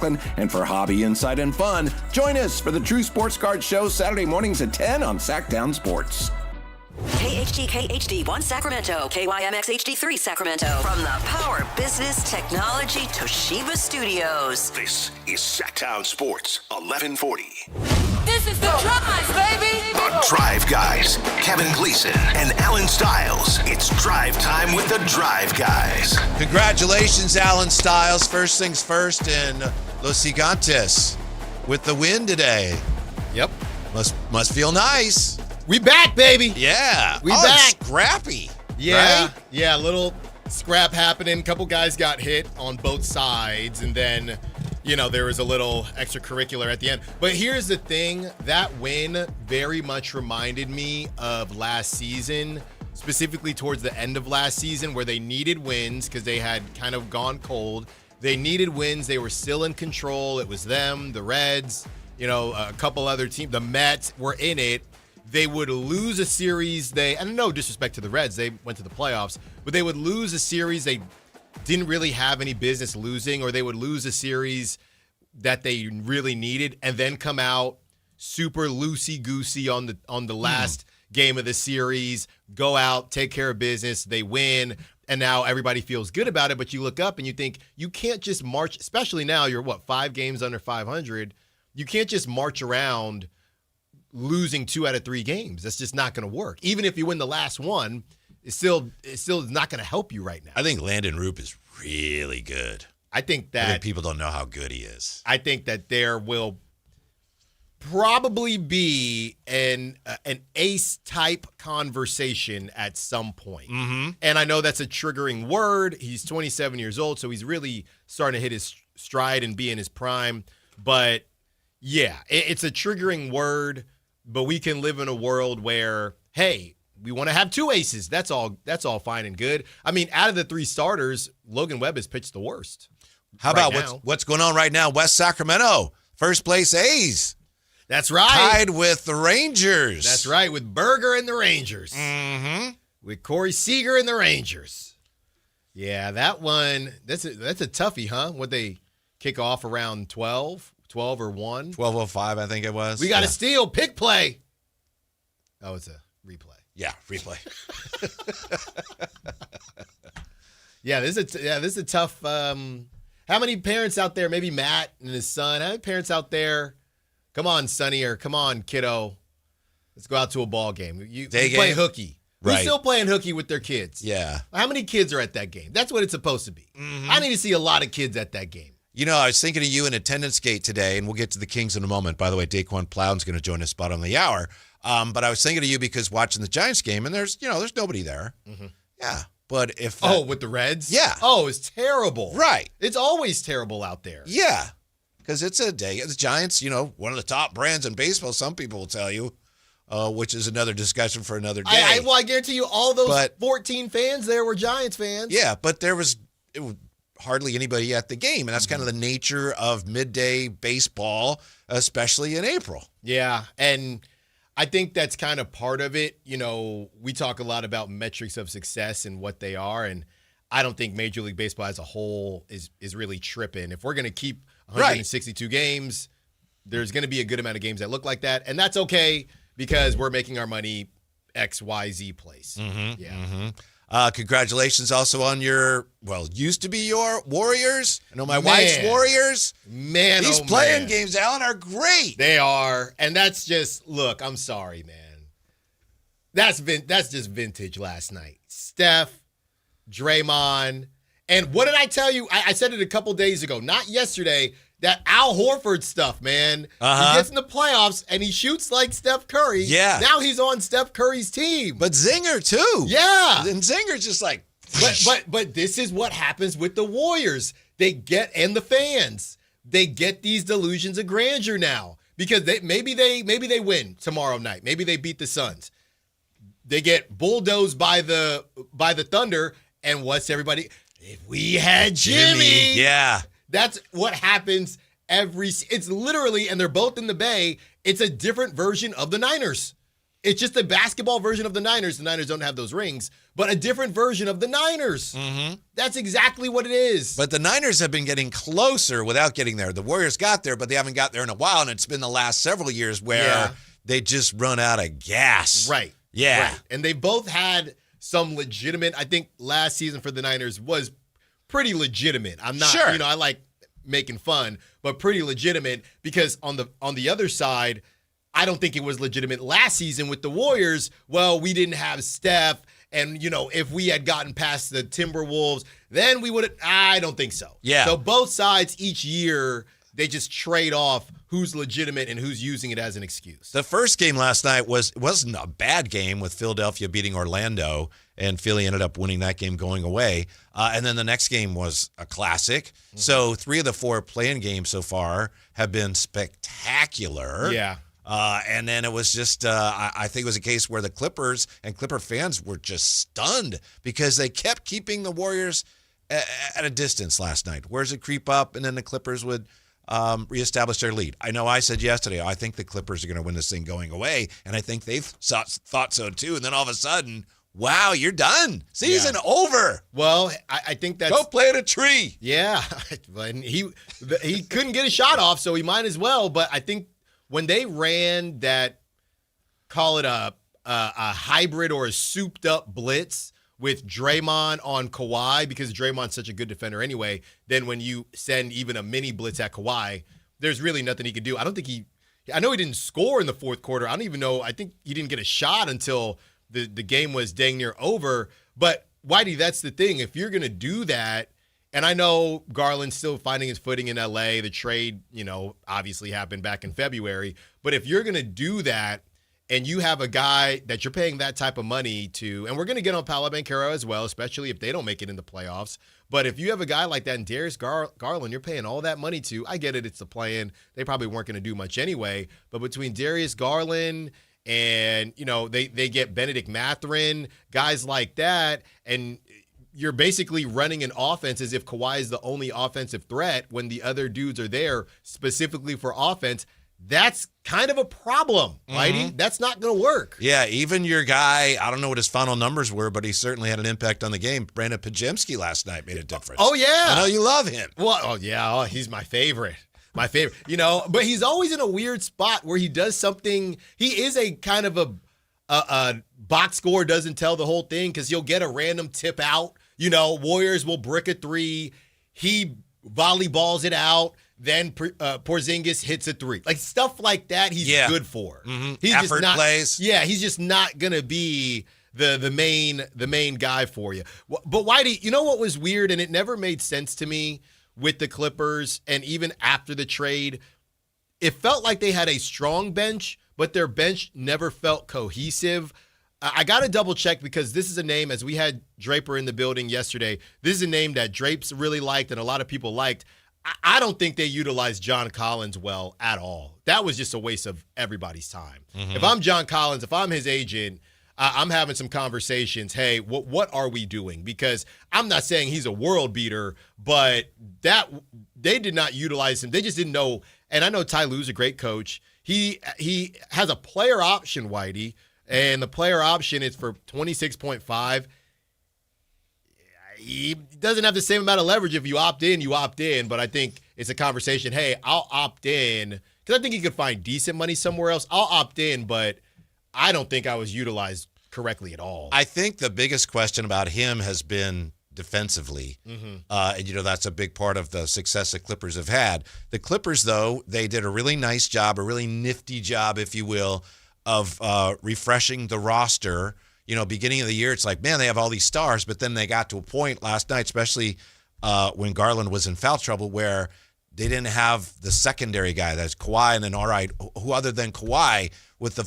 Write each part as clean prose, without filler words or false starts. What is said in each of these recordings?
Lachlan. And for hobby, insight, and fun, join us for the True Sports Card Show Saturday mornings at 10 on Sactown Sports. KHTK HD1 Sacramento, KYMX HD3 Sacramento. From the Power Business Technology Toshiba Studios. This is Sactown Sports 1140. This is the Drive, baby! The Drive Guys, Kevin Gleason and Alan Stiles. It's drive time with the Drive Guys. Congratulations, Alan Stiles. First things first, and Los Gigantes with the win today. Yep. Must feel nice. We back, baby. Yeah. We back. It's scrappy. Yeah. Right? Yeah, a little scrap happening. A couple guys got hit on both sides, and then, there was a little extracurricular at the end. But here's the thing. That win very much reminded me of last season, specifically towards the end of last season, where they needed wins because they had kind of gone cold. They needed wins. They were still in control. It was them, the Reds, a couple other teams. The Mets were in it. They would lose a series. And no disrespect to the Reds, they went to the playoffs, but they would lose a series they didn't really have any business losing, or they would lose a series that they really needed, and then come out super loosey-goosey on the last game of the series, go out, take care of business, they win, and now everybody feels good about it. But you look up and you think, you can't just march, especially now you're 5 games under 500. You can't just march around losing 2 out of 3 games. That's just not going to work. Even if you win the last one, it's still not going to help you right now. I think Landon Roop is really good. I think people don't know how good he is. I think that there will probably be an ace type conversation at some point. Mm-hmm. And I know that's a triggering word. He's 27 years old, so he's really starting to hit his stride and be in his prime. But yeah, it's a triggering word. But we can live in a world where, hey, we want to have 2 aces. That's all fine and good. I mean, out of the 3 starters, Logan Webb has pitched the worst. How about what's going on right now? West Sacramento, first place A's. That's right. Tied with the Rangers. That's right, with Berger and the Rangers. Mm-hmm. With Corey Seager and the Rangers. Yeah, that one, that's a toughie, huh? Would they kick off around 12 or 1? 12:05, I think it was. We got a steal, pick play. Oh, it's a replay. Yeah, replay. This is a tough. How many parents out there? Maybe Matt and his son. How many parents out there? Come on, Sonny, or come on, kiddo. Let's go out to a ball game. You play hooky. Right. Who's still playing hooky with their kids? Yeah. How many kids are at that game? That's what it's supposed to be. Mm-hmm. I need to see a lot of kids at that game. I was thinking of you in attendance gate today, and we'll get to the Kings in a moment. By the way, Daquin Plowden's going to join us spot on the hour. But I was thinking of you because watching the Giants game, and there's nobody there. Mm-hmm. Yeah. But if with the Reds? Yeah. Oh, it's terrible. Right. It's always terrible out there. Yeah. Because it's a day. The Giants, one of the top brands in baseball, some people will tell you, which is another discussion for another day. I guarantee you all those 14 fans there were Giants fans. Yeah, but there was hardly anybody at the game, and that's kind of the nature of midday baseball, especially in April. Yeah, and I think that's kind of part of it. We talk a lot about metrics of success and what they are, and I don't think Major League Baseball as a whole is really tripping. If we're going to keep 162 games, there's going to be a good amount of games that look like that, and that's okay because we're making our money XYZ place. Mm-hmm, yeah. Mm-hmm. Congratulations also on used to be your Warriors. I know my wife's Warriors. Man, these playing games, Alan, are great. They are, and that's just, look, I'm sorry, man. That's just vintage last night. Steph, Draymond, and what did I tell you? I said it a couple days ago, not yesterday, that Al Horford stuff, man. He gets in the playoffs, and he shoots like Steph Curry. Yeah. Now he's on Steph Curry's team. But Zinger, too. Yeah. And Zinger's just like... But this is what happens with the Warriors. And the fans. They get these delusions of grandeur now. Because maybe they win tomorrow night. Maybe they beat the Suns. They get bulldozed by the Thunder, and what's everybody... If we had Jimmy. Yeah. That's what happens it's literally, and they're both in the Bay, it's a different version of the Niners. It's just a basketball version of the Niners. The Niners don't have those rings, but a different version of the Niners. Mm-hmm. That's exactly what it is. But the Niners have been getting closer without getting there. The Warriors got there, but they haven't got there in a while, and it's been the last several years where they just run out of gas. Right. Yeah. Right. And they both had some legitimate, I think last season for the Niners was pretty legitimate. I'm not, I like making fun, but pretty legitimate because on the other side, I don't think it was legitimate last season with the Warriors. Well, we didn't have Steph, and, if we had gotten past the Timberwolves, then we would have – I don't think so. Yeah. So both sides each year, they just trade off who's legitimate and who's using it as an excuse. The first game last night wasn't a bad game with Philadelphia beating Orlando, and Philly ended up winning that game going away. And then the next game was a classic. Mm-hmm. So 3 of the 4 play-in games so far have been spectacular. Yeah. And then it was just, I think it was a case where the Clippers and Clipper fans were just stunned because they kept keeping the Warriors at a distance last night. Where's it creep up? And then the Clippers would reestablish their lead. I know I said yesterday, I think the Clippers are going to win this thing going away. And I think they've thought so too. And then all of a sudden, wow, you're done. Season over. Well, I think that's... Go play in a tree. Yeah. And he couldn't get a shot off, so he might as well. But I think when they ran that, call it a hybrid or a souped-up blitz with Draymond on Kawhi, because Draymond's such a good defender anyway, then when you send even a mini blitz at Kawhi, there's really nothing he could do. I don't think I know he didn't score in the fourth quarter. I don't even know. I think he didn't get a shot until the game was dang near over. But, Whitey, that's the thing. If you're going to do that, and I know Garland's still finding his footing in L.A. The trade, obviously happened back in February. But if you're going to do that and you have a guy that you're paying that type of money to, and we're going to get on Paolo Banchero as well, especially if they don't make it into playoffs. But if you have a guy like that and Darius Garland, you're paying all that money to, I get it, it's the play-in. They probably weren't going to do much anyway. But between Darius Garland and, they get Benedict Mathurin, guys like that, and you're basically running an offense as if Kawhi is the only offensive threat when the other dudes are there specifically for offense. That's kind of a problem, Whitey. Mm-hmm. That's not going to work. Yeah, even your guy, I don't know what his final numbers were, but he certainly had an impact on the game. Brandon Pajemski last night made a difference. Oh, yeah. I know you love him. Well, he's my favorite. My favorite. But he's always in a weird spot where he does something. He is a kind of a box score doesn't tell the whole thing because he'll get a random tip out. Warriors will brick a 3. He volleyballs it out. Then Porzingis hits a 3. Like stuff like that he's good for. Mm-hmm. He's Effort just not, plays. Yeah, he's just not going to be the main guy for you. But Whitey, you know what was weird, and it never made sense to me with the Clippers, and even after the trade, it felt like they had a strong bench, but their bench never felt cohesive. I got to double check because this is a name, as we had Draper in the building yesterday, this is a name that Drapes really liked and a lot of people liked. I don't think they utilized John Collins well at all. That was just a waste of everybody's time. Mm-hmm. If I'm John Collins, if I'm his agent, I'm having some conversations. Hey, what are we doing? Because I'm not saying he's a world beater, but that they did not utilize him. They just didn't know. And I know Ty Lue's a great coach. He has a player option, Whitey, and the player option is for 26.5. He doesn't have the same amount of leverage. If you opt in, you opt in. But I think it's a conversation. Hey, I'll opt in because I think he could find decent money somewhere else. I'll opt in, but I don't think I was utilized correctly at all. I think the biggest question about him has been defensively. Mm-hmm. And, that's a big part of the success the Clippers have had. The Clippers, though, they did a really nice job, a really nifty job, if you will, of refreshing the roster. Beginning of the year, it's like, man, they have all these stars, but then they got to a point last night, especially when Garland was in foul trouble, where they didn't have the secondary guy. That's Kawhi, and then, all right, who other than Kawhi, with the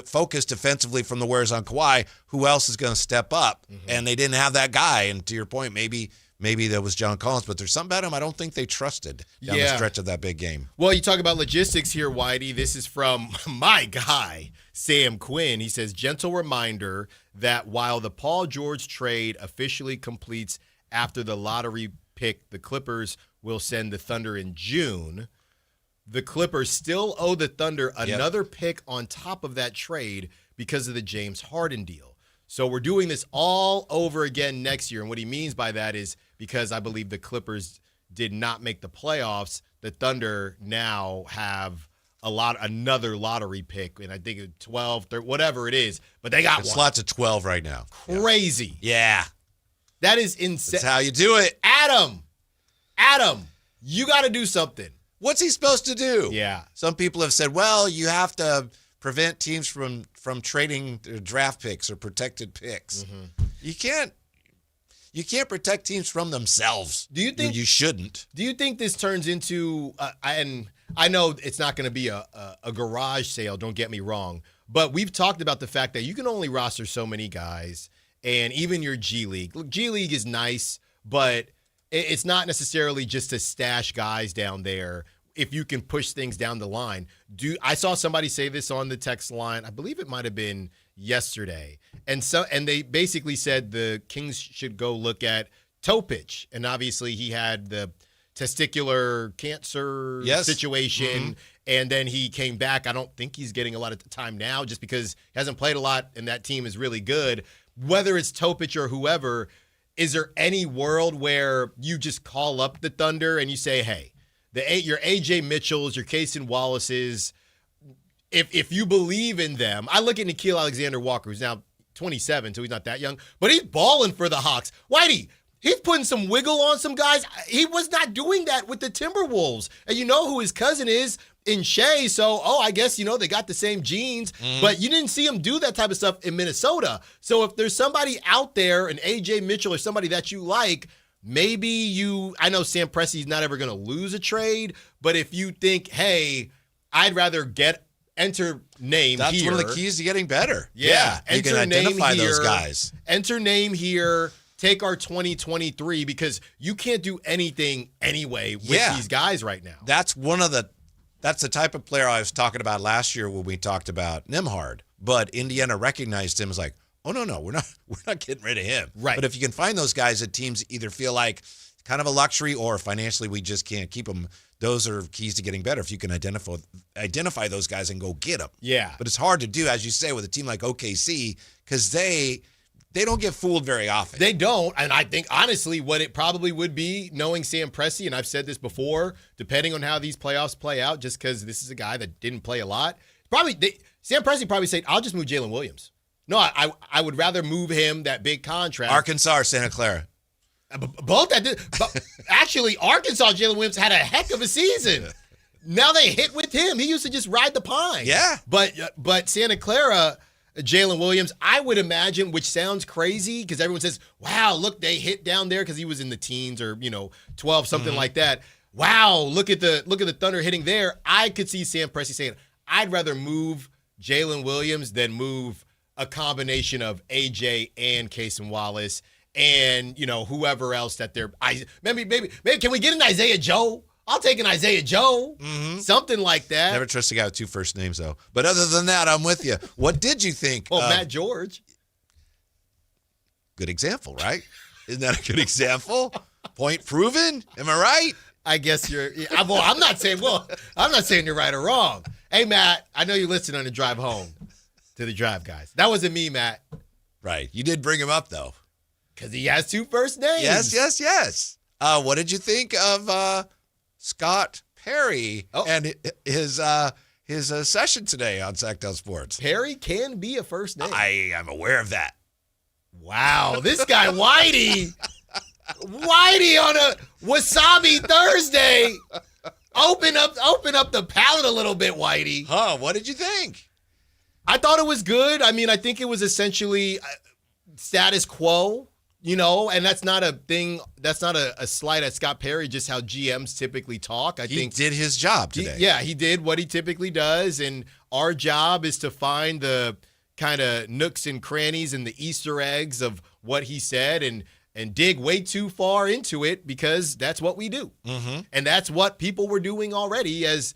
focus defensively from the Warriors on Kawhi, who else is going to step up? Mm-hmm. And they didn't have that guy. And to your point, maybe there was John Collins, but there's something about him I don't think they trusted down the stretch of that big game. Well, you talk about logistics here, Whitey. This is from my guy, Sam Quinn. He says, gentle reminder that while the Paul George trade officially completes after the lottery pick, the Clippers will send the Thunder in June. The Clippers still owe the Thunder another pick on top of that trade because of the James Harden deal. So we're doing this all over again next year. And what he means by that is because I believe the Clippers did not make the playoffs, the Thunder now have another lottery pick, and I think it's 12, 13, whatever it is, but they got one. Slots of 12 right now. Crazy. Yeah. That is insane. That's how you do it. Adam, you got to do something. What's he supposed to do? Yeah. Some people have said, well, you have to prevent teams from trading their draft picks or protected picks. Mm-hmm. You can't protect teams from themselves. Do you think you shouldn't? Do you think this turns into and I know it's not going to be a garage sale, don't get me wrong, but we've talked about the fact that you can only roster so many guys, and even your G League. Look, G League is nice, but it's not necessarily just to stash guys down there if you can push things down the line. I saw somebody say this on the text line, I believe it might have been yesterday, and they basically said the Kings should go look at Topic, and obviously he had the testicular cancer situation, mm-hmm. and then he came back. I don't think he's getting a lot of time now just because he hasn't played a lot, and that team is really good. Whether it's Topic or whoever, is there any world where you just call up the Thunder and you say, hey, your A.J. Mitchells, your Cason Wallaces, if you believe in them, I look at Nickeil Alexander-Walker, who's now 27, so he's not that young, but he's balling for the Hawks. Whitey, he's putting some wiggle on some guys. He was not doing that with the Timberwolves. And you know who his cousin is in Shea, so, I guess, they got the same genes, but you didn't see him do that type of stuff in Minnesota. So if there's somebody out there, an A.J. Mitchell or somebody that you like, maybe I know Sam Presti's not ever going to lose a trade, but if you think, hey, I'd rather enter name That's here. That's one of the keys to getting better. Yeah. You can identify those guys. Enter name here. Take our 2023 because you can't do anything anyway with these guys right now. That's the type of player I was talking about last year when we talked about Nembhard. But Indiana recognized him as like, oh no, we're not getting rid of him. Right. But if you can find those guys that teams either feel like kind of a luxury or financially we just can't keep them, those are keys to getting better. If you can identify those guys and go get them. Yeah. But it's hard to do, as you say, with a team like OKC because they don't get fooled very often. They don't, and I think, honestly, what it probably would be, knowing Sam Presti, and I've said this before, depending on how these playoffs play out, just because this is a guy that didn't play a lot, Sam Presti probably said, I'll just move Jalen Williams. No, I would rather move him that big contract. Arkansas or Santa Clara? Both. Actually, Arkansas, Jalen Williams had a heck of a season. Now they hit with him. He used to just ride the pine. Yeah. But Santa Clara, Jalen Williams, I would imagine, which sounds crazy because everyone says, wow, look, they hit down there because he was in the teens or, 12, something like that. Wow, look at the Thunder hitting there. I could see Sam Presti saying, I'd rather move Jalen Williams than move a combination of AJ and Cason Wallace and, whoever else that they're maybe can we get an Isaiah Joe? I'll take an Isaiah Joe. Mm-hmm. Something like that. Never trust a guy with two first names, though. But other than that, I'm with you. What did you think? Matt George. Good example, right? Isn't that a good example? Point proven. Am I right? I guess I'm not saying you're right or wrong. Hey, Matt, I know you listened on the drive home to the Drive Guys. That wasn't me, Matt. Right. You did bring him up, though. Because he has two first names. Yes. What did you think of Scott Perry and his session today on Sactown Sports? Perry can be a first name. I am aware of that. Wow, this guy Whitey on a Wasabi Thursday. Open up the palate a little bit, Whitey. Huh? What did you think? I thought it was good. I mean, I think it was essentially status quo. And that's not a thing. That's not a slight at Scott Perry, just how GMs typically talk. I think he did his job today. He did what he typically does. And our job is to find the kind of nooks and crannies and the Easter eggs of what he said and dig way too far into it because that's what we do. Mm-hmm. And that's what people were doing already as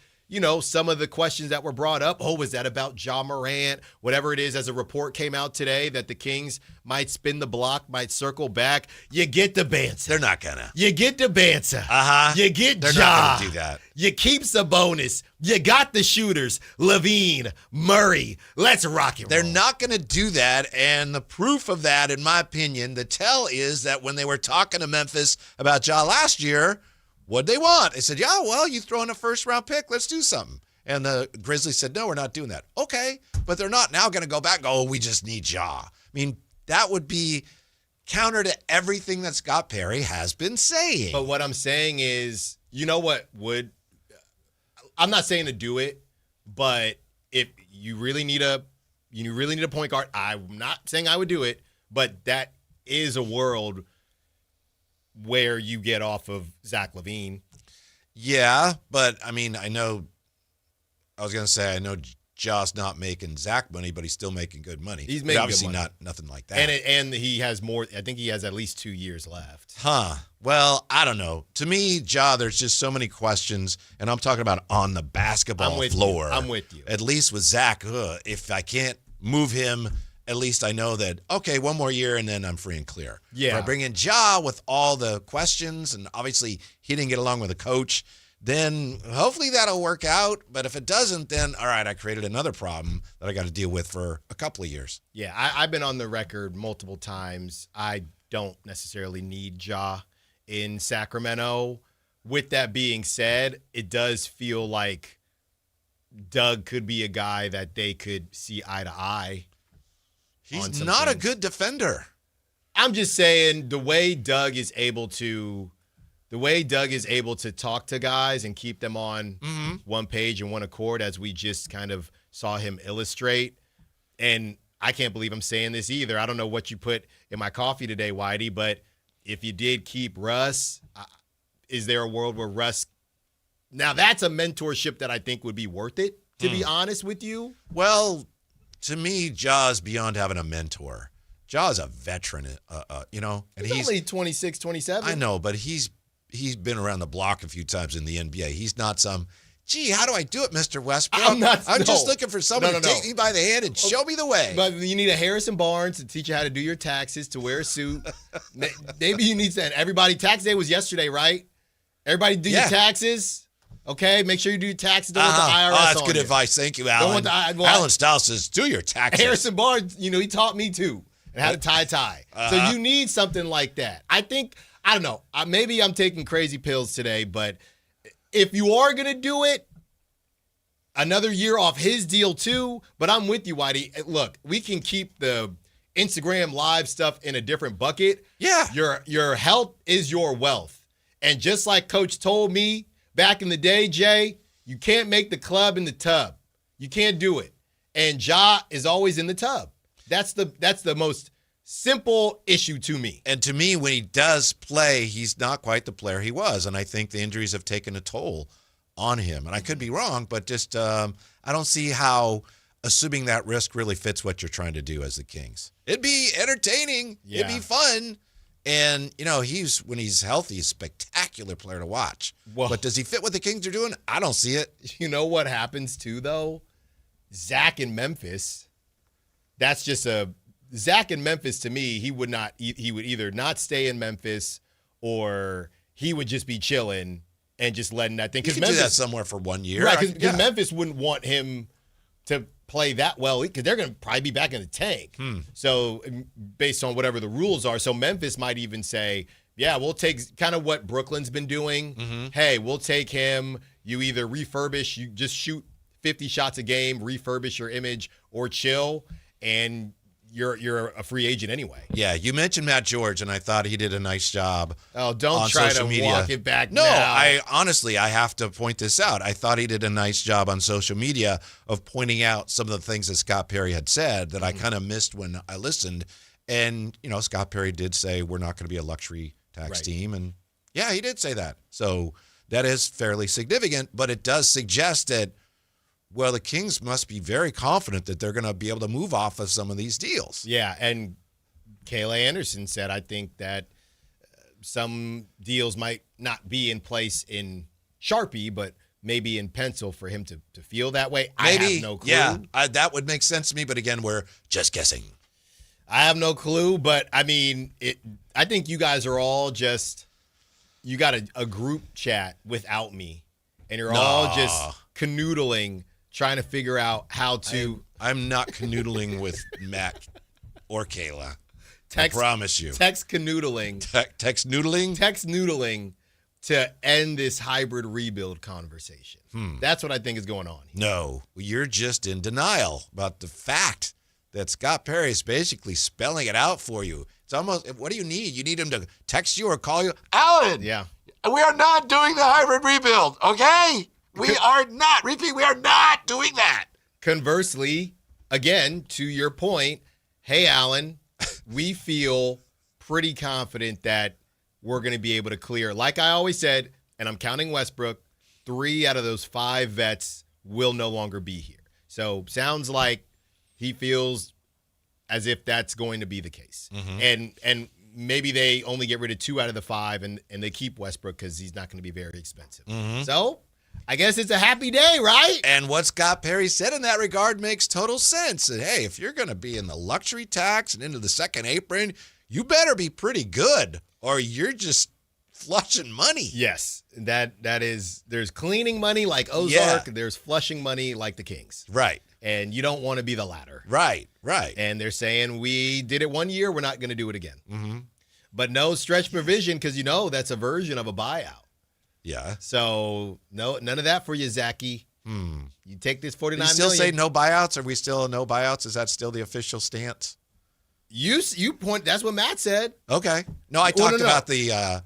some of the questions that were brought up. Oh, was that about Ja Morant? Whatever it is, as a report came out today that the Kings might spin the block, might circle back. You get the Bansa. They're not gonna. You get the Bansa. You get They're Ja. not gonna do that. You keep Sabonis. You got the shooters. Levine, Murray. Let's rock it. They're not going to do that, and the proof of that, in my opinion, the tell is that when they were talking to Memphis about Ja last year, what'd they want? They said, yeah, well, you throw in a first-round pick. Let's do something. And the Grizzlies said, no, we're not doing that. Okay, but they're not now going to go back and go, oh, we just need Ja. I mean, that would be counter to everything that Scott Perry has been saying. But what I'm saying is, you know what would – I'm not saying to do it, but if you really need a point guard, I'm not saying I would do it, but that is a world where you get off of Zach LaVine. Yeah, but I mean, I know Ja's not making Zach money, but he's still making good money. He's making obviously good money. nothing like that. And he has more. I think he has at least 2 years left. Well, I don't know. To me, Ja, there's just so many questions, and I'm talking about on the basketball floor. I'm with you. At least with Zach, if I can't move him, at least I know that, okay, one more year, and then I'm free and clear. Yeah. If I bring in Ja with all the questions, and obviously he didn't get along with the coach, then hopefully that'll work out. But if it doesn't, then, all right, I created another problem that I got to deal with for a couple of years. Yeah, I've been on the record multiple times. I don't necessarily need Ja in Sacramento. With that being said, it does feel like Doug could be a guy that they could see eye to eye. He's not a good defender. I'm just saying the way Doug is able to talk to guys and keep them on one page and one accord, as we just kind of saw him illustrate. And I can't believe I'm saying this either. I don't know what you put in my coffee today, Whitey, but if you did keep Russ, is there a world where Russ – now that's a mentorship that I think would be worth it, to be honest with you. Well, to me, Ja's beyond having a mentor. Ja's a veteran, and He's only 26, 27. I know, but he's been around the block a few times in the NBA. He's not some, gee, how do I do it, Mr. Westbrook? I'm just looking for someone to take me by the hand and show me the way. But you need a Harrison Barnes to teach you how to do your taxes, to wear a suit. Maybe you need to. Everybody, tax day was yesterday, right? Everybody do your taxes. Okay, make sure you do your taxes. Don't want the IRS Oh, that's on good you. advice. Thank you, Alan. Alan Stiles says, do your taxes. Harrison Barnes, he taught me too, and how to tie a tie. So you need something like that. I don't know. Maybe I'm taking crazy pills today, but if you are going to do it, another year off his deal too. But I'm with you, Whitey. Look, we can keep the Instagram live stuff in a different bucket. Yeah. Your health is your wealth. And just like Coach told me back in the day, Jay, you can't make the club in the tub. You can't do it. And Ja is always in the tub. That's the most simple issue to me. And to me, when he does play, he's not quite the player he was. And I think the injuries have taken a toll on him. And I could be wrong, but just I don't see how assuming that risk really fits what you're trying to do as the Kings. It'd be entertaining. Yeah. It'd be fun. And, when he's healthy, he's a spectacular player to watch. Well, but does he fit what the Kings are doing? I don't see it. You know what happens too, though? Zach in Memphis, that's just Zach in Memphis, to me, he would either not stay in Memphis or he would just be chilling and just letting that thing. You can do that somewhere for 1 year. Right, because Memphis wouldn't want him to play that well because they're going to probably be back in the tank. So based on whatever the rules are, so Memphis might even say, yeah, we'll take kind of what Brooklyn's been doing. Hey, we'll take him. You either refurbish, you just shoot 50 shots a game, refurbish your image, or chill, and you're a free agent anyway. Yeah, you mentioned Matt George, and I thought he did a nice job. Oh, don't try to walk it back now. No, I have to point this out. I thought he did a nice job on social media of pointing out some of the things that Scott Perry had said that I kind of missed when I listened. And, Scott Perry did say we're not going to be a luxury tax team. And, yeah, he did say that. So that is fairly significant, but it does suggest that, well, the Kings must be very confident that they're going to be able to move off of some of these deals. Yeah, and Kayla Anderson said, I think that some deals might not be in place in Sharpie, but maybe in pencil for him to feel that way. Maybe. I have no clue. Yeah, that would make sense to me. But again, we're just guessing. I have no clue, but I mean, I think you guys are all just, you got a group chat without me, and you're all just canoodling, trying to figure out how to. I'm not canoodling with Matt or Kayla. I promise you. Text canoodling. Text noodling? Text noodling to end this hybrid rebuild conversation. That's what I think is going on here. No, you're just in denial about the fact that Scott Perry is basically spelling it out for you. It's almost, what do you need? You need him to text you or call you? Alan! Yeah. We are not doing the hybrid rebuild, okay? We are not. Repeat, we are not doing that. Conversely, again, to your point, hey, Alan, we feel pretty confident that we're going to be able to clear, like I always said, and I'm counting Westbrook, 3 out of those 5 vets will no longer be here. So sounds like he feels as if that's going to be the case. And maybe they only get rid of 2 out of the 5 and they keep Westbrook because he's not going to be very expensive. So I guess it's a happy day, right? And what Scott Perry said in that regard makes total sense. And hey, if you're going to be in the luxury tax and into the second apron, you better be pretty good or you're just flushing money. Yes, that is, there's cleaning money like Ozark, there's flushing money like the Kings. Right. And you don't want to be the latter. Right. And they're saying, we did it 1 year, we're not going to do it again. But no stretch provision because, that's a version of a buyout. Yeah. So, no, none of that for you, Zachy. You take this $49 million. You still say no buyouts? Are we still no buyouts? Is that still the official stance? You point, that's what Matt said. Okay. No, I talked about the they're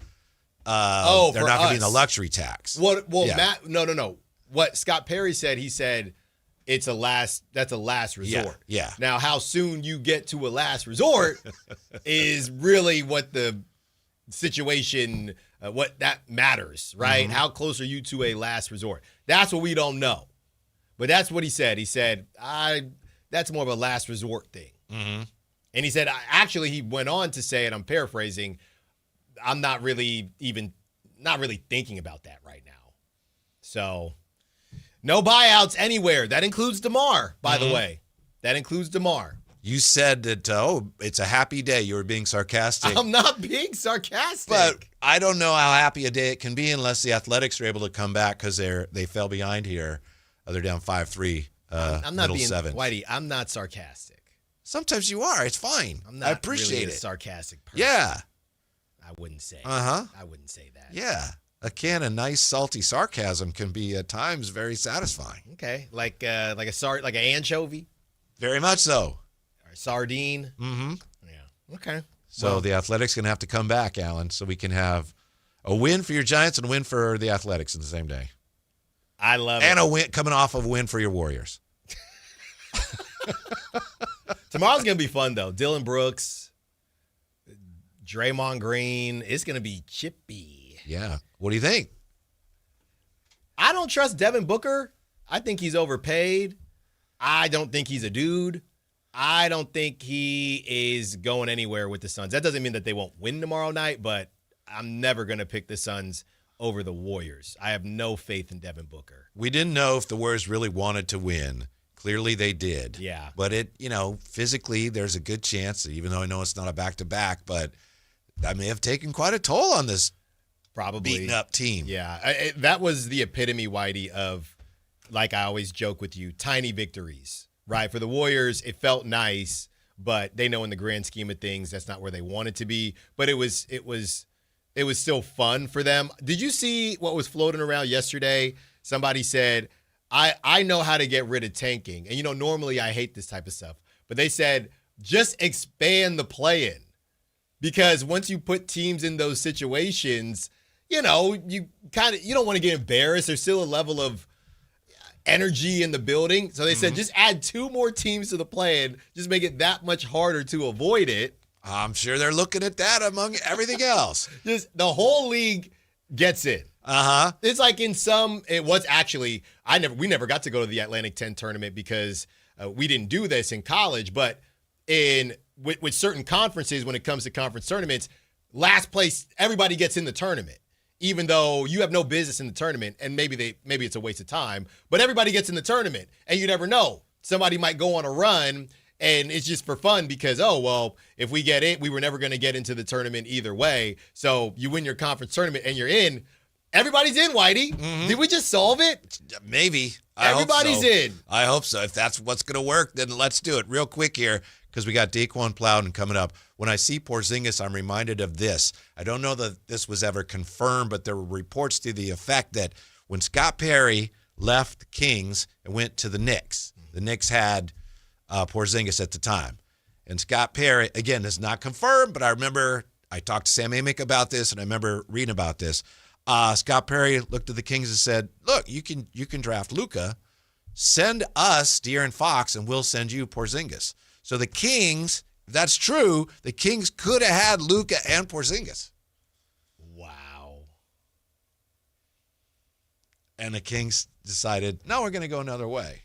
not going to be in the luxury tax. Well, yeah. Matt, no. What Scott Perry said, he said that's a last resort. Yeah. Now, how soon you get to a last resort is really what the situation, what that matters, right? How close are you to a last resort? That's what we don't know. But that's what he said. He said, that's more of a last resort thing. And he said, actually, he went on to say, and I'm paraphrasing, I'm not really thinking about that right now. So, no buyouts anywhere. That includes DeMar, by the way. That includes DeMar. You said that, it's a happy day. You were being sarcastic. I'm not being sarcastic. But I don't know how happy a day it can be unless the Athletics are able to come back because they fell behind here. They're down 5-3, I'm not being, 7th. Whitey, I'm not sarcastic. Sometimes you are. It's fine. I'm not I appreciate really a it. sarcastic person. Yeah. I wouldn't say. I wouldn't say that. Yeah. A can of nice salty sarcasm can be at times very satisfying. Okay. Like an anchovy? Very much so. Or a sardine? Mm-hmm. Yeah. Okay. So the Athletics going to have to come back, Alan, so we can have a win for your Giants and a win for the Athletics in the same day. I love and it. And a win coming off of a win for your Warriors. Tomorrow's going to be fun, though. Dylan Brooks, Draymond Green. It's going to be chippy. Yeah. What do you think? I don't trust Devin Booker. I think he's overpaid. I don't think he's a dude. I don't think he is going anywhere with the Suns. That doesn't mean that they won't win tomorrow night, but I'm never going to pick the Suns over the Warriors. I have no faith in Devin Booker. We didn't know if the Warriors really wanted to win. Clearly they did. Yeah. But physically there's a good chance, even though I know it's not a back-to-back, but that may have taken quite a toll on this probably beaten up team. Yeah. That was the epitome, Whitey, of, like I always joke with you, tiny victories, right? For the Warriors, it felt nice, but they know in the grand scheme of things, that's not where they wanted to be. But it was still fun for them. Did you see what was floating around yesterday? Somebody said, I know how to get rid of tanking. And, normally I hate this type of stuff. But they said, just expand the play-in. Because once you put teams in those situations, you don't want to get embarrassed. There's still a level of energy in the building. So they said, just add 2 more teams to the play-in. Just make it that much harder to avoid it. I'm sure they're looking at that among everything else. Just the whole league gets in. Uh-huh. It's like we never got to go to the Atlantic 10 tournament because we didn't do this in college, but with certain conferences, when it comes to conference tournaments, last place, everybody gets in the tournament. even though you have no business in the tournament, and maybe it's a waste of time, but everybody gets in the tournament, and you never know. Somebody might go on a run, and it's just for fun because, if we get in, we were never going to get into the tournament either way. So you win your conference tournament, and you're in. Everybody's in, Whitey. Mm-hmm. Did we just solve it? Maybe. Everybody's in. I hope so. If that's what's going to work, then let's do it real quick here because we got Daquin Plowden coming up. When I see Porzingis, I'm reminded of this. I don't know that this was ever confirmed, but there were reports to the effect that when Scott Perry left the Kings and went to the Knicks had Porzingis at the time. And Scott Perry, again, this is not confirmed, but I remember I talked to Sam Amick about this, and I remember reading about this. Scott Perry looked at the Kings and said, look, you can draft Luka. Send us De'Aaron Fox, and we'll send you Porzingis. So the Kings, if that's true, the Kings could have had Luka and Porzingis. Wow. And the Kings decided, no, we're going to go another way.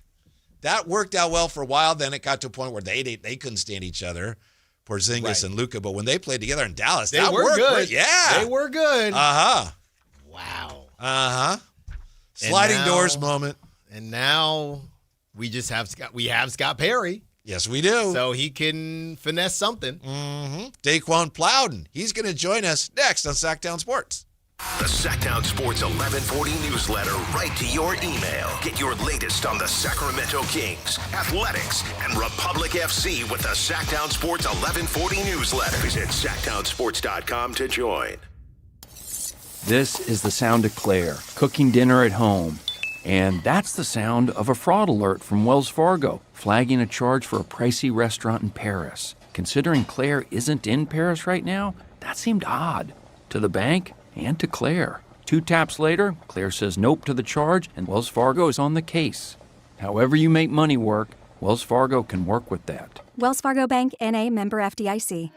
That worked out well for a while. Then it got to a point where they couldn't stand each other, Porzingis and Luka. But when they played together in Dallas, they were good. Great. Yeah. They were good. Uh-huh. Wow. Uh-huh. Sliding doors moment. And now we have Scott Perry. Yes, we do. So he can finesse something. Mm-hmm. Daquin Plowden. He's going to join us next on Sactown Sports. The Sactown Sports 1140 newsletter right to your email. Get your latest on the Sacramento Kings, athletics, and Republic FC with the Sactown Sports 1140 newsletter. Visit SactownSports.com to join. This is the sound of Claire, cooking dinner at home. And that's the sound of a fraud alert from Wells Fargo, flagging a charge for a pricey restaurant in Paris. Considering Claire isn't in Paris right now, that seemed odd. To the bank and to Claire. 2 taps later, Claire says nope to the charge, and Wells Fargo is on the case. However you make money work, Wells Fargo can work with that. Wells Fargo Bank, N.A., member FDIC.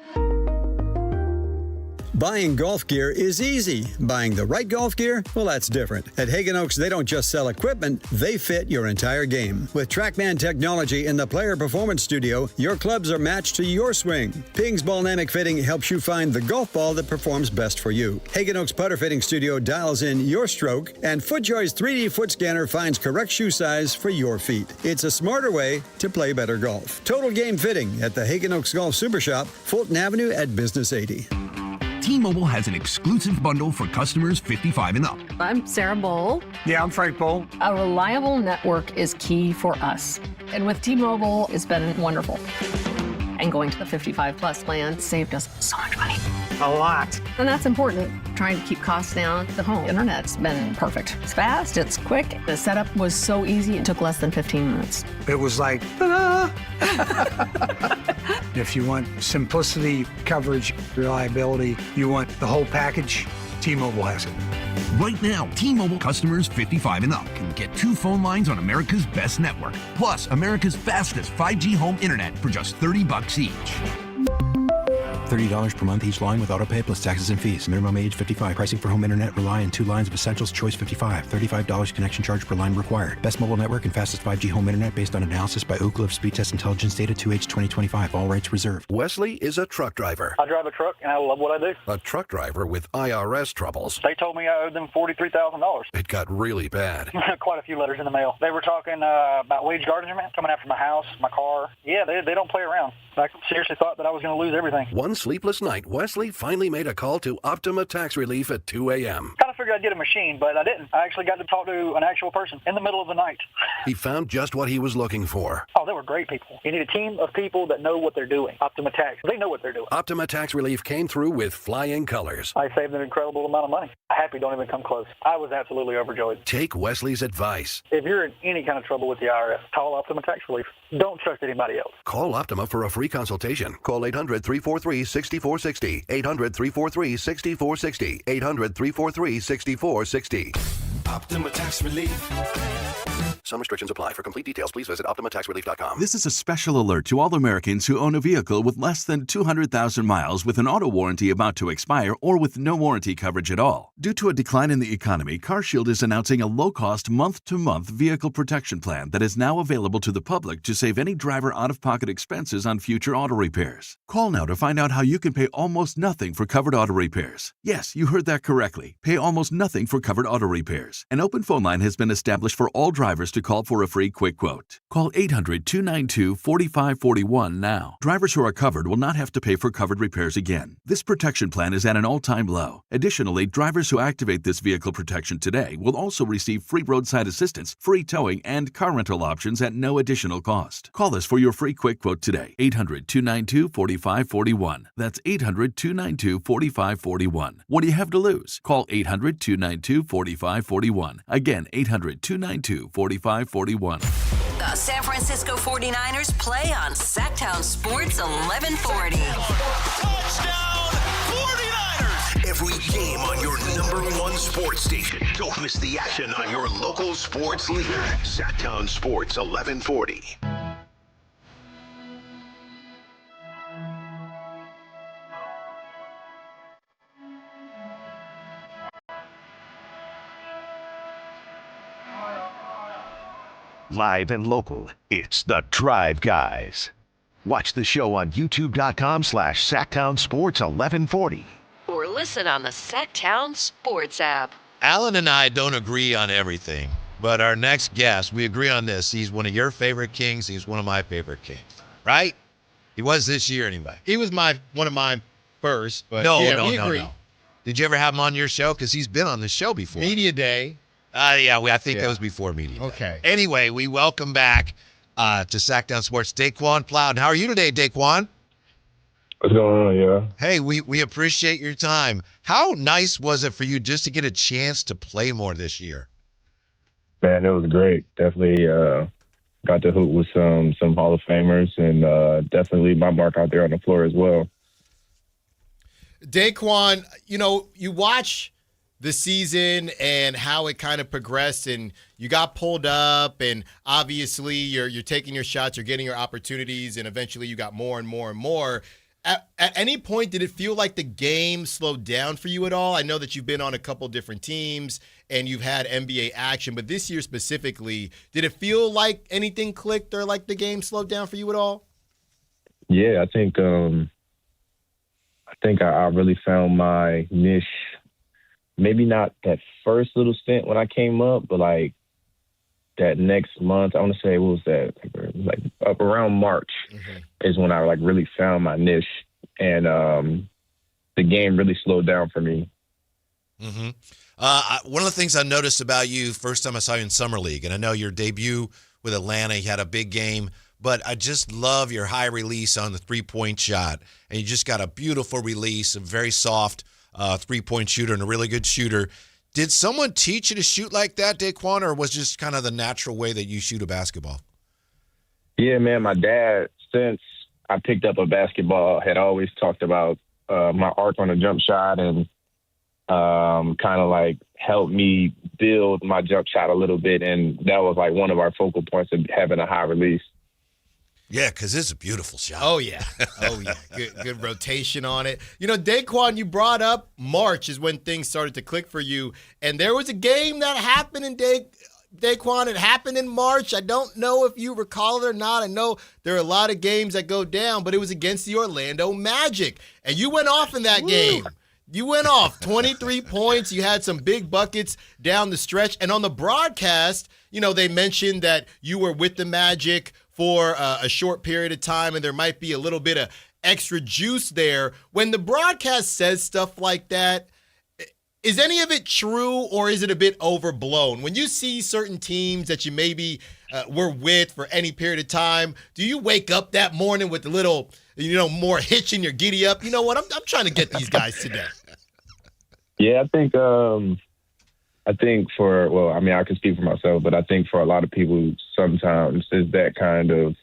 Buying golf gear is easy. Buying the right golf gear, well, that's different. At Hagen Oaks, they don't just sell equipment, they fit your entire game. With TrackMan technology in the Player Performance Studio, your clubs are matched to your swing. Ping's Ballnamic Fitting helps you find the golf ball that performs best for you. Hagen Oaks Putter Fitting Studio dials in your stroke, and FootJoy's 3D foot scanner finds correct shoe size for your feet. It's a smarter way to play better golf. Total Game Fitting at the Hagen Oaks Golf Super Shop, Fulton Avenue at Business 80. T-Mobile has an exclusive bundle for customers 55 and up. I'm Sarah Bowl. Yeah, I'm Frank Bowl. A reliable network is key for us. And with T-Mobile, it's been wonderful. And going to the 55-plus plan saved us so much money. A lot. And that's important. Trying to keep costs down. The home internet's been perfect. It's fast, it's quick. The setup was so easy, it took less than 15 minutes. It was like, ta-da! If you want simplicity, coverage, reliability, you want the whole package, T-Mobile has it. Right now, T-Mobile customers 55 and up can get 2 phone lines on America's best network, plus America's fastest 5G home internet for just $30 each. $30 per month each line with autopay plus taxes and fees. Minimum age 55. Pricing for home internet rely on 2 lines of Essentials Choice 55. $35 connection charge per line required. Best mobile network and fastest 5G home internet based on analysis by Oak Cliff Speed Test Intelligence data 2H 2025. All rights reserved. Wesley is a truck driver. I drive a truck and I love what I do. A truck driver with IRS troubles. They told me I owed them $43,000. It got really bad. Quite a few letters in the mail. They were talking about wage garnishment coming after my house, my car. Yeah, they don't play around. I seriously thought that I was going to lose everything. One sleepless night, Wesley finally made a call to Optima Tax Relief at 2 a.m. Kind of figured I'd get a machine, but I didn't. I actually got to talk to an actual person in the middle of the night. He found just what he was looking for. Oh, they were great people. You need a team of people that know what they're doing. Optima Tax, they know what they're doing. Optima Tax Relief came through with flying colors. I saved an incredible amount of money. Happy don't even come close. I was absolutely overjoyed. Take Wesley's advice. If you're in any kind of trouble with the IRS, call Optima Tax Relief. Don't trust anybody else. Call Optima for a free consultation. Call 800-343-6460. 800-343-6460. 800-343-6460. Optima Tax Relief. Some restrictions apply. For complete details, please visit OptimaTaxRelief.com. This is a special alert to all Americans who own a vehicle with less than 200,000 miles with an auto warranty about to expire or with no warranty coverage at all. Due to a decline in the economy, CarShield is announcing a low-cost month-to-month vehicle protection plan that is now available to the public to save any driver out-of-pocket expenses on future auto repairs. Call now to find out how you can pay almost nothing for covered auto repairs. Yes, you heard that correctly. Pay almost nothing for covered auto repairs. An open phone line has been established for all drivers to call for a free quick quote. Call 800-292-4541 now. Drivers who are covered will not have to pay for covered repairs again. This protection plan is at an all-time low. Additionally, drivers who activate this vehicle protection today will also receive free roadside assistance, free towing, and car rental options at no additional cost. Call us for your free quick quote today. 800-292-4541. That's 800-292-4541. What do you have to lose? Call 800-292-4541. Again, 800-292-4541. The San Francisco 49ers play on Sactown Sports 1140. Touchdown 49ers! Every game on your #1 sports station. Don't miss the action on your local sports leader. Sactown Sports 1140. Live and local, it's the Drive Guys. Watch the show on youtube.com/Sactown Sports 1140. Or listen on the Sactown Sports app. Alan and I don't agree on everything, but our next guest, we agree on this. He's one of your favorite Kings. He's one of my favorite Kings, right? He was this year anyway. He was one of mine first, but No. Did you ever have him on your show? Because he's been on the show before. Media Day. I think that was before Media Day. Okay. Anyway, we welcome back to Sactown Sports, Daquin Plowden. How are you today, Daquin? What's going on, yeah? Hey, we appreciate your time. How nice was it for you just to get a chance to play more this year? Man, it was great. Definitely got to hoop with some Hall of Famers and definitely my mark out there on the floor as well. Daquin, you watch the season and how it kind of progressed, and you got pulled up, and obviously you're taking your shots, you're getting your opportunities, and eventually you got more and more and more. At any point, did it feel like the game slowed down for you at all? I know that you've been on a couple different teams and you've had NBA action, but this year specifically, did it feel like anything clicked or like the game slowed down for you at all? Yeah, I think I really found my niche. Maybe not that first little stint when I came up, but like that next month, I want to say, what was that? Like up around March is when I like really found my niche, and the game really slowed down for me. Mm-hmm. One of the things I noticed about you, first time I saw you in Summer League, and I know your debut with Atlanta, you had a big game, but I just love your high release on the three-point shot, and you just got a beautiful release, a very soft three-point shooter and a really good shooter. Did someone teach you to shoot like that, Daquin, or was just kind of the natural way that you shoot a basketball? Yeah, man, my dad, since I picked up a basketball, had always talked about my arc on a jump shot and kind of like helped me build my jump shot a little bit, and that was like one of our focal points of having a high release. Yeah, because it's a beautiful shot. Oh, yeah. Good rotation on it. Daquin, you brought up March is when things started to click for you. And there was a game that happened in Daquin. It happened in March. I don't know if you recall it or not. I know there are a lot of games that go down, but it was against the Orlando Magic. And you went off in that game. You went off 23 points. You had some big buckets down the stretch. And on the broadcast, they mentioned that you were with the Magic for a short period of time, and there might be a little bit of extra juice there. When the broadcast says stuff like that, is any of it true, or is it a bit overblown? When you see certain teams that you maybe were with for any period of time, do you wake up that morning with a little, more hitch in your giddy up? You know what? I'm trying to get these guys today. Yeah, I think I can speak for myself, but I think for a lot of people, sometimes there's that kind of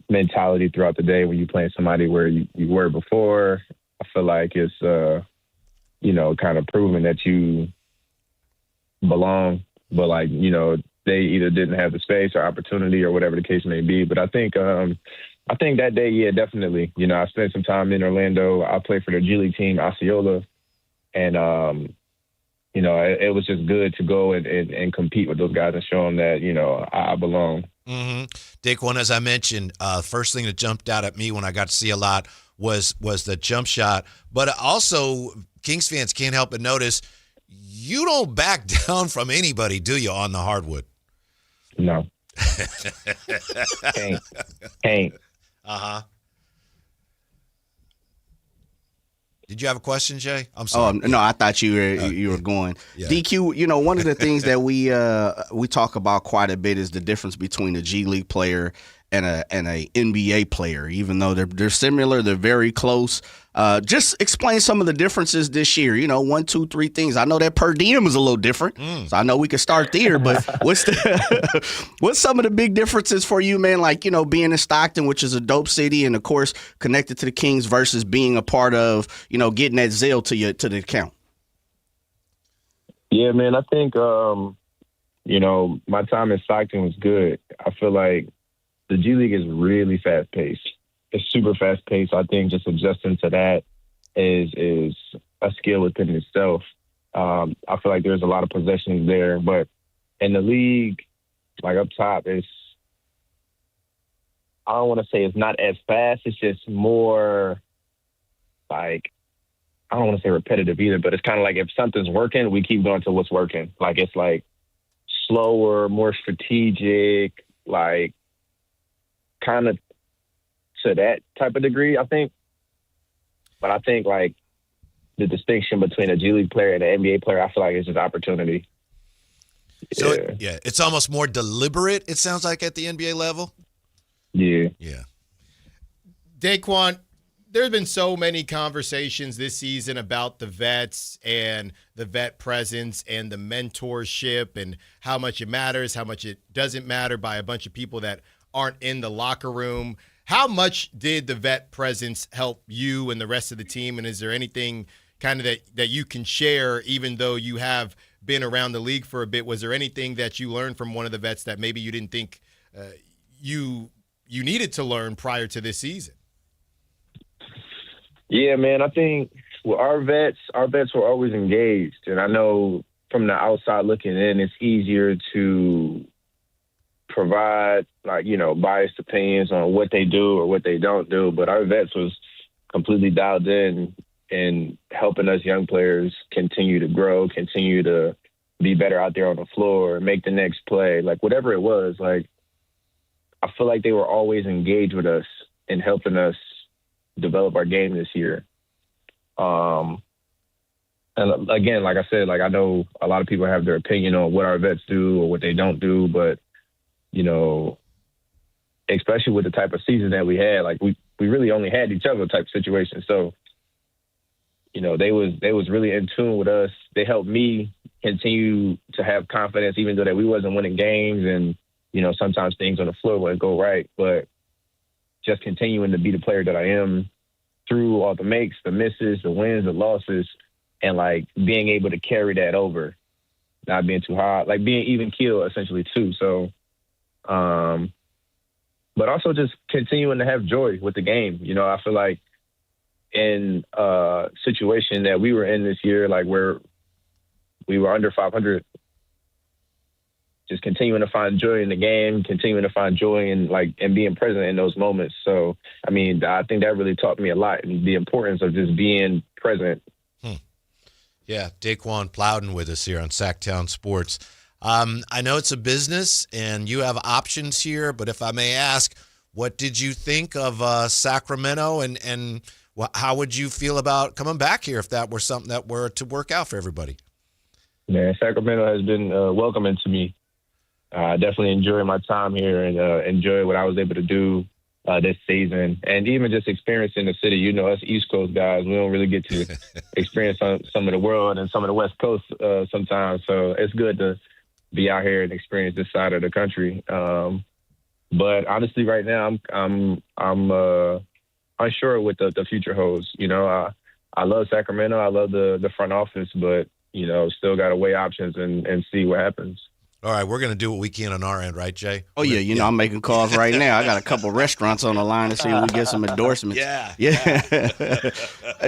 mentality throughout the day when you're playing somebody where you were before. I feel like it's, kind of proving that you belong. But, they either didn't have the space or opportunity or whatever the case may be. But I think that day, yeah, definitely. You know, I spent some time in Orlando. I played for the G League team, Osceola, and you know, it was just good to go and compete with those guys and show them that, you know, I belong. Mm-hmm. Daquin, as I mentioned, first thing that jumped out at me when I got to see a lot was the jump shot. But also, Kings fans can't help but notice you don't back down from anybody, do you, on the hardwood? No. Can't. Uh-huh. Did you have a question, Jay? I'm sorry. Oh, no, I thought you were going. Yeah. DQ, you know, one of the things that we talk about quite a bit is the difference between a G League player and a NBA player. Even though they're similar, they're very close. Just explain some of the differences this year. You know, 1, 2, 3 things. I know that per diem is a little different, so I know we can start there. But what's some of the big differences for you, man? Like, you know, being in Stockton, which is a dope city, and of course connected to the Kings, versus being a part of, you know, getting that Zelle to the account. Yeah, man. I think you know, my time in Stockton was good. I feel like the G League is really fast paced. It's super fast paced. I think just adjusting to that is a skill within itself. I feel like there's a lot of possessions there, but in the league, like up top, I don't want to say it's not as fast. It's just more like, I don't want to say repetitive either, but it's kind of like if something's working, we keep going to what's working. Like it's like slower, more strategic, like kind of to that type of degree, I think. But I think like the distinction between a G League player and an NBA player, I feel like it's just opportunity. So it's almost more deliberate, it sounds like, at the NBA level. Yeah. Daquin, there's been so many conversations this season about the vets and the vet presence and the mentorship and how much it matters, how much it doesn't matter, by a bunch of people that aren't in the locker room. How much did the vet presence help you and the rest of the team? And is there anything kind of that you can share, even though you have been around the league for a bit? Was there anything that you learned from one of the vets that maybe you didn't think you needed to learn prior to this season? Yeah, man, I think with our vets were always engaged. And I know from the outside looking in, it's easier to provide, like, you know, biased opinions on what they do or what they don't do. But our vets was completely dialed in and helping us young players continue to grow, continue to be better out there on the floor, make the next play, like whatever it was. Like, I feel like they were always engaged with us and helping us develop our game this year. And again, like I said, like I know a lot of people have their opinion on what our vets do or what they don't do, but you know, especially with the type of season that we had, like we really only had each other type of situation. So, you know, they was really in tune with us. They helped me continue to have confidence, even though that we wasn't winning games and, you know, sometimes things on the floor wouldn't go right, but just continuing to be the player that I am through all the makes, the misses, the wins, the losses, and like being able to carry that over, not being too hard, like being even keel essentially too. So, but also just continuing to have joy with the game. You know, I feel like in a situation that we were in this year, like where we were under 500, just continuing to find joy in the game, continuing to find joy in and being present in those moments. So, I mean, I think that really taught me a lot, and the importance of just being present. Yeah, Daquin Plowden with us here on Sactown Sports. I know it's a business and you have options here, but if I may ask, what did you think of Sacramento, and how would you feel about coming back here if that were something that were to work out for everybody? Man, Sacramento has been welcoming to me. I definitely enjoy my time here and enjoy what I was able to do this season, and even just experiencing the city. You know, us East Coast guys, we don't really get to experience some of the world and some of the West Coast sometimes. So it's good to be out here and experience this side of the country. But honestly, right now, I'm unsure what the future holds. You know, I love Sacramento. I love the front office, but you know, still got to weigh options and see what happens. All right, we're going to do what we can on our end, right, Jay? Oh, yeah. You know, I'm making calls right now. I got a couple restaurants on the line to see if we get some endorsements. Yeah.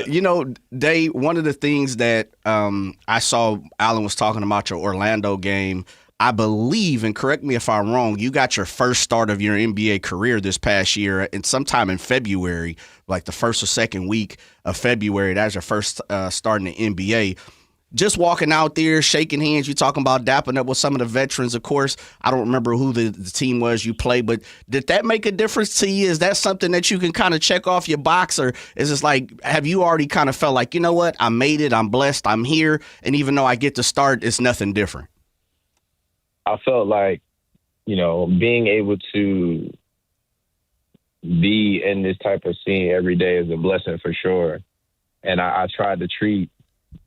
You know, Dave, one of the things that I saw Alan was talking about your Orlando game, I believe, and correct me if I'm wrong, you got your first start of your NBA career this past year, and sometime in February, like the first or second week of February, that's your first start in the NBA. Just walking out there, shaking hands, you're talking about dapping up with some of the veterans, of course. I don't remember who the team was you played, but did that make a difference to you? Is that something that you can kind of check off your box, or is it like, have you already kind of felt like, you know what, I made it, I'm blessed, I'm here, and even though I get to start, it's nothing different? I felt like, you know, being able to be in this type of scene every day is a blessing for sure. And I tried to treat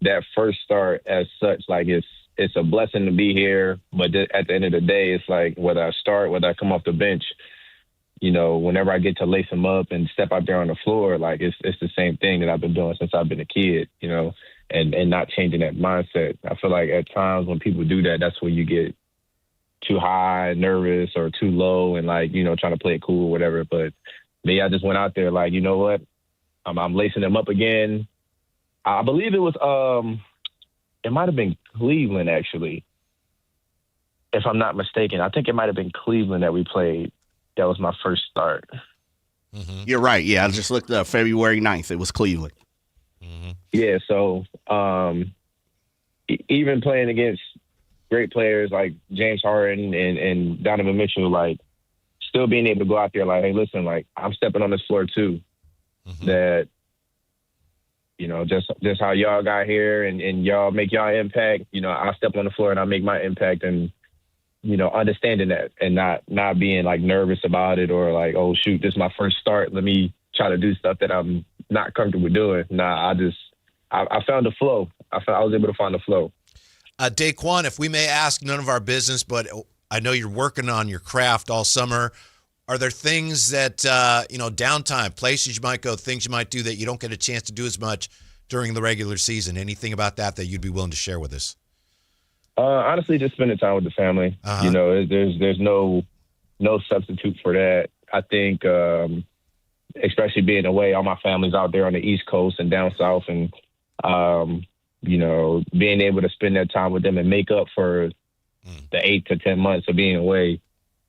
that first start as such, like it's a blessing to be here. But at the end of the day, it's like whether I start, whether I come off the bench, you know, whenever I get to lace them up and step out there on the floor, like it's the same thing that I've been doing since I've been a kid, you know, and not changing that mindset. I feel like at times when people do that, that's when you get too high, nervous, or too low, and like, you know, trying to play it cool or whatever. But me, I just went out there like, you know what, I'm lacing them up again. I believe it was it might have been Cleveland, actually, if I'm not mistaken. I think it might have been Cleveland that we played. That was my first start. Mm-hmm. You're right. Yeah, I just looked up February 9th. It was Cleveland. Mm-hmm. Yeah, so even playing against great players like James Harden and Donovan Mitchell, like still being able to go out there like, hey, listen, like I'm stepping on this floor too. Mm-hmm. That, you know, just how y'all got here and y'all make y'all impact, you know, I'll step on the floor and I'll make my impact, and, you know, understanding that and not being like nervous about it or like, oh shoot, this is my first start, let me try to do stuff that I'm not comfortable doing. Nah, I found the flow. I was able to find the flow. Daquin, if we may ask, none of our business, but I know you're working on your craft all summer. Are there things that, you know, downtime, places you might go, things you might do that you don't get a chance to do as much during the regular season? Anything about that you'd be willing to share with us? Honestly, just spending time with the family. Uh-huh. You know, there's no substitute for that. I think, especially being away, all my family's out there on the East Coast and down south, and you know, being able to spend that time with them and make up for the 8 to 10 months of being away.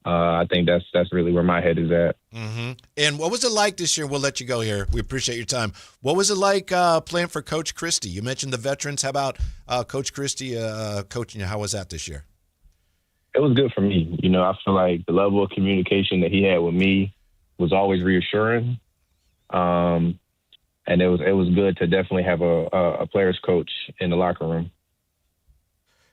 I think that's really where my head is at. Mm-hmm. And what was it like this year? We'll let you go here. We appreciate your time. What was it like playing for Coach Christie? You mentioned the veterans. How about Coach Christie coaching you? How was that this year? It was good for me. You know, I feel like the level of communication that he had with me was always reassuring. And it was good to definitely have a player's coach in the locker room.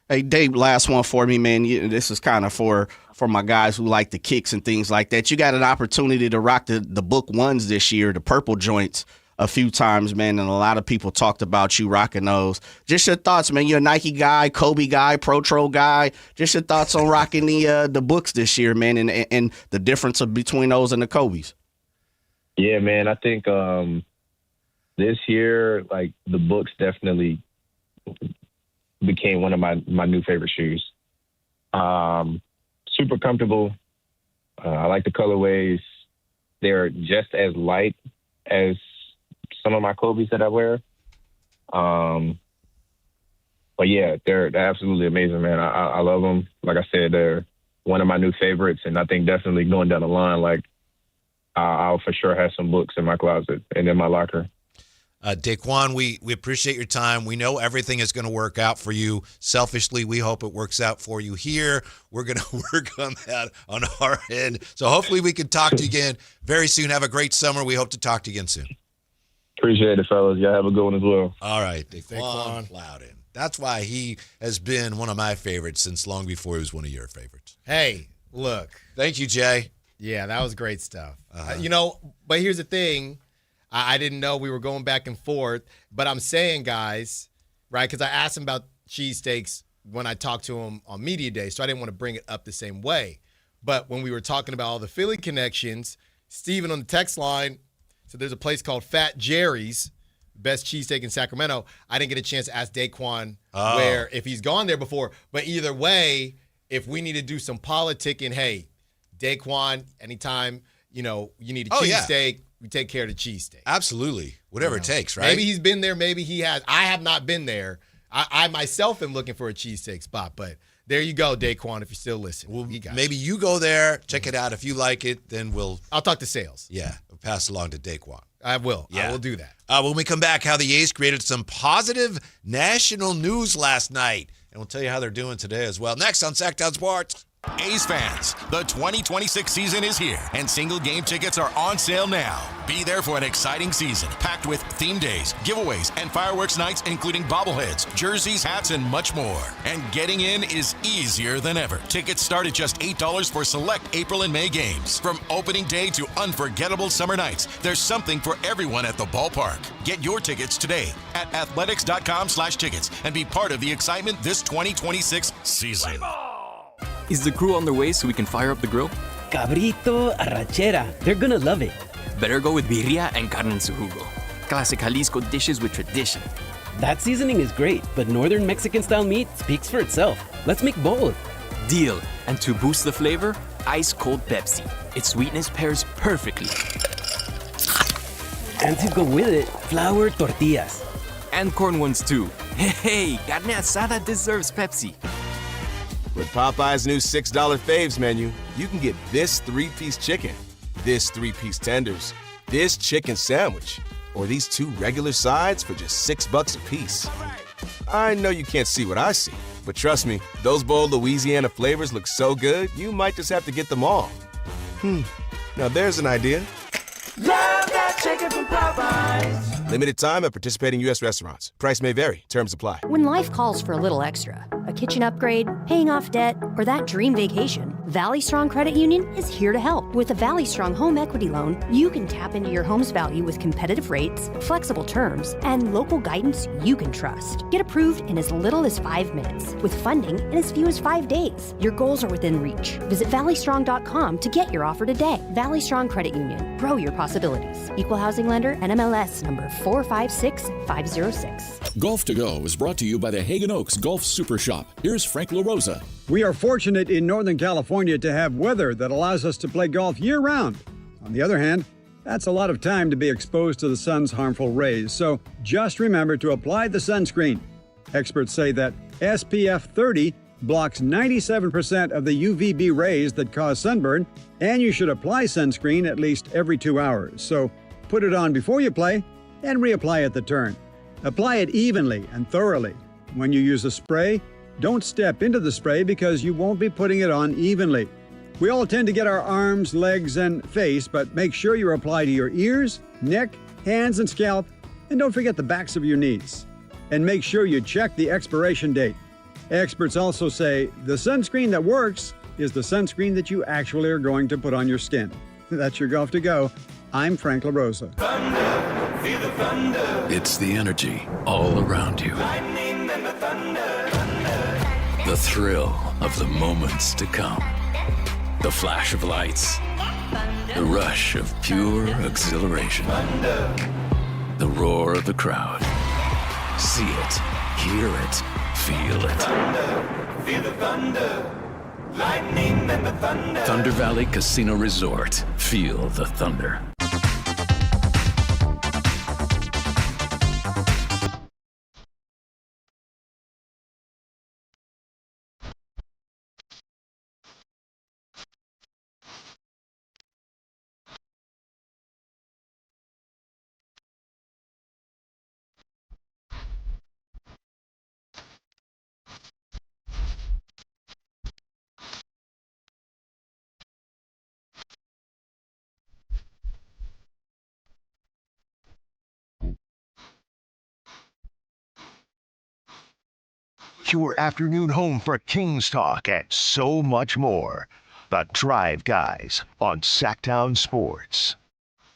Hey, Dave, last one for me, man. This is kind of for my guys who like the kicks and things like that. You got an opportunity to rock the Book Ones this year, the purple joints, a few times, man, and a lot of people talked about you rocking those. Just your thoughts, man. You're a Nike guy, Kobe guy, Pro guy. Just your thoughts on rocking the books this year, man, and the difference between those and the Kobe's. Yeah, man. I think this year, like, the books definitely became one of my new favorite shoes. Super comfortable. I like the colorways. They're just as light as some of my Kobe's that I wear. But yeah, they're absolutely amazing, man. I love them. Like I said, they're one of my new favorites, and I think definitely going down the line, like I'll for sure have some books in my closet and in my locker. Daquin, we appreciate your time. We know everything is going to work out for you. Selfishly, we hope it works out for you here. We're going to work on that on our end. So hopefully we can talk to you again very soon. Have a great summer. We hope to talk to you again soon. Appreciate it, fellas. Y'all have a good one as well. All right, Daquin Plowden. That's why he has been one of my favorites since long before he was one of your favorites. Hey, look. Thank you, Jay. Yeah, that was great stuff. You know, but here's the thing. I didn't know we were going back and forth, but I'm saying, guys, right, because I asked him about cheesesteaks when I talked to him on Media Day, so I didn't want to bring it up the same way. But when we were talking about all the Philly connections, Steven on the text line said there's a place called Fat Jerry's, best cheesesteak in Sacramento. I didn't get a chance to ask Daquin where if he's gone there before, but either way, if we need to do some politicking, hey, Daquin, anytime, you need a cheesesteak, we take care of the cheesesteak. Absolutely. Whatever it takes, right? Maybe he's been there, maybe he has. I have not been there. I myself am looking for a cheesesteak spot, but there you go, Daquin, if you're still listening. Well, maybe you go there, check it out. If you like it, then I'll talk to sales. Yeah, we'll pass it along to Daquin. I will. Yeah. I will do that. When we come back, how the A's created some positive national news last night. And we'll tell you how they're doing today as well. Next on Sactown Sports. A's fans, the 2026 season is here, and single game tickets are on sale now. Be there for an exciting season, packed with theme days, giveaways, and fireworks nights, including bobbleheads, jerseys, hats, and much more. And getting in is easier than ever. Tickets start at just $8 for select April and May games. From opening day to unforgettable summer nights, there's something for everyone at the ballpark. Get your tickets today at athletics.com/tickets and be part of the excitement this 2026 season. Is the crew on their way so we can fire up the grill? Cabrito, arrachera. They're gonna love it. Better go with birria and carne en su jugo. Classic Jalisco dishes with tradition. That seasoning is great, but northern Mexican-style meat speaks for itself. Let's make both. Deal. And to boost the flavor, ice-cold Pepsi. Its sweetness pairs perfectly. And to go with it, flour tortillas. And corn ones too. Hey, carne asada deserves Pepsi. With Popeye's new $6 faves menu, you can get this 3-piece chicken, this 3-piece tenders, this chicken sandwich, or these 2 regular sides for just $6 a piece. I know you can't see what I see, but trust me, those bold Louisiana flavors look so good, you might just have to get them all. Now there's an idea. Love that chicken from Popeyes. Limited time at participating U.S. restaurants. Price may vary. Terms apply. When life calls for a little extra, a kitchen upgrade, paying off debt, or that dream vacation, Valley Strong Credit Union is here to help. With a Valley Strong home equity loan, you can tap into your home's value with competitive rates, flexible terms, and local guidance you can trust. Get approved in as little as 5 minutes, with funding in as few as 5 days. Your goals are within reach. Visit valleystrong.com to get your offer today. Valley Strong Credit Union. Grow your possibilities. Equal housing lender, NMLS number 456506. Golf to Go is brought to you by the Hagen Oaks Golf Super Shop. Here's Frank LaRosa. We are fortunate in Northern California to have weather that allows us to play golf year-round. On the other hand, that's a lot of time to be exposed to the sun's harmful rays, so just remember to apply the sunscreen. Experts say that SPF 30 blocks 97% of the UVB rays that cause sunburn, and you should apply sunscreen at least every 2 hours. So put it on before you play and reapply at the turn. Apply it evenly and thoroughly. When you use a spray, don't step into the spray because you won't be putting it on evenly. We all tend to get our arms, legs, and face, but make sure you apply to your ears, neck, hands, and scalp, and don't forget the backs of your knees. And make sure you check the expiration date. Experts also say the sunscreen that works is the sunscreen that you actually are going to put on your skin. That's your Golf to Go. I'm Frank LaRosa. Thunder, feel the thunder. It's the energy all around you. Lightning and the thunder, thunder. The thrill of the moments to come. The flash of lights. The rush of pure exhilaration. The roar of the crowd. See it, hear it, feel it. Thunder, feel the thunder. Lightning and the thunder. Thunder Valley Casino Resort. Feel the thunder. Your afternoon home for Kings talk and so much more. The Drive Guys on Sactown Sports.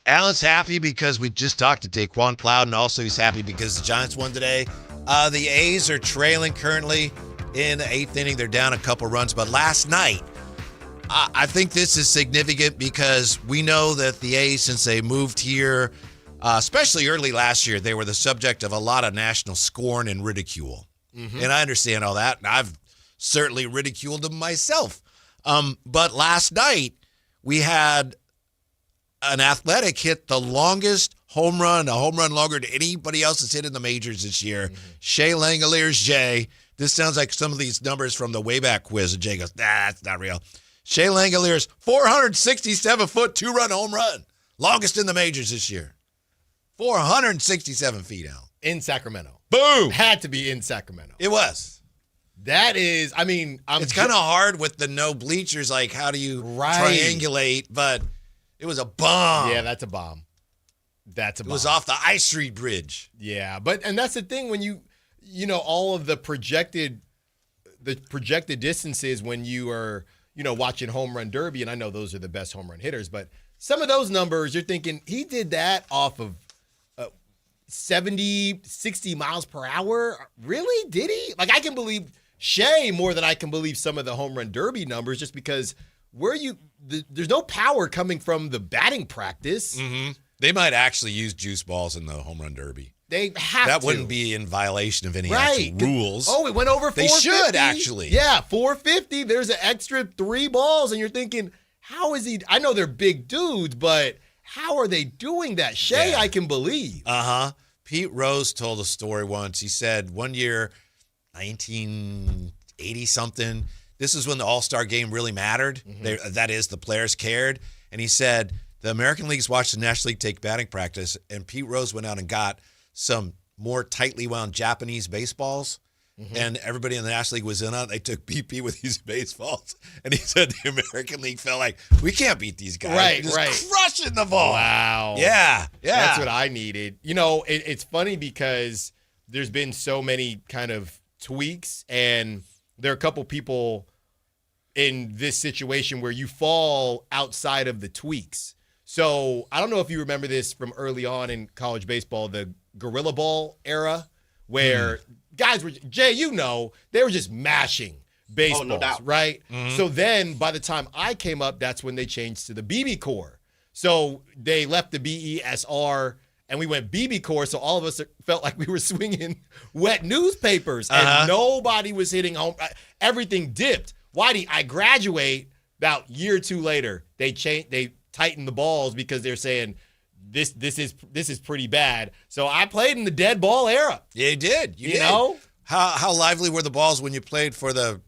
Alan's happy because we just talked to Daquin Plowden. Also, he's happy because the Giants won today. The A's are trailing currently in the 8th inning. They're down a couple runs. But last night, I think this is significant because we know that the A's, since they moved here, especially early last year, they were the subject of a lot of national scorn and ridicule. Mm-hmm. And I understand all that. And I've certainly ridiculed him myself. But last night, we had an Athletic hit the longest home run longer than anybody else has hit in the majors this year. Shea Langelier's Jay. This sounds like some of these numbers from the Wayback Quiz. And Jay goes, that's not real. Shea Langelier's 467-foot two-run home run. Longest in the majors this year. 467 feet out. In Sacramento. Boom. Had to be in Sacramento. It was. That is, I mean, it's kind of hard with the no bleachers. Like, how do you triangulate? But it was a bomb. Yeah, that's a bomb. That's a bomb. It was off the I Street Bridge. Yeah, and that's the thing when you all of the projected distances when you are, watching Home Run Derby, and I know those are the best home run hitters, but some of those numbers, you're thinking, he did that off of 70, 60 miles per hour? Really? Did he? Like, I can believe Shea more than I can believe some of the Home Run Derby numbers just because there's no power coming from the batting practice. Mm-hmm. They might actually use juice balls in the Home Run Derby. They have that to. Wouldn't be in violation of any actual rules. Oh, it went over 450. They should, actually. Yeah, 450. There's an extra 3 balls, and you're thinking, how is he? I know they're big dudes, but how are they doing that? Shea, I can believe. Uh-huh. Pete Rose told a story once. He said one year, 1980-something, this is when the All-Star game really mattered. Mm-hmm. That is, the players cared. And he said the American Leagues watched the National League take batting practice, and Pete Rose went out and got some more tightly wound Japanese baseballs. Mm-hmm. And everybody in the National League was in on it. They took BP with these baseballs. And he said the American League felt like, we can't beat these guys. Right, just crushing the ball. Wow. Yeah. That's what I needed. It's funny because there's been so many kind of tweaks, and there are a couple people in this situation where you fall outside of the tweaks. So I don't know if you remember this from early on in college baseball, the Gorilla Ball era, where guys were, Jay, they were just mashing baseballs, no doubt. right? Mm-hmm. So then by the time I came up, that's when they changed to the BB core. So they left the BESR and we went BB core. So all of us felt like we were swinging wet newspapers and nobody was hitting home. Everything dipped. Why I graduate about a year or two later, they tightened the balls because they're saying, This is pretty bad. So I played in the dead ball era. Yeah, you did. You did. How lively were the balls when you played for the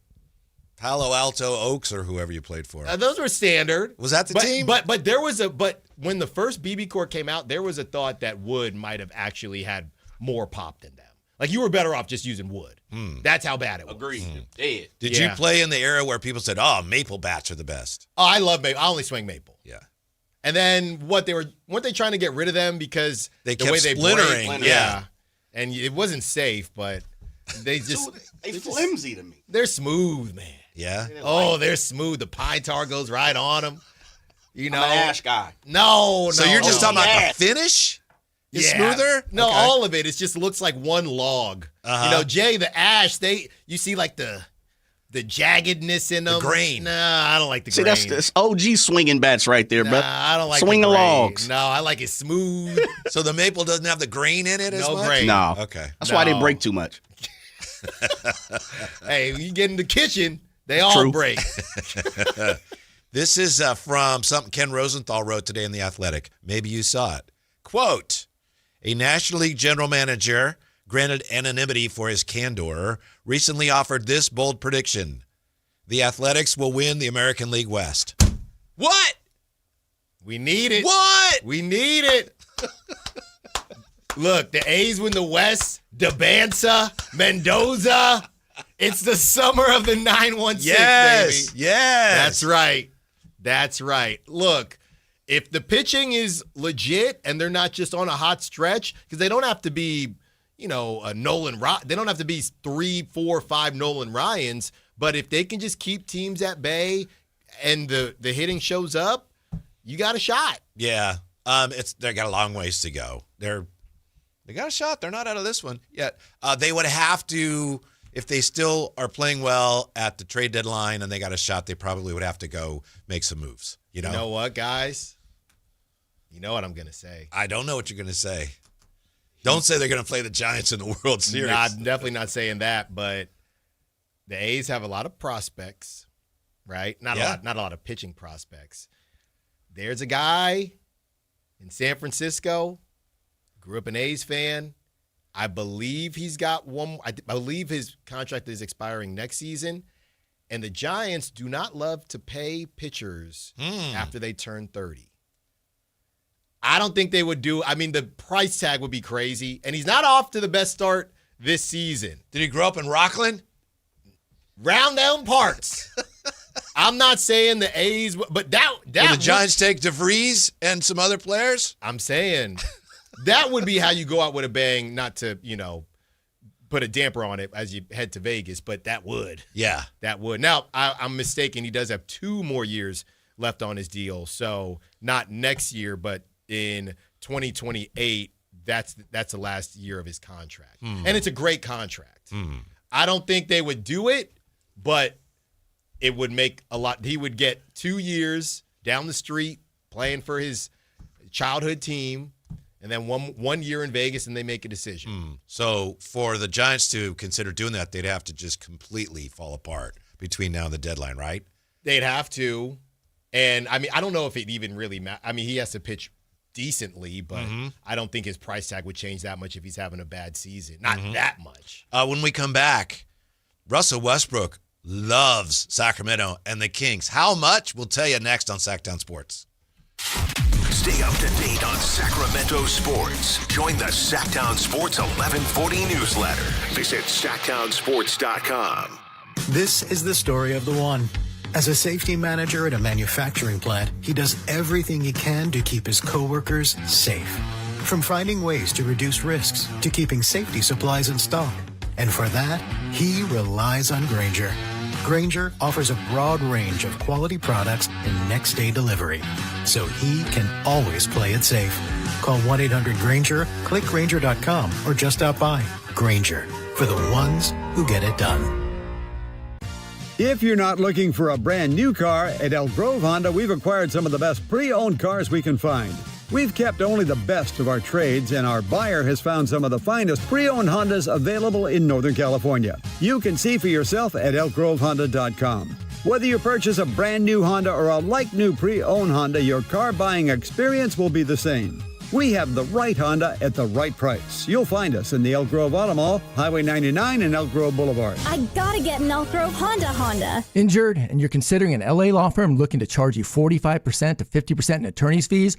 Palo Alto Oaks or whoever you played for? Those were standard. Was that the team? But when the first BB core came out, there was a thought that wood might have actually had more pop than them. Like, you were better off just using wood. That's how bad it was. Agreed. Dead. Did you play in the era where people said, "Oh, maple bats are the best"? Oh, I love maple. I only swing maple. Yeah. And then weren't they trying to get rid of them because they the kept way they splintering? Break, yeah. And it wasn't safe, but they just they flimsy to me. They're smooth, man. Yeah. Oh, they're smooth. The pine tar goes right on them. I'm an ash guy. No. So you're just talking about the finish? Is smoother? No, all of it. It just looks like one log. Jay, the ash, you see like the jaggedness in them. The grain. Nah, I don't like the grain. That's OG swinging bats right there, bro. I don't like swinging the grain. logs. No, I like it smooth. So the maple doesn't have the grain in it as much? No grain. No. Okay. That's why they break too much. Hey, when you get in the kitchen, they all break. This is from something Ken Rosenthal wrote today in The Athletic. Maybe you saw it. Quote, a National League general manager, granted anonymity for his candor, recently offered this bold prediction. The Athletics will win the American League West. What? We need it. What? We need it. Look, the A's win the West. Debanza, Mendoza. It's the summer of the 916, baby. Yes. That's right. Look, if the pitching is legit and they're not just on a hot stretch, because they don't have to be, a Nolan Ryan. They don't have to be 3, 4, 5 Nolan Ryans. But if they can just keep teams at bay and the hitting shows up, you got a shot. Yeah. They got a long ways to go. They got a shot. They're not out of this one yet. They would have to, if they still are playing well at the trade deadline and they got a shot, they probably would have to go make some moves. You know what, guys? You know what I'm going to say. I don't know what you're going to say. Don't say they're going to play the Giants in the World Series. I'm definitely not saying that, but the A's have a lot of prospects, right? Not a lot of pitching prospects. There's a guy in San Francisco, grew up an A's fan. I believe he's got one. I believe his contract is expiring next season. And the Giants do not love to pay pitchers after they turn 30. I don't think they would do. I mean, the price tag would be crazy. And he's not off to the best start this season. Did he grow up in Rockland? Round down parts. I'm not saying the A's, but that Will the Giants take DeVries and some other players? I'm saying that would be how you go out with a bang, not to, put a damper on it as you head to Vegas, but that would. Yeah. That would. Now, I'm mistaken. He does have 2 more years left on his deal. So not next year, but in 2028, that's the last year of his contract. And it's a great contract. I don't think they would do it, but it would make a lot. He would get 2 years down the street playing for his childhood team, and then one year in Vegas, and they make a decision. So for the Giants to consider doing that, they'd have to just completely fall apart between now and the deadline, right? They'd have to. And, I mean, I don't know if it even really matters. I mean, he has to pitch decently, but I don't think his price tag would change that much if he's having a bad season. Not that much. When we come back, Russell Westbrook loves Sacramento and the Kings. How much? We'll tell you next on Sactown Sports. Stay up to date on Sacramento sports. Join the Sactown Sports 1140 newsletter. Visit SactownSports.com. This is the story of the one. As a safety manager at a manufacturing plant, he does everything he can to keep his coworkers safe. From finding ways to reduce risks to keeping safety supplies in stock. And for that, he relies on Grainger. Grainger offers a broad range of quality products and next-day delivery, so he can always play it safe. Call 1-800-GRAINGER, click Grainger.com, or just stop by. Grainger, for the ones who get it done. If you're not looking for a brand new car, at Elk Grove Honda, we've acquired some of the best pre-owned cars we can find. We've kept only the best of our trades, and our buyer has found some of the finest pre-owned Hondas available in Northern California. You can see for yourself at elkgrovehonda.com. Whether you purchase a brand new Honda or a like-new pre-owned Honda, your car buying experience will be the same. We have the right Honda at the right price. You'll find us in the Elk Grove Auto Mall, Highway 99 and Elk Grove Boulevard. I gotta get an Elk Grove Honda. Injured and you're considering an LA law firm looking to charge you 45% to 50% in attorney's fees?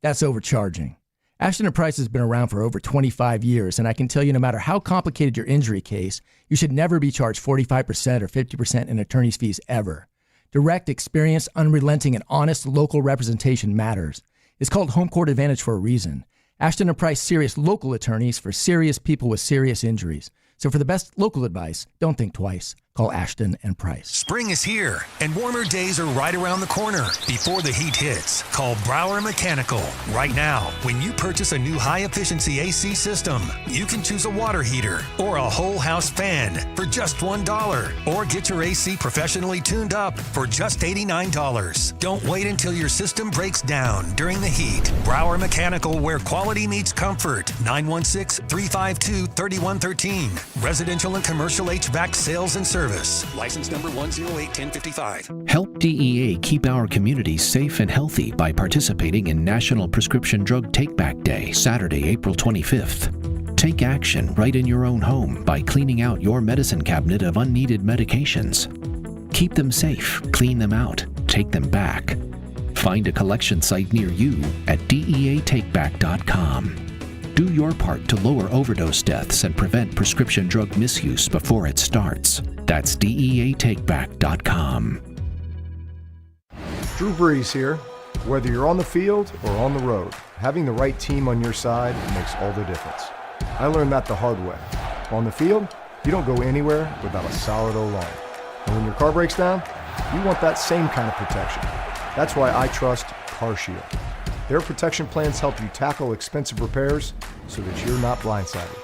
That's overcharging. Ashton & Price has been around for over 25 years, and I can tell you no matter how complicated your injury case, you should never be charged 45% or 50% in attorney's fees ever. Direct, experienced, unrelenting, and honest local representation matters. It's called Home Court Advantage for a reason. Ashton & Price serious local attorneys for serious people with serious injuries. So for the best local advice, don't think twice. Call Ashton & Price. Spring is here, and warmer days are right around the corner. Before the heat hits, call Brower Mechanical. Right now, when you purchase a new high-efficiency AC system, you can choose a water heater or a whole house fan for just $1. Or get your AC professionally tuned up for just $89. Don't wait until your system breaks down during the heat. Brower Mechanical, where quality meets comfort. 916-352-3113. Residential and commercial HVAC sales and service. License number 108-1055. Help DEA keep our communities safe and healthy by participating in National Prescription Drug Take-Back Day, Saturday, April 25th. Take action right in your own home by cleaning out your medicine cabinet of unneeded medications. Keep them safe, clean them out, take them back. Find a collection site near you at DEATakeback.com. Do your part to lower overdose deaths and prevent prescription drug misuse before it starts. That's DEATakeback.com. Drew Brees here. Whether you're on the field or on the road, having the right team on your side makes all the difference. I learned that the hard way. On the field, you don't go anywhere without a solid O-line. And when your car breaks down, you want that same kind of protection. That's why I trust CarShield. Their protection plans help you tackle expensive repairs so that you're not blindsided.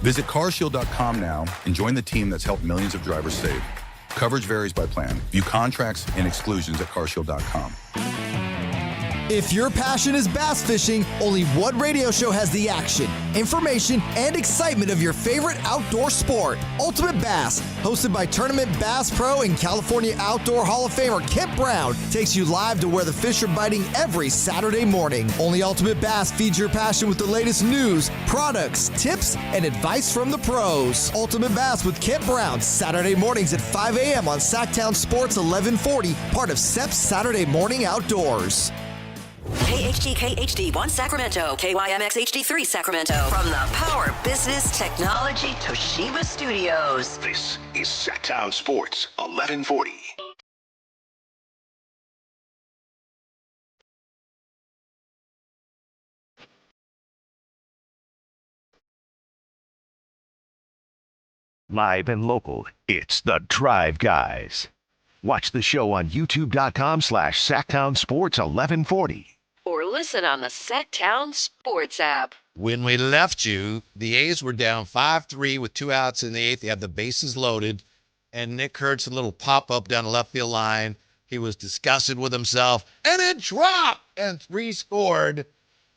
Visit carshield.com now and join the team that's helped millions of drivers save. Coverage varies by plan. View contracts and exclusions at carshield.com. If your passion is bass fishing, only one radio show has the action, information, and excitement of your favorite outdoor sport. Ultimate Bass, hosted by Tournament Bass Pro and California Outdoor Hall of Famer Kent Brown, takes you live to where the fish are biting every Saturday morning. Only Ultimate Bass feeds your passion with the latest news, products, tips, and advice from the pros. Ultimate Bass with Kent Brown, Saturday mornings at 5 a.m. on Sactown Sports 1140, part of SEP's Saturday Morning Outdoors. KHD1 Sacramento, KYMX HD3 Sacramento. From the Power Business Technology Toshiba Studios. This is Sactown Sports 1140. Live and local, it's The Drive Guys. Watch the show on youtube.com/Sactown Sports 1140. Or listen on the Sactown Sports app. When we left you, the A's were down 5-3 with 2 outs in the 8th. They had the bases loaded, and Nick Kurtz, a little pop-up down the left field line. He was disgusted with himself, and it dropped, and 3 scored.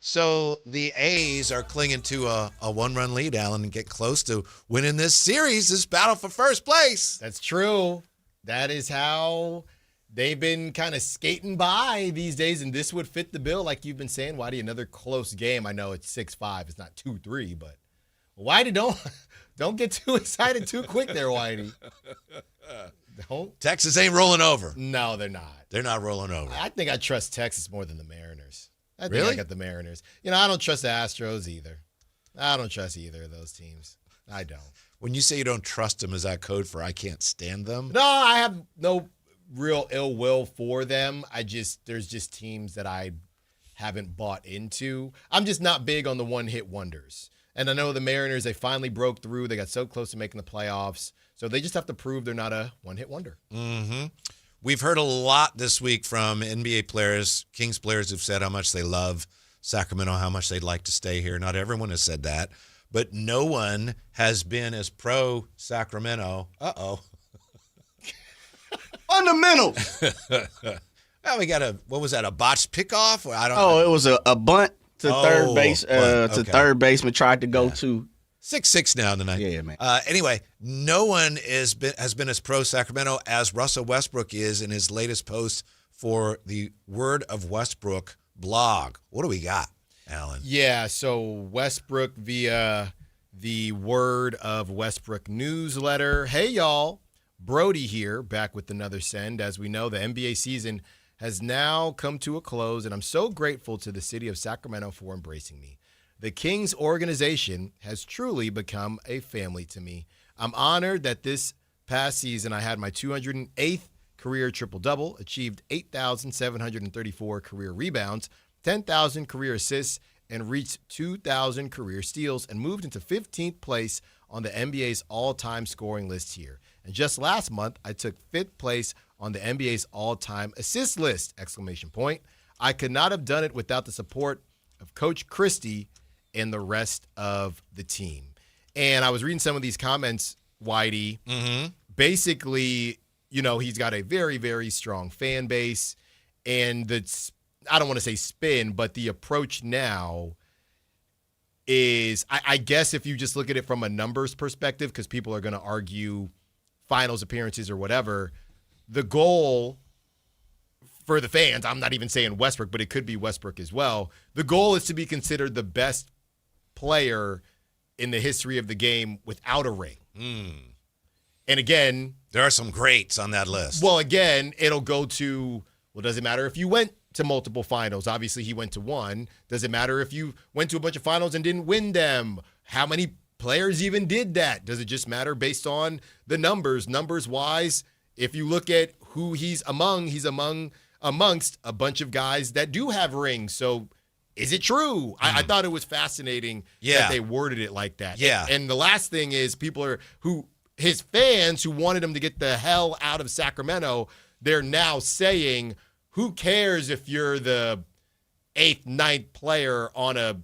So the A's are clinging to a 1-run lead, Alan, and get close to winning this series, this battle for first place. That's true. That is how they've been kind of skating by these days, and this would fit the bill, like you've been saying, Whitey. Another close game. I know it's 6-5. It's not 2-3, but Whitey, don't get too excited too quick there, Whitey. Don't. Texas ain't rolling over. No, they're not. They're not rolling over. I think I trust Texas more than the Mariners. I think Really? I got the Mariners. I don't trust the Astros either. I don't trust either of those teams. I don't. When you say you don't trust them, is that code for I can't stand them? No, I have no real ill will for them. There's just teams that I haven't bought into. I'm just not big on the one-hit wonders. And I know the Mariners, they finally broke through. They got so close to making the playoffs. So they just have to prove they're not a one-hit wonder. Mm-hmm. We've heard a lot this week from NBA players, Kings players who've said how much they love Sacramento, how much they'd like to stay here. Not everyone has said that, but no one has been as pro Sacramento. Uh-oh. Fundamentals. Well, we got what was that, a botched pickoff? It was a bunt to third base. Third baseman tried to go to. 6-6 now tonight. Yeah, man. Anyway, no one has been as pro Sacramento as Russell Westbrook is in his latest post for the Word of Westbrook blog. What do we got, Alan? Yeah, so Westbrook via the Word of Westbrook newsletter. Hey, y'all. Brody here, back with another send. As we know, the NBA season has now come to a close, and I'm so grateful to the city of Sacramento for embracing me. The Kings organization has truly become a family to me. I'm honored that this past season I had my 208th career triple-double, achieved 8,734 career rebounds, 10,000 career assists, and reached 2,000 career steals, and moved into 15th place on the NBA's all-time scoring list here. And just last month, I took 5th place on the NBA's all-time assist list, ! I could not have done it without the support of Coach Christie and the rest of the team. And I was reading some of these comments, Whitey. Mm-hmm. Basically, he's got a very, very strong fan base. And I don't want to say spin, but the approach now is, I guess if you just look at it from a numbers perspective, because people are going to argue finals appearances or whatever, the goal for the fans, I'm not even saying Westbrook, but it could be Westbrook as well. The goal is to be considered the best player in the history of the game without a ring. And again, there are some greats on that list. Well, again, it'll go to, does it matter if you went to multiple finals? Obviously, he went to one. Does it matter if you went to a bunch of finals and didn't win them? How many players even did that? Does it just matter based on the numbers? Numbers-wise, if you look at who he's amongst a bunch of guys that do have rings. So is it true? I thought it was fascinating that they worded it like that. Yeah. And the last thing is his fans who wanted him to get the hell out of Sacramento, they're now saying, who cares if you're the 8th, 9th player on a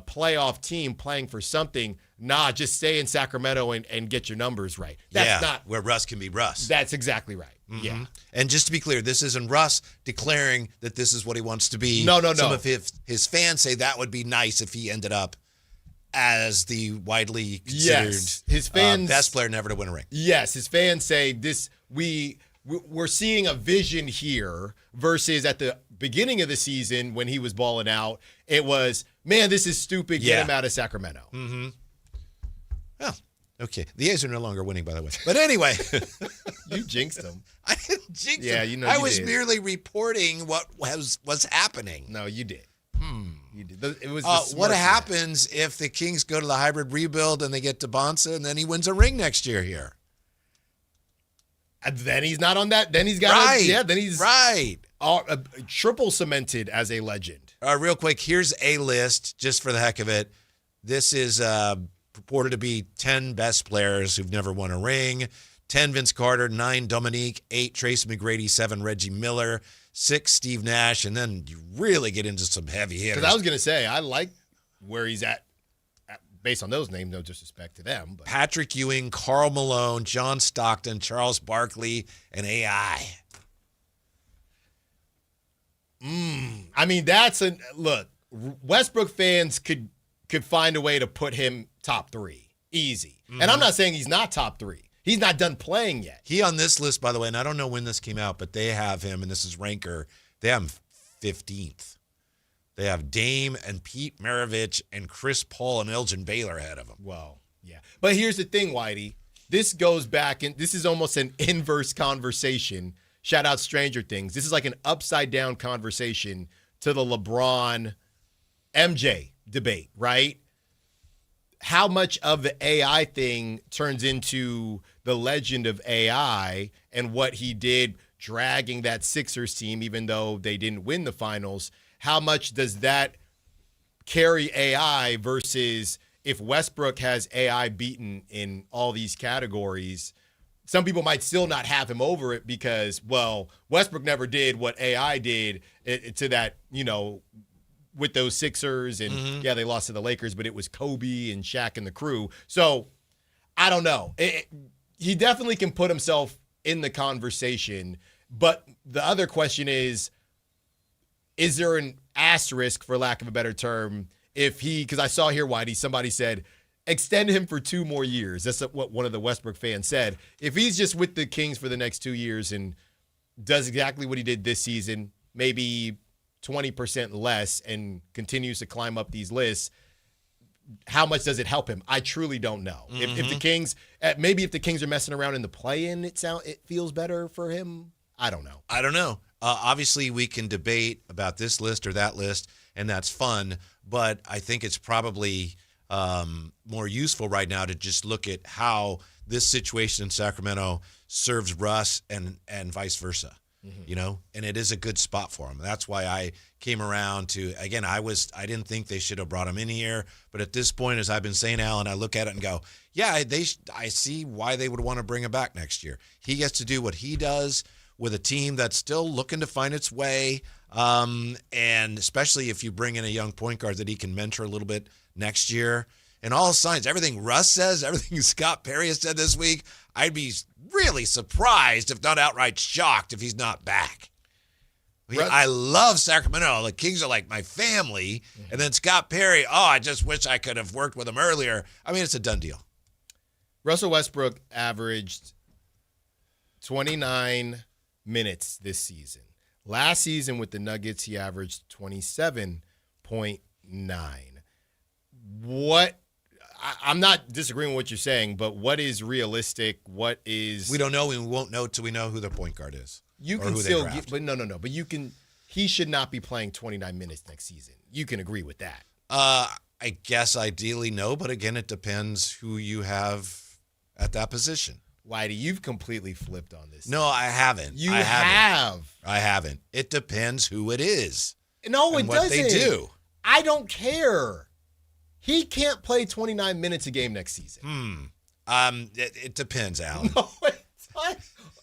playoff team playing for something? Just stay in Sacramento and get your numbers right. That's not where Russ can be Russ. That's exactly right. Mm-hmm. Yeah. And just to be clear, this isn't Russ declaring that this is what he wants to be. No. Some of his fans say that would be nice if he ended up as the widely considered his fans, best player never to win a ring. Yes, his fans say this. We're seeing a vision here versus at the beginning of the season when he was balling out. It was, man, this is stupid. Get him out of Sacramento. Mm-hmm. Well, okay. The A's are no longer winning, by the way. But anyway. You jinxed them. I didn't jinx them. Yeah, you know I you was did. merely reporting what was happening. No, you did. You did. It was what happens if the Kings go to the hybrid rebuild and they get to Bonsa and then he wins a ring next year here? And then he's not on that. Then he's got then he's triple cemented as a legend. Real quick, here's a list just for the heck of it. This is purported to be 10 best players who've never won a ring. 10 Vince Carter, 9 Dominique, 8 Trace McGrady, 7 Reggie Miller, 6 Steve Nash, and then you really get into some heavy hitters. Because I was going to say, I like where he's at based on those names, no disrespect to them. But. Patrick Ewing, Karl Malone, John Stockton, Charles Barkley, and AI. I mean, look, Westbrook fans could find a way to put him top 3. Easy. Mm-hmm. And I'm not saying he's not top 3. He's not done playing yet. He on this list, by the way, and I don't know when this came out, but they have him, and this is Ranker, they have him 15th. They have Dame and Pete Maravich and Chris Paul and Elgin Baylor ahead of him. Well, yeah. But here's the thing, Whitey. This goes back, and this is almost an inverse conversation. Shout out Stranger Things. This is like an upside-down conversation to the LeBron-MJ debate, right? How much of the AI thing turns into the legend of AI and what he did dragging that Sixers team, even though they didn't win the finals. How much does that carry AI versus if Westbrook has AI beaten in all these categories? Some people might still not have him over it because, well, Westbrook never did what AI did to that, with those Sixers. And, they lost to the Lakers, but it was Kobe and Shaq and the crew. So, I don't know. He definitely can put himself in the conversation. But the other question is there an asterisk, for lack of a better term, because I saw here, Whitey, somebody said, extend him for 2 more years. That's what one of the Westbrook fans said. If he's just with the Kings for the next 2 years and does exactly what he did this season, maybe 20% less, and continues to climb up these lists, how much does it help him? I truly don't know. If the Kings, if the Kings are messing around in the play-in, it feels better for him. I don't know. Obviously, we can debate about this list or that list, and that's fun. But I think it's probably more useful right now to just look at how this situation in Sacramento serves Russ and vice versa. And it is a good spot for him. That's why I came around to, again, I didn't think they should have brought him in here. But at this point, as I've been saying, Alan, I look at it and go, yeah, I see why they would want to bring him back next year. He gets to do what he does with a team that's still looking to find its way. And especially if you bring in a young point guard that he can mentor a little bit next year. And all signs, everything Russ says, everything Scott Perry has said this week, I'd be really surprised, if not outright shocked, if he's not back. I love Sacramento. The Kings are like my family. And then Scott Perry, I just wish I could have worked with him earlier. I mean, it's a done deal. Russell Westbrook averaged 29 minutes this season. Last season with the Nuggets, he averaged 27.9. I'm not disagreeing with what you're saying, but what is realistic? What is... We don't know, and we won't know till we know who the point guard is. You can still get... But no. But you can... He should not be playing 29 minutes next season. You can agree with that. I guess ideally no, but again, it depends who you have at that position. Whitey, you've completely flipped on this. No, I haven't. I haven't. It depends who it is. No, it doesn't. What they do. I don't care. He can't play 29 minutes a game next season. It depends, Alan. No,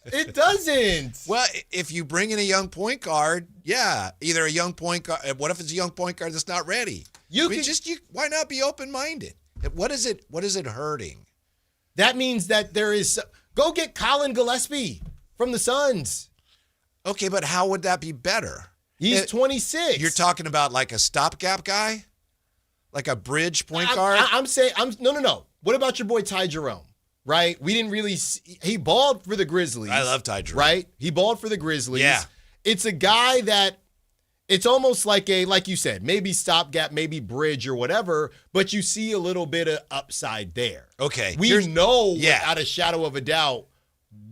it doesn't. Well, if you bring in a young point guard, yeah, either a young point guard. What if it's a young point guard that's not ready? Why not be open-minded? What is it hurting? That means that there is. Go get Colin Gillespie. from the Suns. Okay, but how would that be better? He's 26. You're talking about like a stopgap guy? Like a bridge point guard? No. What about your boy Ty Jerome? Right? We didn't really see, he balled for the Grizzlies. I love Ty Jerome. Right? He balled for the Grizzlies. Yeah. It's a guy that it's almost like like you said, maybe stopgap, maybe bridge or whatever, but you see a little bit of upside there. Okay. We know without a shadow of a doubt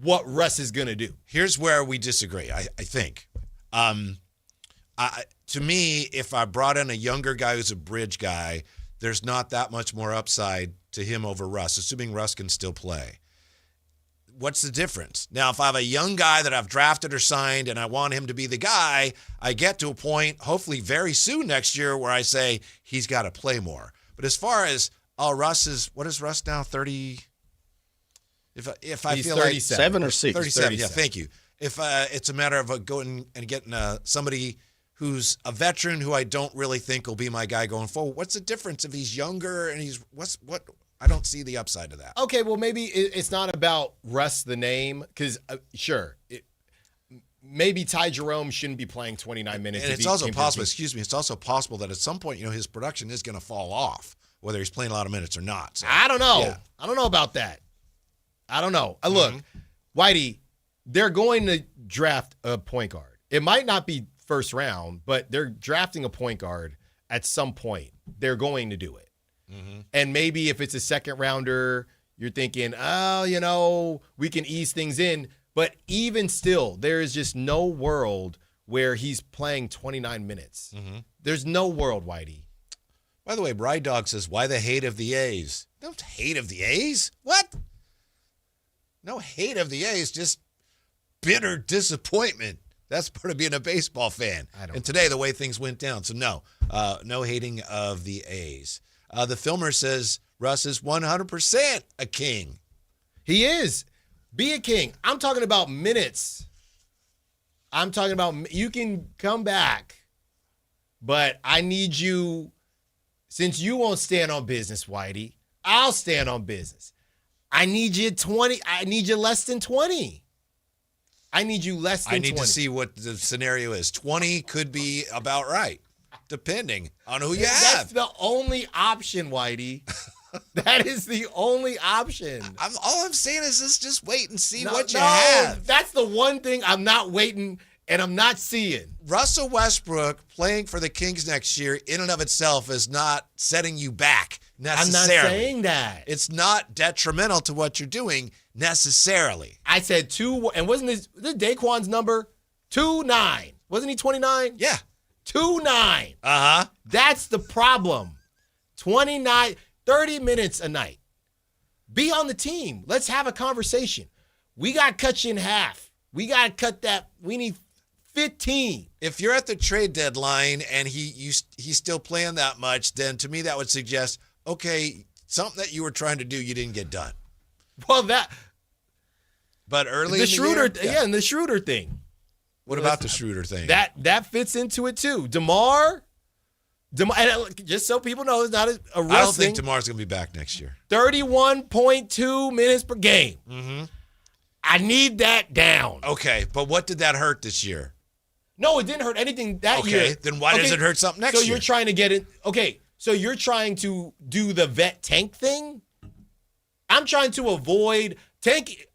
what Russ is going to do. Here's where we disagree, I think. To me, if I brought in a younger guy who's a bridge guy, there's not that much more upside to him over Russ, assuming Russ can still play. What's the difference? Now, if I have a young guy that I've drafted or signed and I want him to be the guy, I get to a point, hopefully very soon next year, where I say he's got to play more. But as far as, what is Russ now, 30? If I he's feel 37 like or 6. 37, yeah, thank you. If it's a matter of going and getting somebody who's a veteran who I don't really think will be my guy going forward, what's the difference if he's younger and he's what? I don't see the upside of that. Okay, well, maybe it's not about Russ the name, because maybe Ty Jerome shouldn't be playing 29 minutes. And it's also possible, it's also possible that at some point, his production is going to fall off, whether he's playing a lot of minutes or not. So, I don't know. Yeah. I don't know about that. I don't know. Look, Whitey, they're going to draft a point guard. It might not be first round, but they're drafting a point guard at some point. They're going to do it. And maybe if it's a second rounder, you're thinking, we can ease things in. But even still, there is just no world where he's playing 29 minutes. There's no world, Whitey. By the way, Bride Dog says, why the hate of the A's? Don't hate of the A's. What? No hate of the A's, just bitter disappointment. That's part of being a baseball fan. And today, the way things went down. So no hating of the A's. The filmer says Russ is 100% a king. He is. Be a king. I'm talking about minutes. I'm talking about you can come back, but I need you, since you won't stand on business, Whitey, I'll stand on business. I need you 20. I need you less than 20. I need you less than 20. I need to see what the scenario is. 20 could be about right, depending on who you have. That's the only option, Whitey. That is the only option. All I'm saying is let's just wait and see what you have. That's the one thing I'm not waiting and I'm not seeing. Russell Westbrook playing for the Kings next year in and of itself is not setting you back necessarily. I'm not saying that. It's not detrimental to what you're doing necessarily. I said 2, and wasn't this Daquan's number? 29. Wasn't he 29? Yeah. 29. Uh-huh. That's the problem. 29, 30 minutes a night. Be on the team. Let's have a conversation. We got to cut you in half. We got to cut that. We need 15. If you're at the trade deadline and he's still playing that much, then to me that would suggest, okay, something that you were trying to do, you didn't get done. Well, but early the in Schroeder, the year, and the Schroeder thing. What about the Schroeder thing? That fits into it too. DeMar, and just so people know, it's not a Russ I don't think thing. DeMar's going to be back next year. 31.2 minutes per game. Mm-hmm. I need that down. Okay, but what did that hurt this year? No, it didn't hurt anything that year. Okay, then why does it hurt something next year? So you're trying to get it. Okay, so you're trying to do the vet tank thing? I'm trying to avoid tank,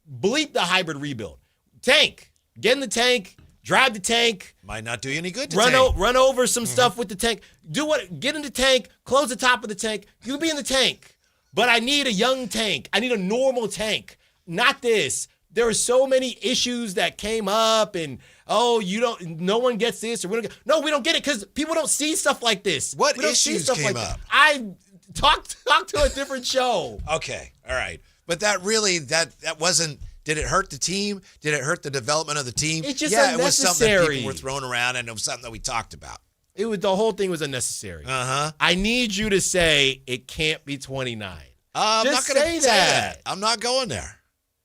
bleep the hybrid rebuild. Tank. Get in the tank, drive the tank. Might not do you any good to run over some stuff with the tank. Get in the tank, close the top of the tank. You'll be in the tank. But I need a young tank. I need a normal tank. Not this. There are so many issues that came up and no one gets this or we don't get it because people don't see stuff like this. What issues came up? I talk to a different show. Okay. All right. But that really that wasn't. Did it hurt the team? Did it hurt the development of the team? It's just it was something that unnecessary. people were throwing around and it was something that we talked about. The whole thing was unnecessary. Uh-huh. I need you to say it can't be 29. I'm Just not going to say that. I'm not going there.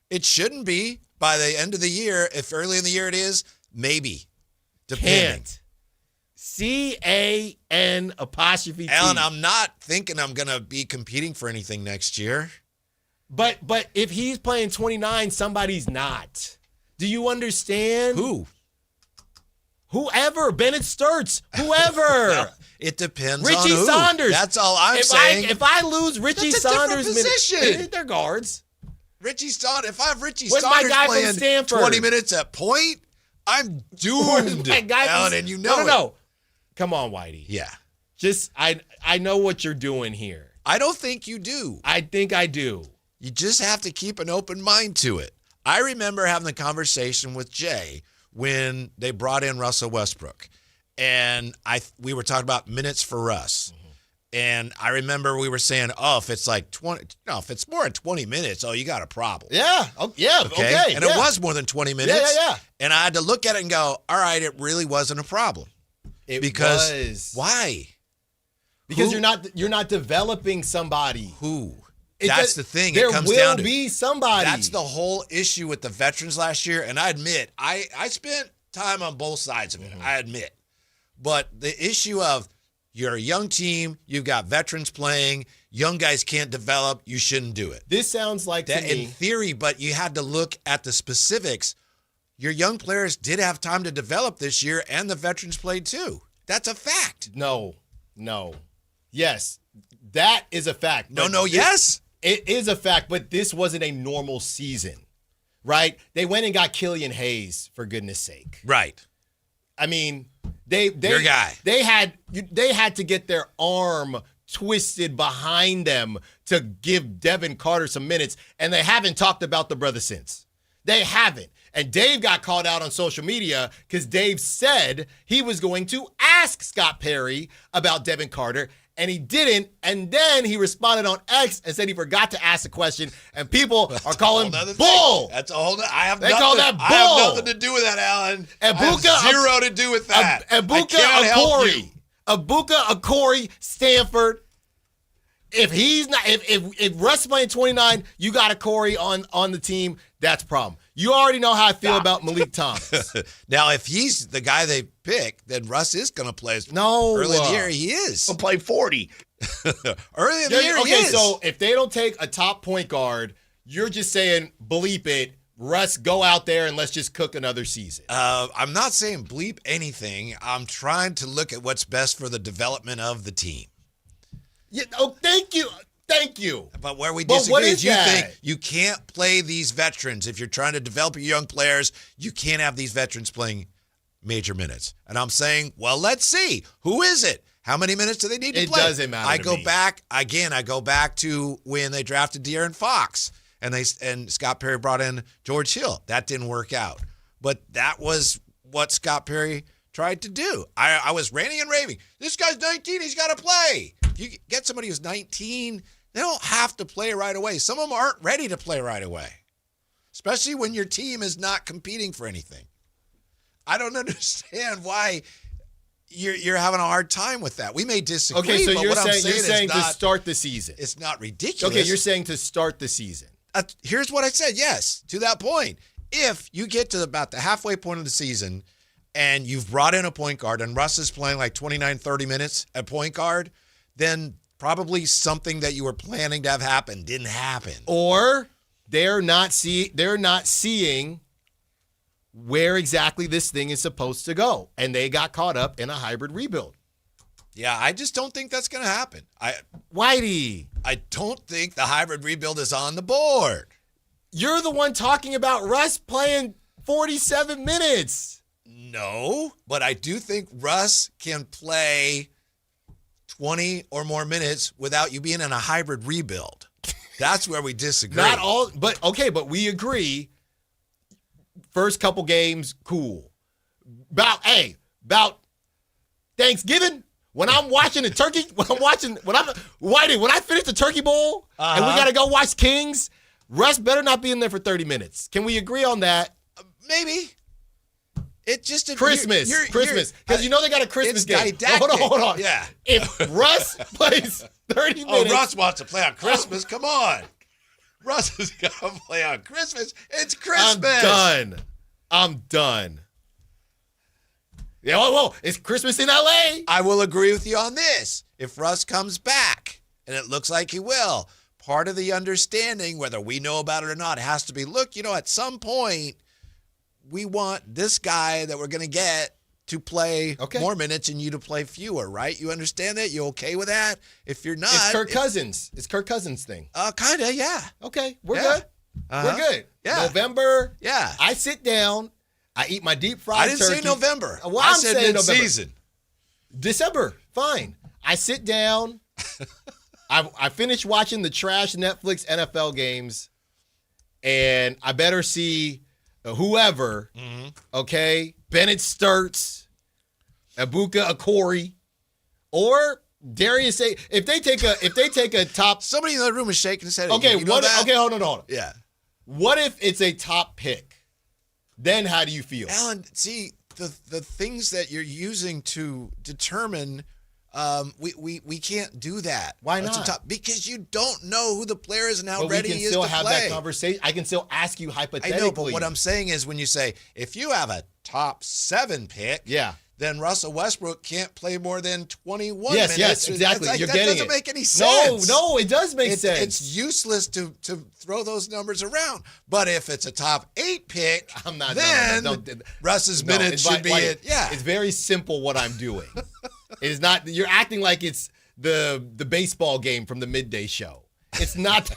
It shouldn't be by the end of the year. If early in the year it is, maybe. Depending. Can't. CAN''T. Alan, I'm not thinking I'm going to be competing for anything next year. But if he's playing 29, somebody's not. Do you understand? Whoever. Bennett Sturts. Whoever. Well, it depends on Richie who. Saunders. That's all I'm saying. If I lose Richie That's a Saunders, different position. They're guards. Richie Saunders. If I have Richie Where's my Saunders guy from playing Stanford? 20 minutes at point, I'm doomed. My guy from- Alan, and you know No. Come on, Whitey. Yeah. Just I know what you're doing here. I don't think you do. I think I do. You just have to keep an open mind to it. I remember having the conversation with Jay when they brought in Russell Westbrook. And we were talking about minutes for Russ. And I remember we were saying, if it's like 20, if it's more than 20 minutes, you got a problem. Yeah. Okay. And it was more than 20 minutes. Yeah. And I had to look at it and go, all right, it really wasn't a problem. Was. Why? Because you're not developing somebody. Who? That's the thing. There it comes will down to be somebody. That's the whole issue with the veterans last year. And I admit, I spent time on both sides of it. I admit. But the issue of you're a young team, you've got veterans playing, young guys can't develop, you shouldn't do it. This sounds like that to me, in theory, but you had to look at the specifics. Your young players did have time to develop this year, and the veterans played too. That's a fact. No. Yes, that is a fact. Yes. It is a fact, but this wasn't a normal season, right? They went and got Killian Hayes, for goodness sake. Right. I mean, your guy. They had to get their arm twisted behind them to give Devin Carter some minutes, and they haven't talked about the brother since. They haven't. And Dave got called out on social media because Dave said he was going to ask Scott Perry about Devin Carter, and he didn't. And then he responded on X and said he forgot to ask the question, and people are calling bull. That's a whole nother thing. They call that bull. I have nothing to do with that, Alan. And I have zero to do with that. Abuka Akori, Stanford. If Russ playing 29, you got Akori on the team. That's a problem. You already know how I feel about Malik Thomas. Now, if he's the guy they pick, then Russ is going to play. Early in the year, he is. He'll play 40. Early in the year, he is. Okay, so if they don't take a top point guard, you're just saying, bleep it, Russ, go out there and let's just cook another season. I'm not saying bleep anything. I'm trying to look at what's best for the development of the team. Yeah, thank you. But where we disagree is you think you can't play these veterans. If you're trying to develop your young players, you can't have these veterans playing major minutes. And I'm saying, well, let's see. Who is it? How many minutes do they need to play? It doesn't matter. I go back to when they drafted De'Aaron Fox and Scott Perry brought in George Hill. That didn't work out. But that was what Scott Perry tried to do. I was ranting and raving. This guy's 19. He's got to play. If you get somebody who's 19, they don't have to play right away. Some of them aren't ready to play right away, especially when your team is not competing for anything. I don't understand why you're having a hard time with that. We may disagree. Okay, so but you're what I'm saying is to start the season. It's not ridiculous. Okay, you're saying to start the season. Here's what I said. Yes, to that point. If you get to about the halfway point of the season and you've brought in a point guard and Russ is playing like 29, 30 minutes at point guard, then probably something that you were planning to have happen didn't happen. Or they're not seeing where exactly this thing is supposed to go. And they got caught up in a hybrid rebuild. Yeah, I just don't think that's going to happen. Whitey. I don't think the hybrid rebuild is on the board. You're the one talking about Russ playing 47 minutes. No, but I do think Russ can play 20 or more minutes without you being in a hybrid rebuild. That's where we disagree. Not all, but okay, but we agree. First couple games, cool. About Thanksgiving, when I'm watching the turkey, when I finish the turkey bowl and we got to go watch Kings, Russ better not be in there for 30 minutes. Can we agree on that? Maybe. It just Christmas, because you know they got a Christmas game. Hold on. Yeah. If Russ plays 30 minutes, Russ wants to play on Christmas. Come on, Russ is gonna play on Christmas. It's Christmas. I'm done. Yeah, whoa! It's Christmas in LA. I will agree with you on this. If Russ comes back, and it looks like he will, part of the understanding, whether we know about it or not, has to be, look, at some point, we want this guy that we're going to get to play more minutes and you to play fewer, right? You understand that? You okay with that? If you're not, it's Kirk Cousins. It's Kirk Cousins thing. Kind of, yeah. Okay, we're good. We're good. Yeah. November. Yeah. I sit down. I eat my deep fried turkey. I didn't say November. Well, I I'm said saying mid-season. December. Fine. I sit down. I finish watching the trash Netflix NFL games, and I better see whoever, okay, Bennett Sturts, Ibuka Akori, or Darius. If they take a top, somebody in the room is shaking his head. Okay, you know that? Okay, hold on. Yeah. What if it's a top pick? Then how do you feel? Alan, see, the things that you're using to determine, we can't do that. Why not? Because you don't know who the player is and how but ready we can he is still to have play. that conversation. I can still ask you hypothetically. I know, but what I'm saying is when you say, if you have a top 7 pick, then Russell Westbrook can't play more than 21 minutes. Yes, exactly. Like, You're that getting doesn't it. make any sense. No, it does make sense. It's useless to throw those numbers around. But if it's a top 8 pick, Russ's minutes should be it. Yeah. It's very simple what I'm doing. It is not. You're acting like it's the baseball game from the midday show. It's not.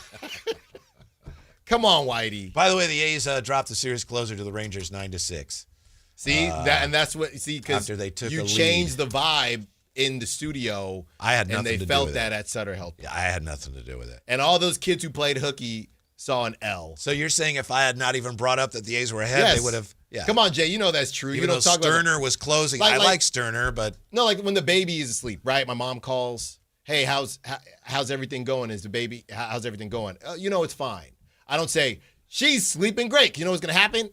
Come on, Whitey. By the way, the A's dropped the series closer to the Rangers 9-6. See that's what. See, because after they took you a changed lead. the vibe in the studio. I had nothing and they to do felt with that it. at Sutter Health. Yeah, I had nothing to do with it. And all those kids who played hooky saw an L. So you're saying if I had not even brought up that the A's were ahead, they would have. Yeah. Come on, Jay. You know that's true. Even you don't though talk Sterner about was closing. Like- I like- like Sterner, but No, like when the baby is asleep, right? My mom calls. Hey, how's everything going? Is the baby? How's everything going? You know it's fine. I don't say she's sleeping great. You know what's gonna happen?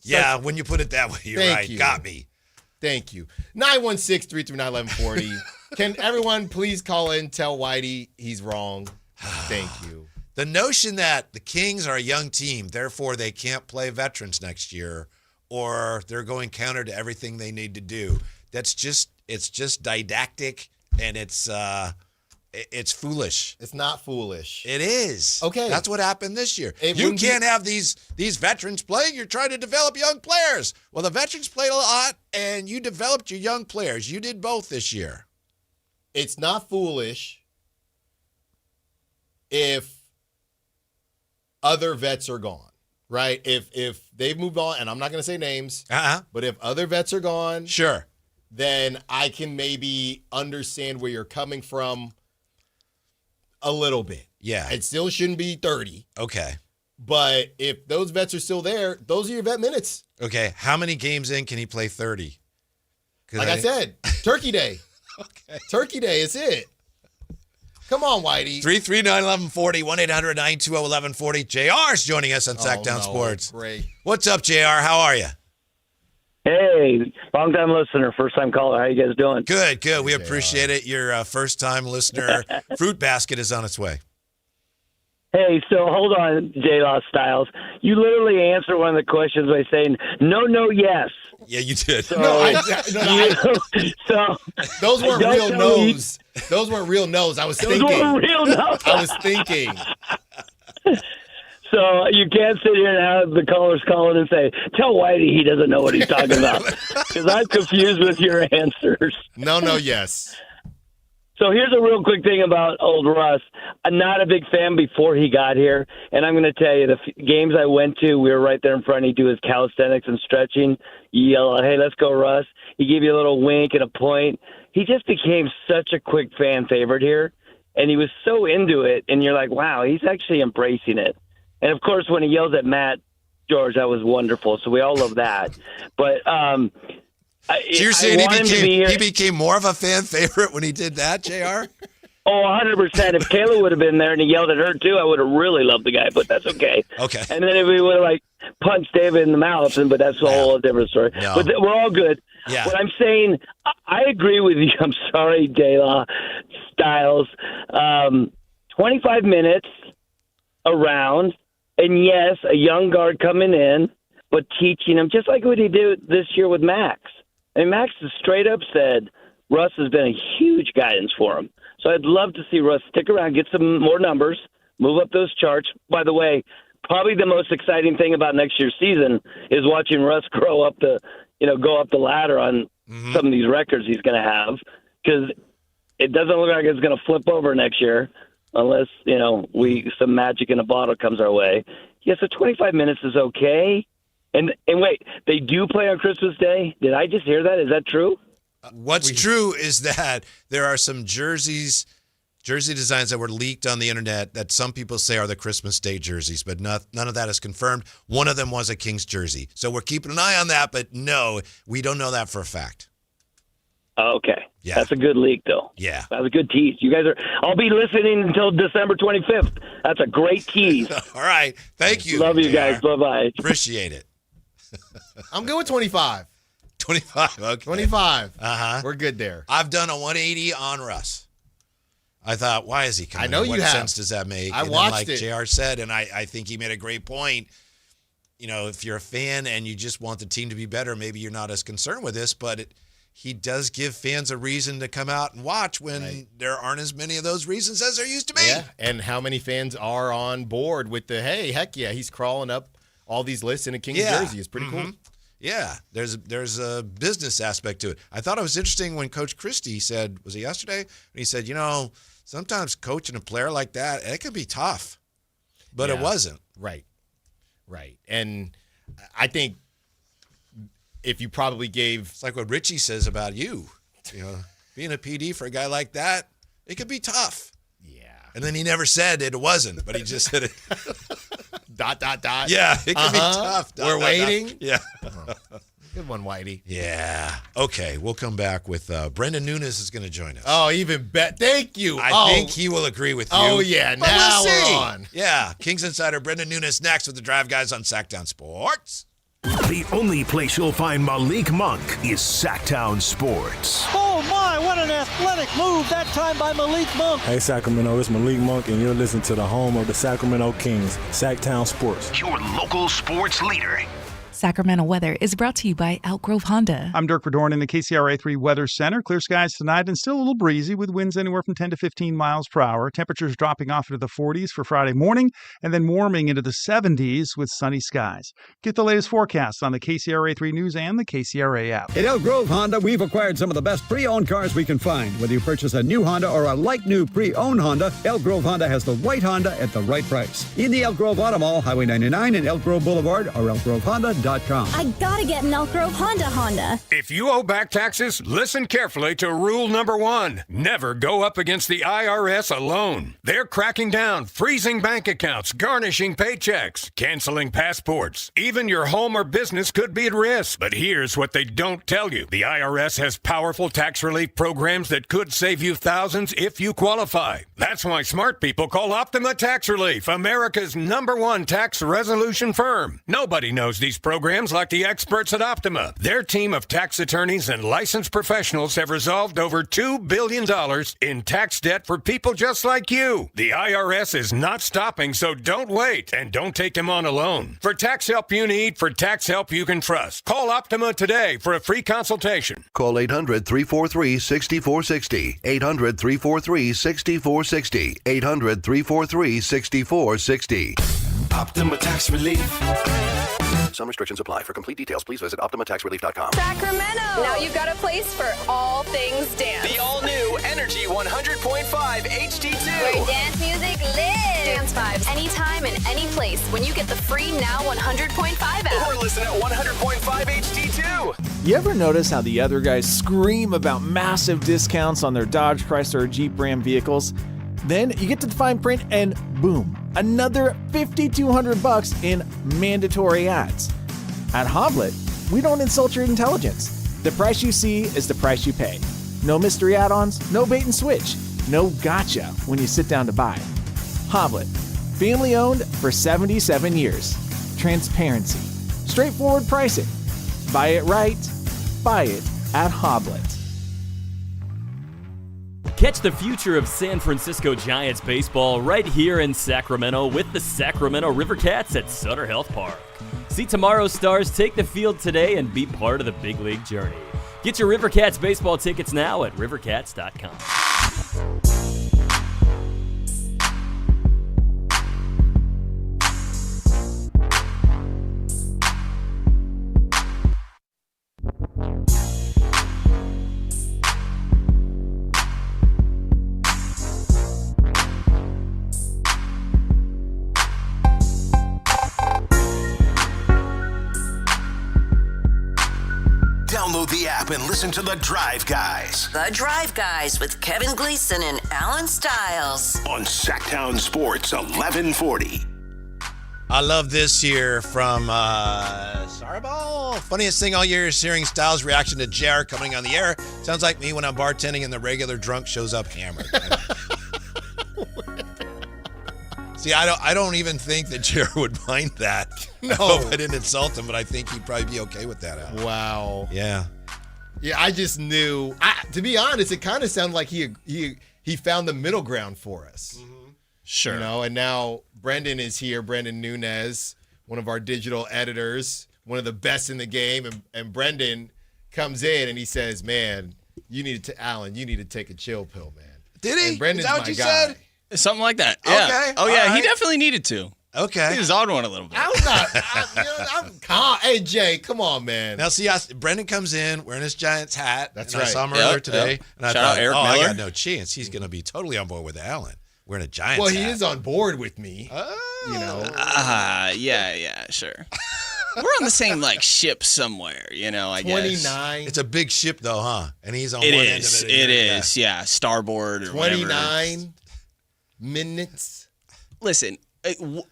yeah, when you put it that way, you're Thank right. you. Got me. Thank you. 916-339-1140. Can everyone please call in? Tell Whitey he's wrong. Thank you. The notion that the Kings are a young team, therefore they can't play veterans next year, or they're going counter to everything they need to do. It's just didactic, and it's foolish. It's not foolish. It is. Okay. That's what happened this year. It You wouldn't can't have these veterans playing. You're trying to develop young players. Well, the veterans played a lot, and you developed your young players. You did both this year. It's not foolish if other vets are gone, right? If they've moved on, and I'm not going to say names, but if other vets are gone, sure, then I can maybe understand where you're coming from a little bit. Yeah. It still shouldn't be 30. Okay. But if those vets are still there, those are your vet minutes. Okay. How many games in can he play 30? Like I said, Turkey Day. Okay. Turkey Day is it. Come on, Whitey. 339-1140, 1-800-920-1140. JR's joining us on Sactown Sports. Great. What's up, JR? How are you? Hey, long-time listener, first-time caller. How you guys doing? Good. We appreciate it. You're a first-time listener. Fruit basket is on its way. Hey, so hold on, J-Law Styles. You literally answered one of the questions by saying, no, yes. Yeah, you did. So, those weren't real no's. Those weren't real no's. I was thinking. Those weren't real no's. I was thinking. So you can't sit here and have the callers call in and say, tell Whitey he doesn't know what he's talking about. Because I'm confused with your answers. No, yes. So here's a real quick thing about old Russ. I'm not a big fan before he got here. And I'm going to tell you, the games I went to, we were right there in front. He'd do his calisthenics and stretching. You yell, hey, let's go, Russ. He gave you a little wink and a point. He just became such a quick fan favorite here. And he was so into it. And you're like, wow, he's actually embracing it. And, of course, when he yells at Matt George, that was wonderful. So we all love that. But so you're saying he became more of a fan favorite when he did that, JR? Oh, 100%. If Kayla would have been there and he yelled at her, too, I would have really loved the guy, but that's okay. Okay. And then if we would have, punched David in the mouth, but that's a whole different story. No. But we're all good. Yeah. What I'm saying, I agree with you. I'm sorry, J-Law Styles. 25 minutes around, and yes, a young guard coming in, but teaching him, just like what he did this year with Max. And Max has straight up said Russ has been a huge guidance for him. So I'd love to see Russ stick around, get some more numbers, move up those charts. By the way, probably the most exciting thing about next year's season is watching Russ go up the ladder on some of these records he's going to have, because it doesn't look like it's going to flip over next year unless, some magic in a bottle comes our way. Yeah, so 25 minutes is okay. And wait, they do play on Christmas Day? Did I just hear that? Is that true? What's true is that there are some jersey designs that were leaked on the internet that some people say are the Christmas Day jerseys, but none of that is confirmed. One of them was a Kings jersey. So we're keeping an eye on that, but no, we don't know that for a fact. Okay. Yeah. That's a good leak, though. Yeah. That's a good tease. You guys I'll be listening until December 25th. That's a great tease. All right. Thank you. Love you guys. Bye-bye. Appreciate it. I'm good with 25. 25. Okay. 25. Uh-huh. We're good there. I've done a 180 on Russ. I thought, why is he coming? I know you have. What sense does that make? I and watched then, it. JR said, and I think he made a great point. If you're a fan and you just want the team to be better, maybe you're not as concerned with this, but he does give fans a reason to come out and watch when there aren't as many of those reasons as there used to be. Yeah, and how many fans are on board with the, hey, heck yeah, he's crawling up all these lists in a Kings jersey. It's pretty cool. Yeah, there's a business aspect to it. I thought it was interesting when Coach Christie said, was it yesterday? When he said, sometimes coaching a player like that, it can be tough. But it wasn't. Right. And I think if you probably gave... It's like what Richie says about you. Being a PD for a guy like that, it could be tough. Yeah. And then he never said it wasn't, but he just said it. ... Yeah, it can be tough. We're waiting. Yeah. Good one, Whitey. Yeah. Okay, we'll come back with Brendan Nunes is going to join us. Oh, even bet. Thank you. I think he will agree with you. Oh, yeah. But Now we'll see. we're on. Yeah. Kings Insider Brendan Nunes next with the Drive Guys on Sactown Sports. The only place you'll find Malik Monk is Sactown Sports. Oh, my, what an athletic move that time by Malik Monk. Hey, Sacramento, it's Malik Monk, and you're listening to the home of the Sacramento Kings, Sactown Sports. Your local sports leader. Sacramento weather is brought to you by Elk Grove Honda. I'm Dirk Verdorn in the KCRA3 Weather Center. Clear skies tonight and still a little breezy with winds anywhere from 10 to 15 miles per hour. Temperatures dropping off into the 40s for Friday morning and then warming into the 70s with sunny skies. Get the latest forecast on the KCRA3 News and the KCRA app. At Elk Grove Honda, we've acquired some of the best pre-owned cars we can find. Whether you purchase a new Honda or a like-new pre-owned Honda, Elk Grove Honda has the right Honda at the right price. In the Elk Grove Auto Mall, Highway 99 and Elk Grove Boulevard, or elkgrovehonda.com. I gotta get an Elk Grove Honda. If you owe back taxes, listen carefully to rule number 1. Never go up against the IRS alone. They're cracking down, freezing bank accounts, garnishing paychecks, canceling passports. Even your home or business could be at risk. But here's what they don't tell you. The IRS has powerful tax relief programs that could save you thousands if you qualify. That's why smart people call Optima Tax Relief, America's #1 tax resolution firm. Nobody knows these programs like the experts at Optima. Their team of tax attorneys and licensed professionals have resolved over $2 billion in tax debt for people just like you. The IRS is not stopping, so don't wait and don't take them on alone. For tax help you need, for tax help you can trust, call Optima today for a free consultation. Call 800-343-6460. 800-343-6460. 800-343-6460. Optima Tax Relief. Some restrictions apply. For complete details, please visit OptimaTaxRelief.com. Sacramento! Now you've got a place for all things dance. The all-new Energy 100.5 HD2. Where dance music lives. Dance vibes anytime and any place when you get the free Now 100.5 app. Or listen at 100.5 HD2. You ever notice how the other guys scream about massive discounts on their Dodge, Chrysler, or Jeep Ram vehicles? Then you get to the fine print and boom, another $5,200 in mandatory ads. At Hoblet, we don't insult your intelligence. The price you see is the price you pay. No mystery add-ons, no bait and switch, no gotcha when you sit down to buy. Hoblet, family owned for 77 years. Transparency, straightforward pricing. Buy it right, buy it at Hoblet. Catch the future of San Francisco Giants baseball right here in Sacramento with the Sacramento River Cats at Sutter Health Park. See tomorrow's stars take the field today and be part of the big league journey. Get your River Cats baseball tickets now at rivercats.com. Download the app and listen to The Drive Guys. The Drive Guys with Kevin Gleason and Alan Stiles. On Sactown Sports 1140. I love this here from Sarball. Funniest thing all year is hearing Styles' reaction to JR coming on the air. Sounds like me when I'm bartending and the regular drunk shows up hammered. See, I don't even think that JR would mind that. No. I hope I didn't insult him, but I think he'd probably be okay with that. Alan. Wow. Yeah. Yeah, I just knew. To be honest, it kind of sounded like he found the middle ground for us. Mm-hmm. Sure. And now Brendan is here. Brendan Nunes, one of our digital editors, one of the best in the game. And Brendan comes in and he says, "Man, you need to take a chill pill, man." Did he? And Brendan's Is that what my you guy. said? Something like that. Yeah. Okay. Oh, yeah. All He right. definitely needed to. Okay. He was on one a little bit. I'm calm. Hey, Jay, come on, man. Now, see, Brendan comes in wearing his Giants hat. That's and right. I saw him earlier Yep, today. yep. And I Shout out thought, Eric I Miller. got no chance. He's going to be totally on board with Allen wearing a Giants Well, hat. he is on board with me. Yeah, sure. We're on the same ship somewhere, I guess. 29. It's a big ship, though, huh? And he's on It one is. end of it. It is. Yeah. Starboard or 29 minutes. Listen,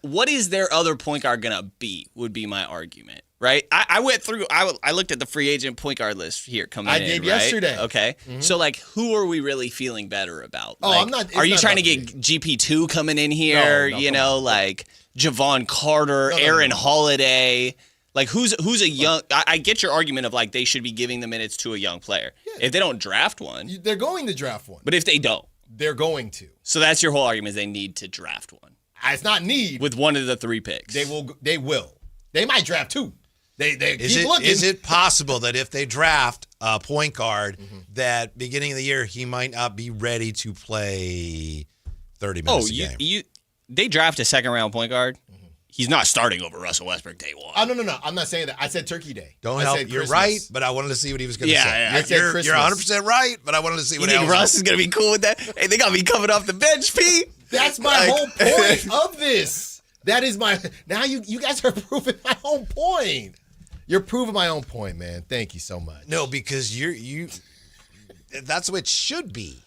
what is their other point guard going to be would be my argument, right? I went through, I looked at the free agent point guard list here coming in, I did right? yesterday. Okay. Mm-hmm. So, who are we really feeling better about? Oh, I'm not. Are you not trying to about get me. GP2 coming in here, No, come on. Javon Carter, No. Aaron Holiday? Who's a young – I get your argument of, they should be giving the minutes to a young player. Yeah. If they don't draft one. They're going to draft one. But if they don't. They're going to. So that's your whole argument is they need to draft one. It's not need. With one of the 3 picks. They will. They might draft 2. They keep looking. Is it possible that if they draft a point guard, that beginning of the year he might not be ready to play 30 minutes a game? They draft a second-round point guard. He's not starting over Russell Westbrook day one. Oh, no. I'm not saying that. I said Turkey Day. Don't help. You're right, but I wanted to see what he was going to say. Yeah. You're 100% right, but I wanted to see what you else. think Russ is going to be cool with that? Hey, they got me coming off the bench, Pete. That's my whole point of this. That is my. Now you guys are proving my own point. You're proving my own point, man. Thank you so much. No, because you. That's what it should be,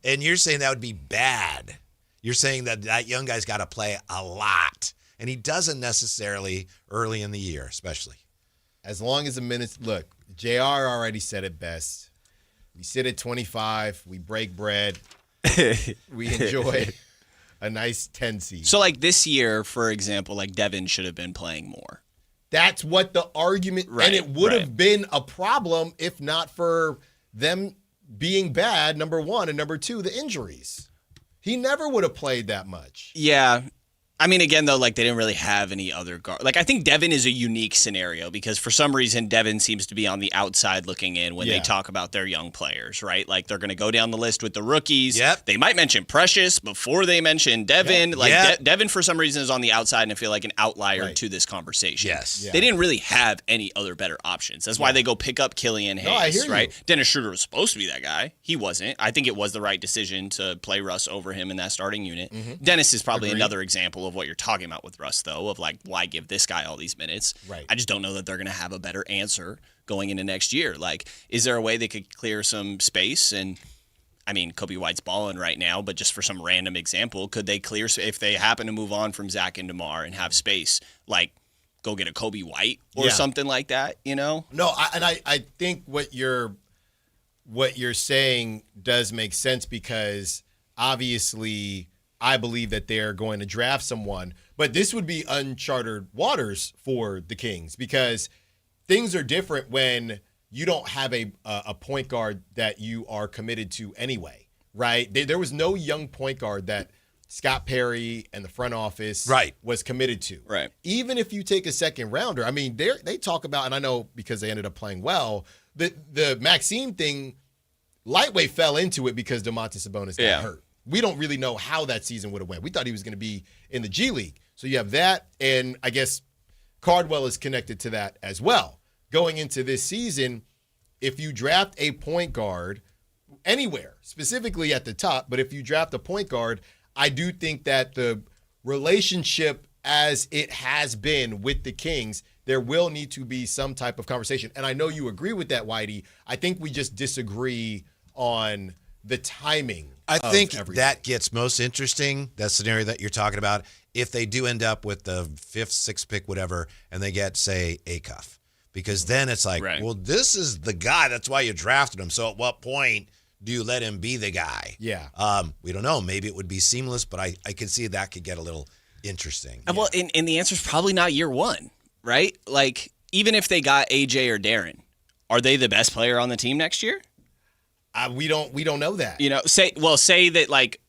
and you're saying that would be bad. You're saying that young guy's got to play a lot. And he doesn't necessarily early in the year, especially. As long as the minutes, look, JR already said it best. We sit at 25, we break bread, we enjoy a nice 10 seed. So, this year, for example, Devin should have been playing more. That's what the argument, and it would have been a problem if not for them being bad, number one, and number two, the injuries. He never would have played that much. Yeah. I mean, again, though, they didn't really have any other guard. I think Devin is a unique scenario because for some reason, Devin seems to be on the outside looking in when they talk about their young players, right? They're going to go down the list with the rookies. Yep. They might mention Precious before they mention Devin. Devin, for some reason, is on the outside and I feel like an outlier to this conversation. Yes. Yeah. They didn't really have any other better options. That's why they go pick up Killian Hayes, I hear right? you. Dennis Schroeder was supposed to be that guy. He wasn't. I think it was the right decision to play Russ over him in that starting unit. Mm-hmm. Dennis is probably another example of what you're talking about with Russ, though, of why give this guy all these minutes? Right. I just don't know that they're going to have a better answer going into next year. Is there a way they could clear some space? And I mean, Kobe White's balling right now, but just for some random example, could they clear if they happen to move on from Zach and DeMar and have space, go get a Kobe White or something like that? No, I think what you're saying does make sense because obviously I believe that they're going to draft someone, but this would be uncharted waters for the Kings because things are different when you don't have a point guard that you are committed to anyway, right? There was no young point guard that Scott Perry and the front office was committed to. Right. Even if you take a second rounder, I mean, they talk about, and I know because they ended up playing well, the Maxime thing, Lightweight fell into it because Domantas Sabonis got hurt. We don't really know how that season would have went. We thought he was going to be in the G League. So you have that, and I guess Cardwell is connected to that as well. Going into this season, if you draft a point guard anywhere, specifically at the top, but if you draft a point guard, I do think that the relationship as it has been with the Kings there will need to be some type of conversation. And I know you agree with that, Whitey. I think we just disagree on the timing. I think that gets most interesting, that scenario that you're talking about, if they do end up with the 5th, 6th pick, whatever, and they get, say, Acuff. Because then it's like, well, this is the guy. That's why you drafted him. So at what point do you let him be the guy? Yeah. We don't know. Maybe it would be seamless, but I can see that could get a little interesting. Well, and the answer is probably not year one, right? Like, even if they got AJ or Darren, are they the best player on the team next year? We don't know that. You know, say that, like,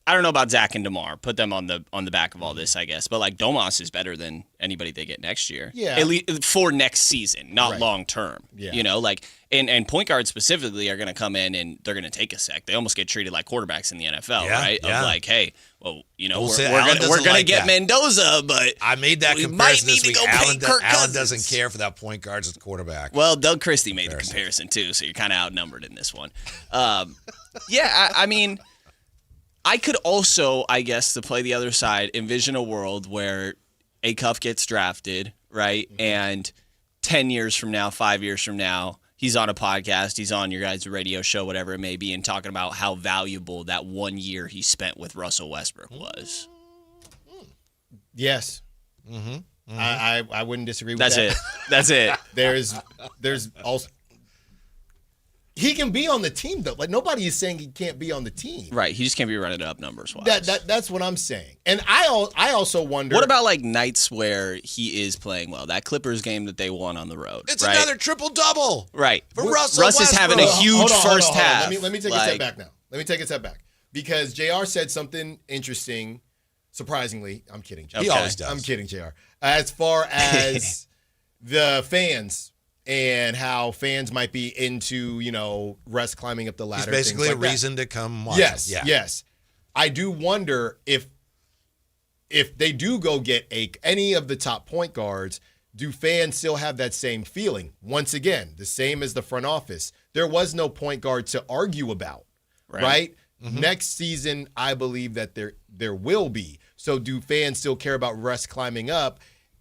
I don't know about Zach and DeMar. Put them on the back of all this, I guess. But like Domas is better than anybody they get next year. Yeah. At least for next season, not long term. Yeah. You know, like and point guards specifically are going to come in and they're going to take a sec. They almost get treated like quarterbacks in the NFL, right? Yeah. Of like, hey, well, you know, We'll we're going to get that. Mendoza, but I made that we comparison might need this to week. go pay Kirk Allen Cousins. doesn't care for that point guards as quarterback. Well, Doug Christie made the comparison too, so you're kind of outnumbered in this one. I mean, I could also, I guess, to play the other side, envision a world where Acuff gets drafted, right? Mm-hmm. And 10 years from now, 5 years from now, he's on a podcast, he's on your guys' radio show, whatever it may be, and talking about how valuable that 1 year he spent with Russell Westbrook was. Yes. Mm-hmm. I wouldn't disagree with that. That's it. There's also... He can be on the team, though. Like, nobody is saying he can't be on the team. Right. He just can't be running it up numbers-wise. That's what I'm saying. And I also wonder... What about, like, nights where he is playing well? That Clippers game that they won on the road. It's another triple-double. Right. For Russell Russ is having a huge first half. Let me take a step back now. Let me take a step back. Because JR said something interesting, surprisingly. I'm kidding, JR. He always does. I'm kidding, JR. As far as the fans... and how fans might be into, you know, Russ climbing up the ladder. He's basically things like a reason to come watch. Yes. I do wonder if they do go get any of the top point guards, do fans still have that same feeling? Once again, the same as the front office. There was no point guard to argue about, right? Mm-hmm. Next season, I believe that there will be. So do fans still care about Russ climbing up?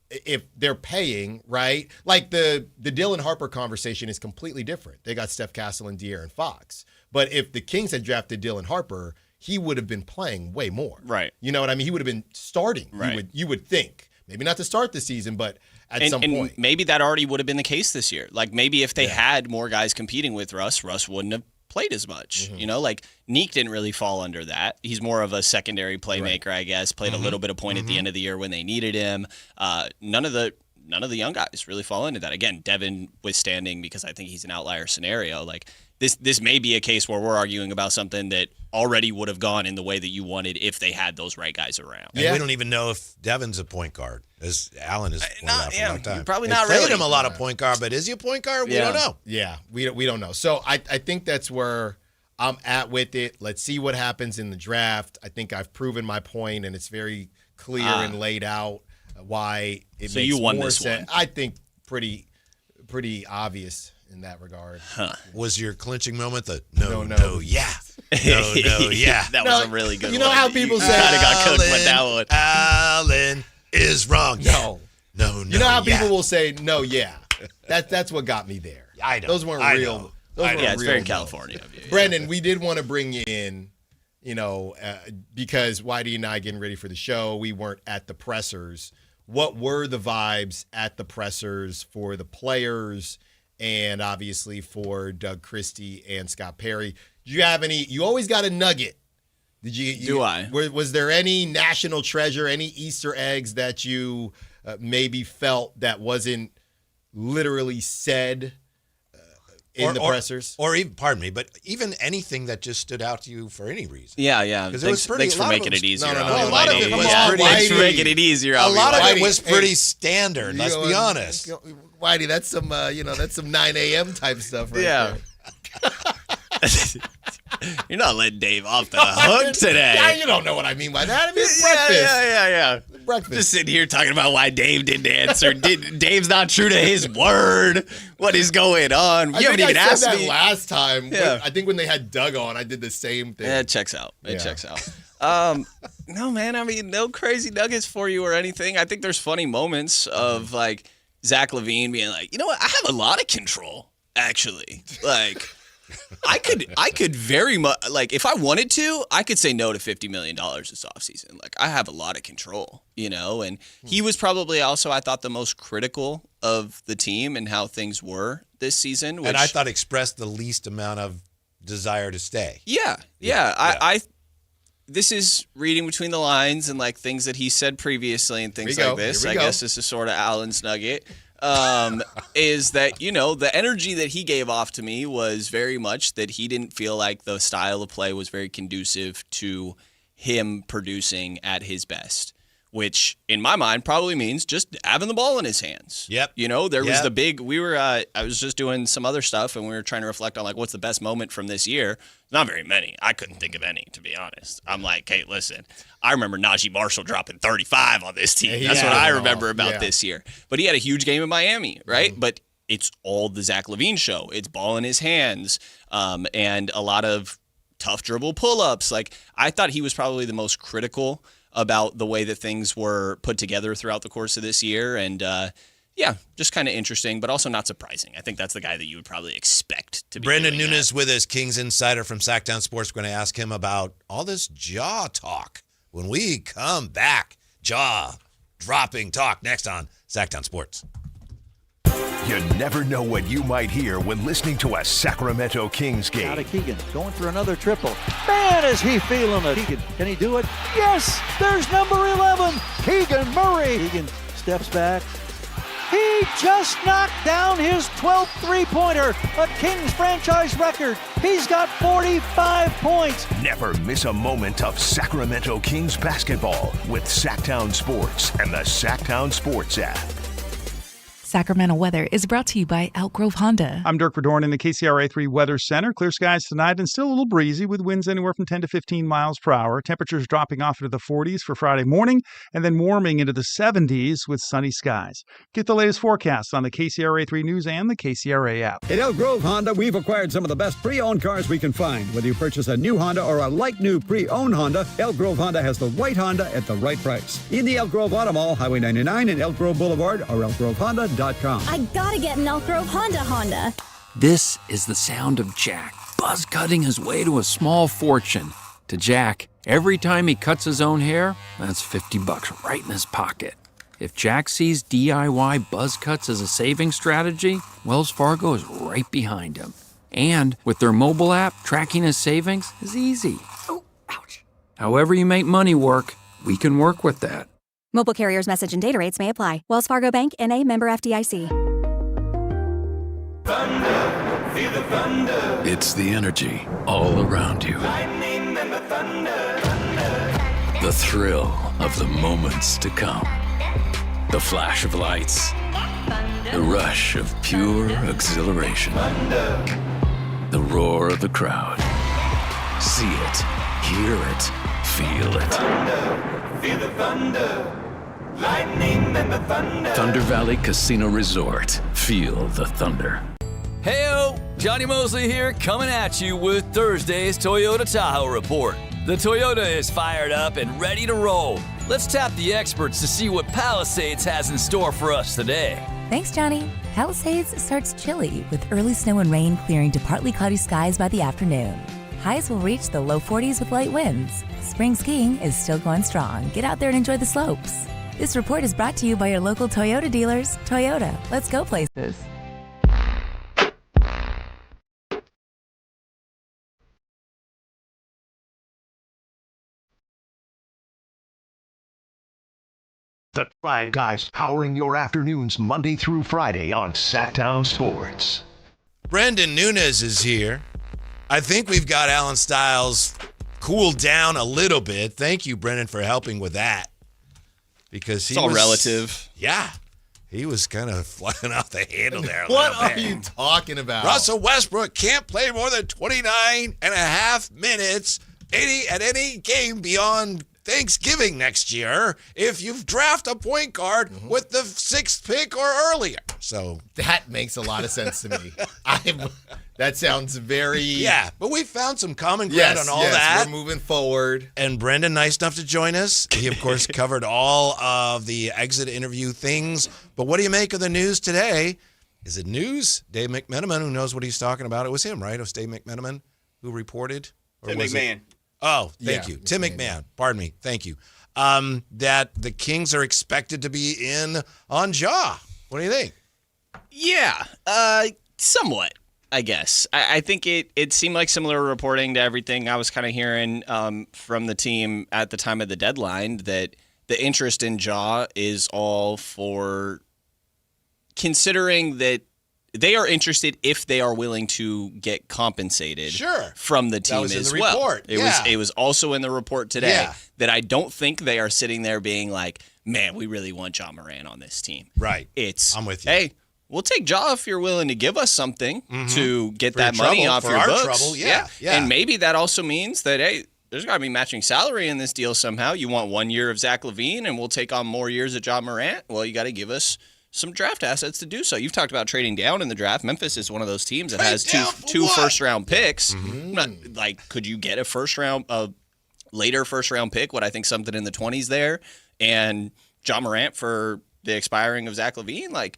If they're paying, right? Like the Dylan Harper conversation is completely different. They got Steph Castle and De'Aaron Fox. But if the Kings had drafted Dylan Harper, he would have been playing way more. Right. You know what I mean? He would have been starting. Right. You would think. Maybe not to start the season, but at some point. And maybe that already would have been the case this year. Like maybe if they had more guys competing with Russ wouldn't have played as much. Mm-hmm. You know, like Neek didn't really fall under that. He's more of a secondary playmaker, I guess. Played a little bit of point at the end of the year when they needed him. None of the young guys really fall into that. Again, Devin withstanding because I think he's an outlier scenario. Like this may be a case where we're arguing about something that already would have gone in the way that you wanted if they had those right guys around. And we don't even know if Devin's a point guard, as Allen has pointed out for a long time. Probably They not played really. him a lot of point guard, but is he a point guard? We don't know. Yeah, we don't know. So I think that's where I'm at with it. Let's see what happens in the draft. I think I've proven my point, and it's very clear and laid out why it makes you won more this sense. one. I think pretty obvious in that regard. Was your clinching moment the no, yeah. No, yeah. That was a really good one. You know how people say, kind of got cooked with that one. Allen is wrong. No. You know how yeah. people will say, no, yeah. That's what got me there. I know. Those weren't real. Know. Those weren't it's real very no's. California of you. Yeah. Brendan, we did want to bring you in, because Whitey and I getting ready for the show, we weren't at the pressers. What were the vibes at the pressers for the players and obviously for Doug Christie and Scott Perry? Did you have any? You always got a nugget. Did you? Do I? Was there any national treasure, any Easter eggs that you maybe felt that wasn't literally said in the pressers? Or even, pardon me, but even anything that just stood out to you for any reason. Yeah. Thanks for making it easier. No, a lot of it was Thanks for making it easier. A lot of Whitey, it was pretty standard. Let's be honest. Whitey, that's some that's some 9 a.m. type stuff right there. You're not letting Dave off the hook today. Yeah, you don't know what I mean by that. I mean, it's breakfast. Yeah. Breakfast. Just sitting here talking about why Dave didn't answer. Dave's not true to his word. What is going on? You haven't even asked that me. last time. Yeah. I think when they had Doug on, I did the same thing. Yeah, it checks out. No, man. I mean, no crazy nuggets for you or anything. I think there's funny moments of like Zach LaVine being like, you know what? I have a lot of control, actually. Like, I could very much, like, if I wanted to, I could say no to $50 million this offseason. Like, I have a lot of control, and he was probably also, I thought, the most critical of the team and how things were this season. And I thought expressed the least amount of desire to stay. Yeah. This is reading between the lines and, like, things that he said previously and things like this. I guess this is sort of Allen's nugget. Is that, the energy that he gave off to me was very much that he didn't feel like the style of play was very conducive to him producing at his best, which in my mind probably means just having the ball in his hands. Yep. There was the big, I was just doing some other stuff and we were trying to reflect on, like, what's the best moment from this year? Not very many. I couldn't think of any, to be honest. I'm like, hey, listen, I remember Najee Marshall dropping 35 on this team. That's what I remember about this year. But he had a huge game in Miami, right? Mm-hmm. But it's all the Zach LaVine show. It's ball in his hands, and a lot of tough dribble pull-ups. Like, I thought he was probably the most critical about the way that things were put together throughout the course of this year. And, just kind of interesting, but also not surprising. I think that's the guy that you would probably expect to be. Brendan Nunes with us, Kings Insider from Sactown Sports. We're going to ask him about all this jaw talk when we come back. Jaw-dropping talk next on Sactown Sports. You never know what you might hear when listening to a Sacramento Kings game. Out of Keegan, going for another triple. Man, is he feeling it. Keegan, can he do it? Yes, there's number 11, Keegan Murray. Keegan steps back. He just knocked down his 12th three-pointer, a Kings franchise record. He's got 45 points. Never miss a moment of Sacramento Kings basketball with Sactown Sports and the Sactown Sports app. Sacramento weather is brought to you by Elk Grove Honda. I'm Dirk Verdorn in the KCRA 3 Weather Center. Clear skies tonight and still a little breezy with winds anywhere from 10 to 15 miles per hour. Temperatures dropping off into the 40s for Friday morning and then warming into the 70s with sunny skies. Get the latest forecasts on the KCRA 3 News and the KCRA app. At Elk Grove Honda, we've acquired some of the best pre-owned cars we can find. Whether you purchase a new Honda or a like-new pre-owned Honda, Elk Grove Honda has the right Honda at the right price. In the Elk Grove Auto Mall, Highway 99 and Elk Grove Boulevard, or elkgrovehonda.com. I gotta get an Elk Grove Honda. This is the sound of Jack, buzz cutting his way to a small fortune. To Jack, every time he cuts his own hair, that's $50 right in his pocket. If Jack sees DIY buzz cuts as a saving strategy, Wells Fargo is right behind him. And with their mobile app, tracking his savings is easy. Oh, ouch. However you make money work, we can work with that. Mobile carriers' message and data rates may apply. Wells Fargo Bank, N.A., member FDIC. Thunder, feel the thunder. It's the energy all around you. Lightning and the thunder, thunder. The thrill of the moments to come. The flash of lights. Thunder. The rush of pure exhilaration. Thunder. The roar of the crowd. See it, hear it, feel it. Thunder, feel the thunder. Lightning and the thunder. Thunder Valley Casino Resort. Feel the thunder. Heyo, Johnny Mosley here, coming at you with Thursday's Toyota Tahoe Report. The Toyota is fired up and ready to roll. Let's tap the experts to see what Palisades has in store for us today. Thanks, Johnny. Palisades starts chilly with early snow and rain clearing to partly cloudy skies by the afternoon. Highs will reach the low 40s with light winds. Spring skiing is still going strong. Get out there and enjoy the slopes. This report is brought to you by your local Toyota dealers. Toyota, let's go places. The Drive Guys powering your afternoons Monday through Friday on Sactown Sports. Brendan Nunes is here. I think we've got Alan Stiles cooled down a little bit. Thank you, Brendan, for helping with that. Because it's all relative. Yeah. He was kind of flying off the handle there. What are you talking about? Russell Westbrook can't play more than 29 and a half minutes at any game beyond Thanksgiving next year if you draft a point guard with the 6th pick or earlier. So that makes a lot of sense to me. That sounds very... Yeah, but we found some common ground on all that. We're moving forward. And Brendan, nice enough to join us. He, of course, covered all of the exit interview things. But what do you make of the news today? Is it news? Dave McMenamin, who knows what he's talking about. It was him, right? It was Dave McMenamin who reported? Or Tim McMahon. Oh, thank you. Tim McMahon. Pardon me. Thank you. That the Kings are expected to be in on Ja. What do you think? Yeah, somewhat, I guess. I think it seemed like similar reporting to everything I was kind of hearing from the team at the time of the deadline, that the interest in Ja is all for considering that they are interested if they are willing to get compensated from the team as well. Report. It was also in the report today that I don't think they are sitting there being like, man, we really want Ja Morant on this team. Right. I'm with you. Hey, we'll take Ja if you're willing to give us something to get For that your money trouble, off for your our books. trouble, yeah. And maybe that also means that, hey, there's got to be matching salary in this deal somehow. You want 1 year of Zach LaVine and we'll take on more years of Ja Morant? Well, you got to give us some draft assets to do so. You've talked about trading down in the draft. Memphis is one of those teams that has two first-round picks. Could you get a later first-round pick, what I think something in the 20s there, and Ja Morant for the expiring of Zach LaVine?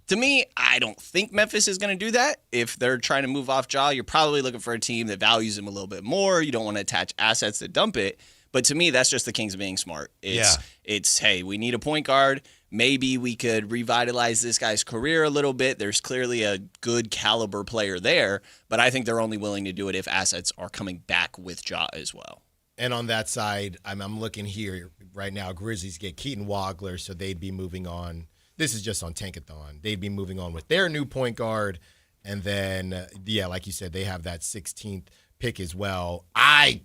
To me, I don't think Memphis is going to do that. If they're trying to move off Ja, you're probably looking for a team that values him a little bit more. You don't want to attach assets to dump it. But to me, that's just the Kings being smart. It's hey, we need a point guard. Maybe we could revitalize this guy's career a little bit. There's clearly a good caliber player there, but I think they're only willing to do it if assets are coming back with Ja as well. And on that side, I'm looking here right now. Grizzlies get Keaton Wagler, so they'd be moving on. This is just on Tankathon. They'd be moving on with their new point guard. And then, like you said, they have that 16th pick as well. I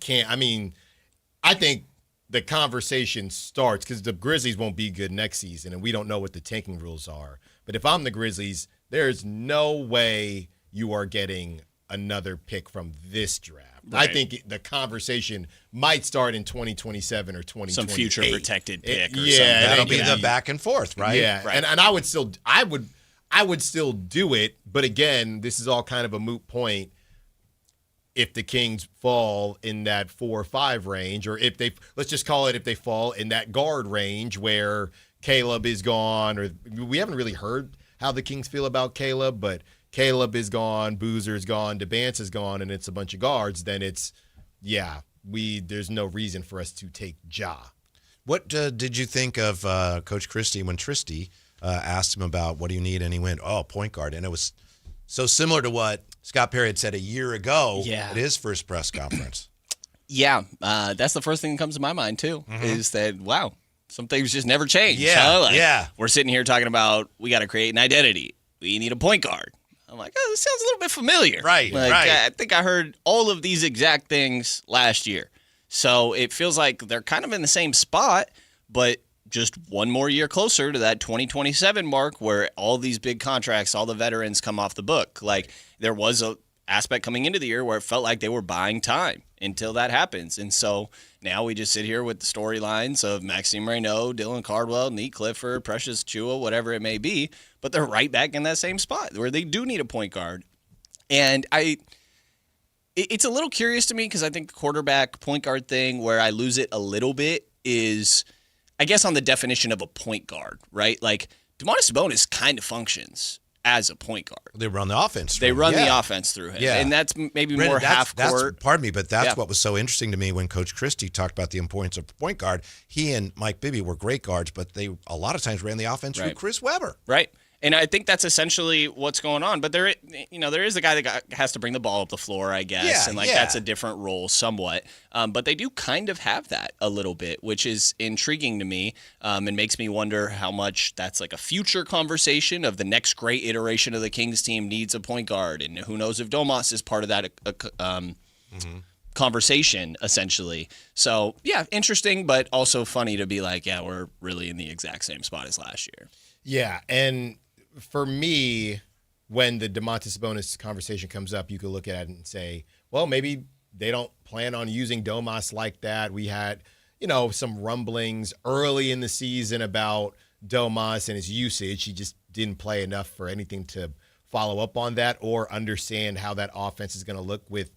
think the conversation starts because the Grizzlies won't be good next season, and we don't know what the tanking rules are. But if I'm the Grizzlies, there's no way you are getting another pick from this draft. Right. I think the conversation might start in 2027 or 2028. Some future protected pick or something. That'll be the back and forth, right? Yeah, right. And I would still do it. But again, this is all kind of a moot point. If the Kings fall in that 4 or 5 range, or if they fall in that guard range where Caleb is gone, or we haven't really heard how the Kings feel about Caleb, but Caleb is gone, Boozer's gone, DeBance is gone, and it's a bunch of guards, then there's no reason for us to take Ja. What did you think of Coach Christie when Tristy asked him about what do you need, and he went, point guard, and it was so similar to what Scott Perry had said a year ago at his first press conference. Yeah, that's the first thing that comes to my mind, too, is that, wow, some things just never change. We're sitting here talking about we got to create an identity. We need a point guard. I'm like, this sounds a little bit familiar. Right. I think I heard all of these exact things last year. So it feels like they're kind of in the same spot, but just one more year closer to that 2027 mark where all these big contracts, all the veterans come off the book. There was a aspect coming into the year where it felt like they were buying time until that happens. And so now we just sit here with the storylines of Maxime Reynaud, Dylan Cardwell, Nate Clifford, Precious Chua, whatever it may be, but they're right back in that same spot where they do need a point guard. And it's a little curious to me because I think the quarterback point guard thing where I lose it a little bit is, I guess, on the definition of a point guard, right? Domantas Sabonis kind of functions as a point guard. They run the offense. The offense through him. Yeah. And that's maybe more half court. Pardon me, but that's what was so interesting to me when Coach Christie talked about the importance of point guard. He and Mike Bibby were great guards, but they a lot of times ran the offense through Chris Webber. Right. And I think that's essentially what's going on. But there is a guy that has to bring the ball up the floor, I guess. That's a different role somewhat. But they do kind of have that a little bit, which is intriguing to me and makes me wonder how much that's like a future conversation of the next great iteration of the Kings team needs a point guard. And who knows if Domas is part of that conversation, essentially. So, yeah, interesting, but also funny to be like, yeah, we're really in the exact same spot as last year. Yeah, and for me, when the Domantas Sabonis conversation comes up, you could look at it and say, well, maybe they don't plan on using Domas like that. We had, some rumblings early in the season about Domas and his usage. He just didn't play enough for anything to follow up on that or understand how that offense is going to look with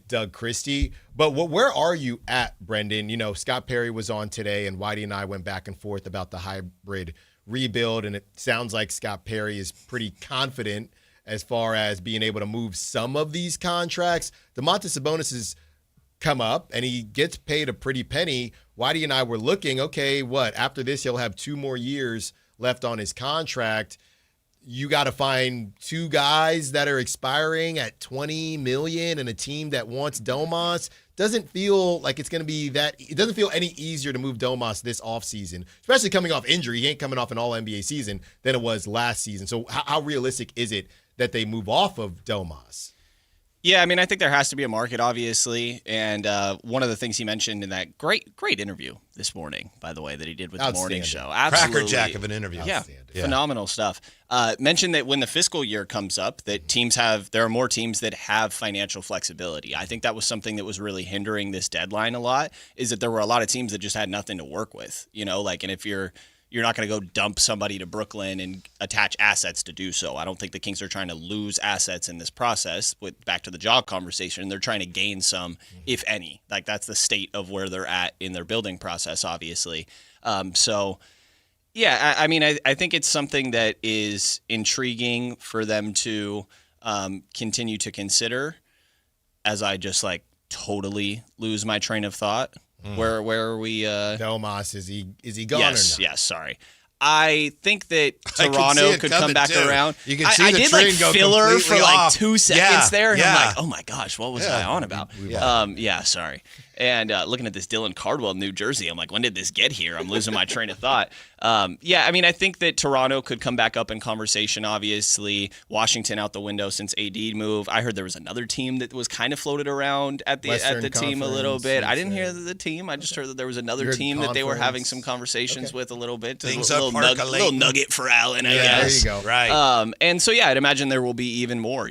Doug Christie. But where are you at, Brendan? Scott Perry was on today, and Whitey and I went back and forth about the hybrid rebuild, and it sounds like Scott Perry is pretty confident as far as being able to move some of these contracts. Domantas Sabonis has come up, and he gets paid a pretty penny. Whitey and I were looking, okay, after this, he'll have 2 more years left on his contract. You got to find 2 guys that are expiring at $20 million and a team that wants Domas. Doesn't feel like it's going to be that. It doesn't feel any easier to move Domas this offseason, especially coming off injury. He ain't coming off an all-NBA season than it was last season. So how realistic is it that they move off of Domas? Yeah, I think there has to be a market, obviously. And one of the things he mentioned in that great interview this morning, by the way, that he did with the morning show. Absolutely. Crackerjack of an interview. Yeah, phenomenal stuff. Mentioned that when the fiscal year comes up, that there are more teams that have financial flexibility. I think that was something that was really hindering this deadline a lot, is that there were a lot of teams that just had nothing to work with. And if you're not going to go dump somebody to Brooklyn and attach assets to do so. I don't think the Kings are trying to lose assets in this process. Back to the job conversation, they're trying to gain some, if any. Like, that's the state of where they're at in their building process, obviously. I think it's something that is intriguing for them to continue to consider, as I just totally lose my train of thought. Where are we? Domas, is he gone or not? Yes, sorry. I think that Toronto could come back around. You can see I the did train go filler for off. 2 seconds there, and yeah. I'm like, oh my gosh, what was I on about? Sorry. And looking at this Dylan Cardwell, New Jersey, I'm like, when did this get here? I'm losing my train of thought. I think that Toronto could come back up in conversation, obviously. Washington out the window since AD moved. I heard there was another team that was kind of floated around at the team a little bit. I didn't hear the team. I just heard that there was another team that they were having some conversations with a little bit. Things a little nugget for Allen, I guess. There you go. Right. And so, I'd imagine there will be even more,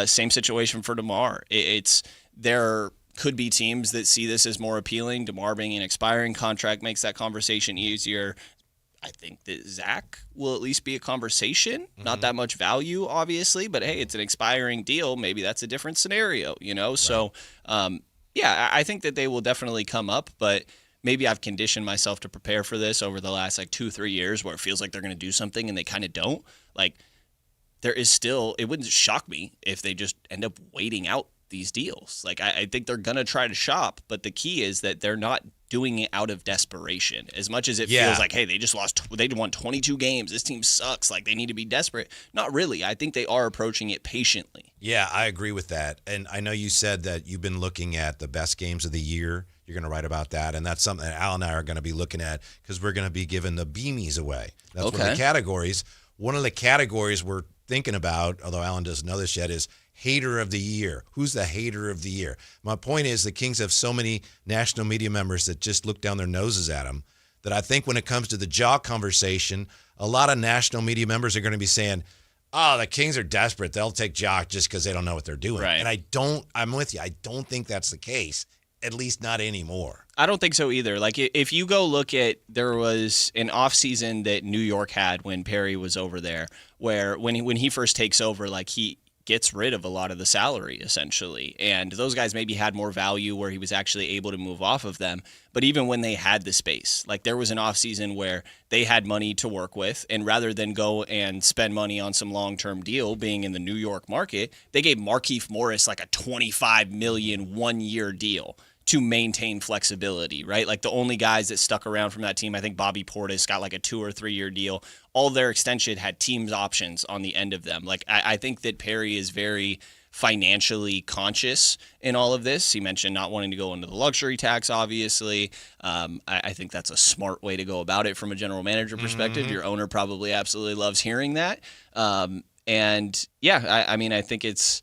same situation for DeMar. There could be teams that see this as more appealing. DeMar being an expiring contract makes that conversation easier. I think that Zach will at least be a conversation. Not that much value, obviously, but hey, it's an expiring deal. Maybe that's a different scenario, Right. So, I think that they will definitely come up, but maybe I've conditioned myself to prepare for this over the last 2-3 years where it feels like they're going to do something and they kind of don't. There is still, it wouldn't shock me if they just end up waiting out these deals. I think they're going to try to shop, but the key is that they're not doing it out of desperation. As much as it feels like, hey, they won 22 games. This team sucks. They need to be desperate. Not really. I think they are approaching it patiently. Yeah, I agree with that. And I know you said that you've been looking at the best games of the year. You're going to write about that. And that's something that Al and I are going to be looking at because we're going to be giving the beamies away. That's one of the categories. One of the categories we're thinking about, although Alan doesn't know this yet, is hater of the year. Who's the hater of the year? My point is the Kings have so many national media members that just look down their noses at them that I think when it comes to the jaw conversation, a lot of national media members are going to be saying, oh, the Kings are desperate. They'll take Jock just because they don't know what they're doing. Right. And I'm with you. I don't think that's the case, at least not anymore. I don't think so either. If you go look at, there was an offseason that New York had when Perry was over there, where when he first takes over, he gets rid of a lot of the salary, essentially. And those guys maybe had more value where he was actually able to move off of them. But even when they had the space, there was an offseason where they had money to work with, and rather than go and spend money on some long-term deal being in the New York market, they gave Markieff Morris a $25 million one-year deal to maintain flexibility, right? The only guys that stuck around from that team, I think Bobby Portis got a 2 or 3 year deal. All their extension had teams options on the end of them. I think that Perry is very financially conscious in all of this. He mentioned not wanting to go into the luxury tax, obviously. I think that's a smart way to go about it from a general manager perspective. Mm-hmm. Your owner probably absolutely loves hearing that. I think it's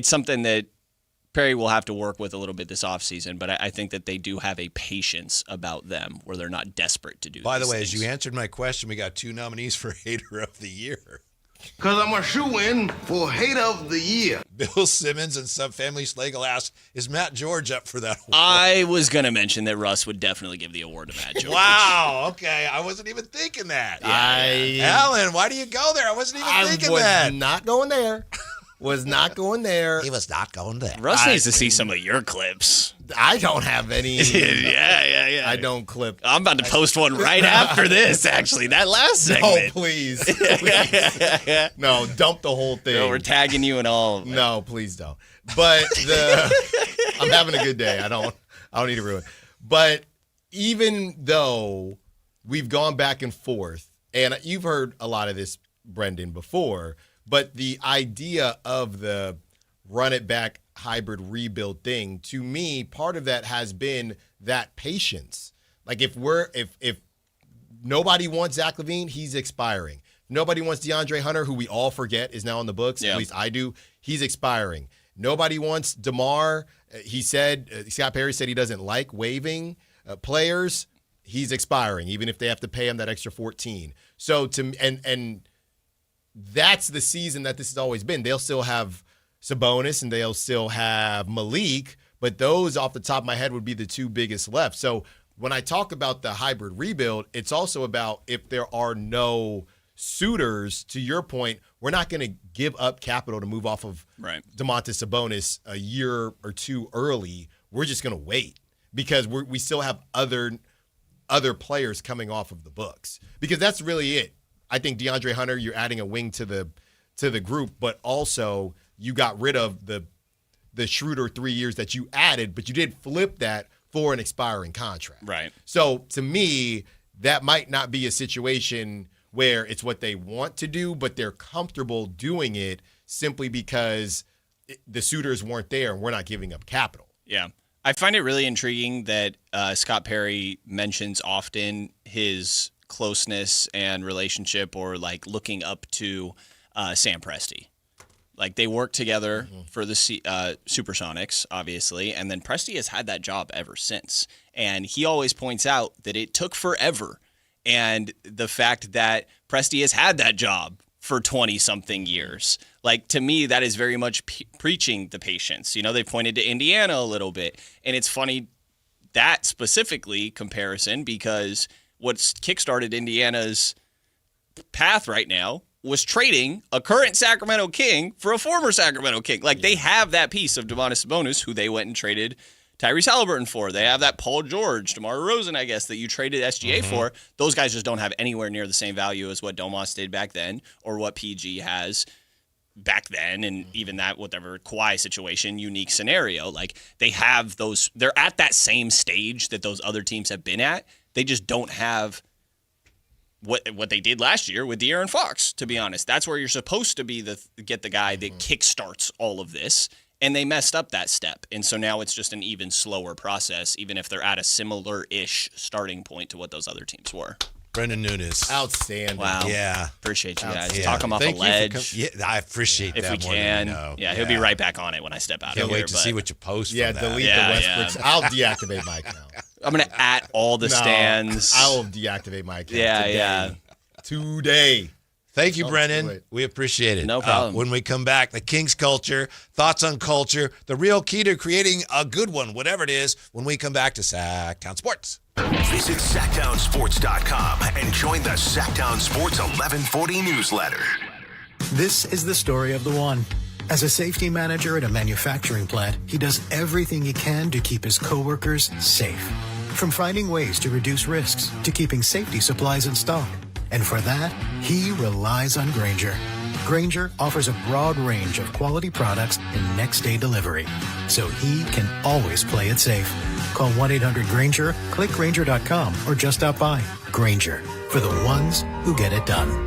something that Perry will have to work with a little bit this offseason, but I think that they do have a patience about them where they're not desperate to do By the way, things. as you answered my question, we got 2 nominees for Hater of the Year. Because I'm a shoo-in for Hater of the Year. Bill Simmons and Subfamily Schlegel asked, is Matt George up for that award? I was going to mention that Russ would definitely give the award to Matt George. Wow, okay. I wasn't even thinking that. Alan, why do you go there? I wasn't even thinking that. I was not going there. Was not going there. He was not going there. Russ needs to see some of your clips. I don't have any. Yeah. I don't clip. I'm about to post one right after this, actually. That last segment. No, please. No, dump the whole thing. No, we're tagging you and all. No, please don't. But I'm having a good day. I don't need to ruin it. But even though we've gone back and forth, and you've heard a lot of this, Brendan, before, but the idea of the run it back hybrid rebuild thing, to me, part of that has been that patience. Like if nobody wants Zach LaVine, he's expiring. Nobody wants DeAndre Hunter, who we all forget is now on the books. At least I do. He's expiring. Nobody wants DeMar. He said, Scott Perry said he doesn't like waiving players. He's expiring, even if they have to pay him that extra 14. So and that's the season that this has always been. They'll still have Sabonis and they'll still have Malik, but those off the top of my head would be the two biggest left. So when I talk about the hybrid rebuild, it's also about if there are no suitors, to your point, we're not going to give up capital to move off of Domantas Sabonis a year or two early. We're just going to wait because we still have other players coming off of the books, because that's really it. I think DeAndre Hunter, you're adding a wing to the group, but also you got rid of the Schroeder 3 years that you added, but you did flip that for an expiring contract. Right. So to me, that might not be a situation where it's what they want to do, but they're comfortable doing it simply because the suitors weren't there and we're not giving up capital. Yeah. I find it really intriguing that Scott Perry mentions often his closeness and relationship, or like looking up to Sam Presti. Like they work together for the Supersonics, obviously, and then Presti has had that job ever since. And he always points out that it took forever. And the fact that Presti has had that job for 20-something years, like to me, that is very much preaching the patience. You know, they pointed to Indiana a little bit. And it's funny, that specifically comparison, because what's kickstarted Indiana's path right now was trading a current Sacramento King for a former Sacramento King. Like they have that piece of Domantas Sabonis, who they went and traded Tyrese Halliburton for. They have that Paul George, DeMar DeRozan, I guess, that you traded SGA for. Those guys just don't have anywhere near the same value as what Domas did back then, or what PG has back then, and even that whatever Kawhi situation, unique scenario. Like they have those, they're at that same stage that those other teams have been at. They just don't have what they did last year with De'Aaron Fox, to be honest. That's where you're supposed to be get the guy that kickstarts all of this, and they messed up that step. And so now it's just an even slower process, even if they're at a similar-ish starting point to what those other teams were. Brendan Nunes. Outstanding. Wow. Yeah. Appreciate you guys. Yeah. Talk him off a ledge. I appreciate that. If we more can. Than you know. Yeah, he'll be right back on it when I step out Can't of here. wait to see what you post from that. Delete the Westbrook. I'll deactivate my account. I'm going to at all the stands. I'll deactivate my account today. Thank you, Brennan. We appreciate it. No problem. When we come back, the Kings culture, thoughts on culture, the real key to creating a good one, whatever it is, when we come back to Sactown Sports. Visit SactownSports.com and join the Sactown Sports 1140 newsletter. This is the story of the one. As a safety manager at a manufacturing plant, he does everything he can to keep his coworkers safe. From finding ways to reduce risks to keeping safety supplies in stock. And for that, he relies on Grainger. Grainger offers a broad range of quality products and next-day delivery, so he can always play it safe. Call 1-800-GRAINGER, click Grainger.com, or just stop by. Grainger, for the ones who get it done.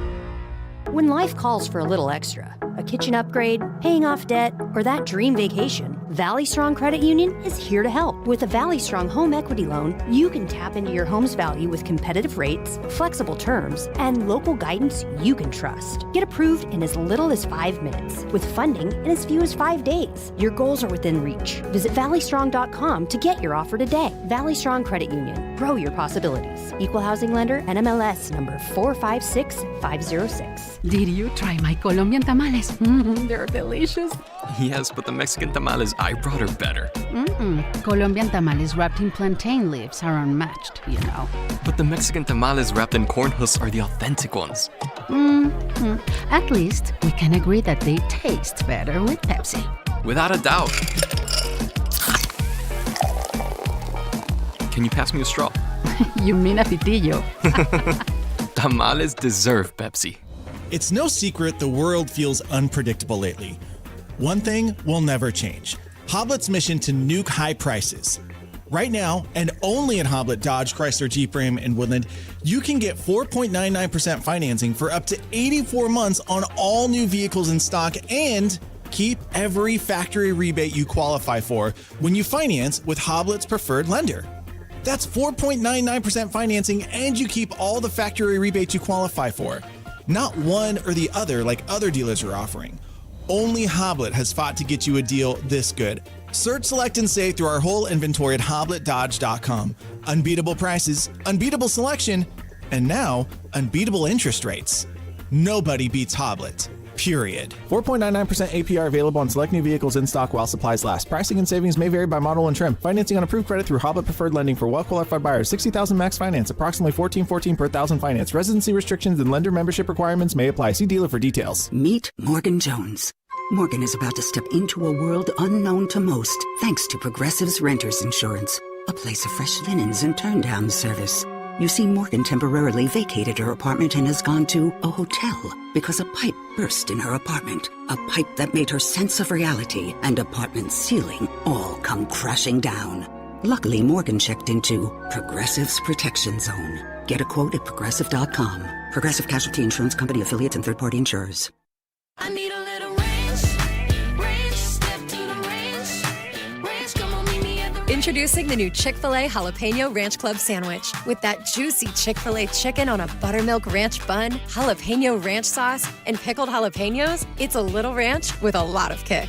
When life calls for a little extra, a kitchen upgrade, paying off debt, or that dream vacation, Valley Strong Credit Union is here to help. With a Valley Strong home equity loan, you can tap into your home's value with competitive rates, flexible terms, and local guidance you can trust. Get approved in as little as 5 minutes, with funding in as few as 5 days. Your goals are within reach. Visit valleystrong.com to get your offer today. Valley Strong Credit Union. Grow your possibilities. Equal housing lender, NMLS number 4565. 506. Did you try my Colombian tamales? They're delicious. Yes, but the Mexican tamales I brought are better. Colombian tamales wrapped in plantain leaves are unmatched, you know. But the Mexican tamales wrapped in corn husks are the authentic ones. At least we can agree that they taste better with Pepsi. Without a doubt. Can you pass me a straw? You mean a pitillo? Tamales deserve Pepsi. It's no secret the world feels unpredictable lately. One thing will never change. Hoblet's mission to nuke high prices. Right now, and only at Hoblet Dodge, Chrysler, Jeep, Ram, and Woodland, you can get 4.99% financing for up to 84 months on all new vehicles in stock and keep every factory rebate you qualify for when you finance with Hoblet's preferred lender. That's 4.99% financing, and you keep all the factory rebates you qualify for. Not one or the other like other dealers are offering. Only Hoblet has fought to get you a deal this good. Search, select, and save through our whole inventory at HobletDodge.com. Unbeatable prices, unbeatable selection, and now unbeatable interest rates. Nobody beats Hoblet. Period. 4.99% APR available on select new vehicles in stock while supplies last. Pricing and savings may vary by model and trim. Financing on approved credit through Hoblet Preferred Lending for well-qualified buyers. 60,000 max finance, approximately $14.14 per thousand finance. Residency restrictions and lender membership requirements may apply. See dealer for details. Meet Morgan Jones. Morgan is about to step into a world unknown to most, thanks to Progressive's Renters Insurance, a place of fresh linens and turn-down service. You see, Morgan temporarily vacated her apartment and has gone to a hotel because a pipe burst in her apartment. A pipe that made her sense of reality and apartment ceiling all come crashing down. Luckily, Morgan checked into Progressive's Protection Zone. Get a quote at Progressive.com. Progressive Casualty Insurance Company affiliates and third-party insurers. I need a little range, step to the range, come on, meet me at the Introducing the new Chick-fil-A Jalapeno Ranch Club Sandwich. With that juicy Chick-fil-A chicken on a buttermilk ranch bun, jalapeno ranch sauce, and pickled jalapenos, it's a little ranch with a lot of kick.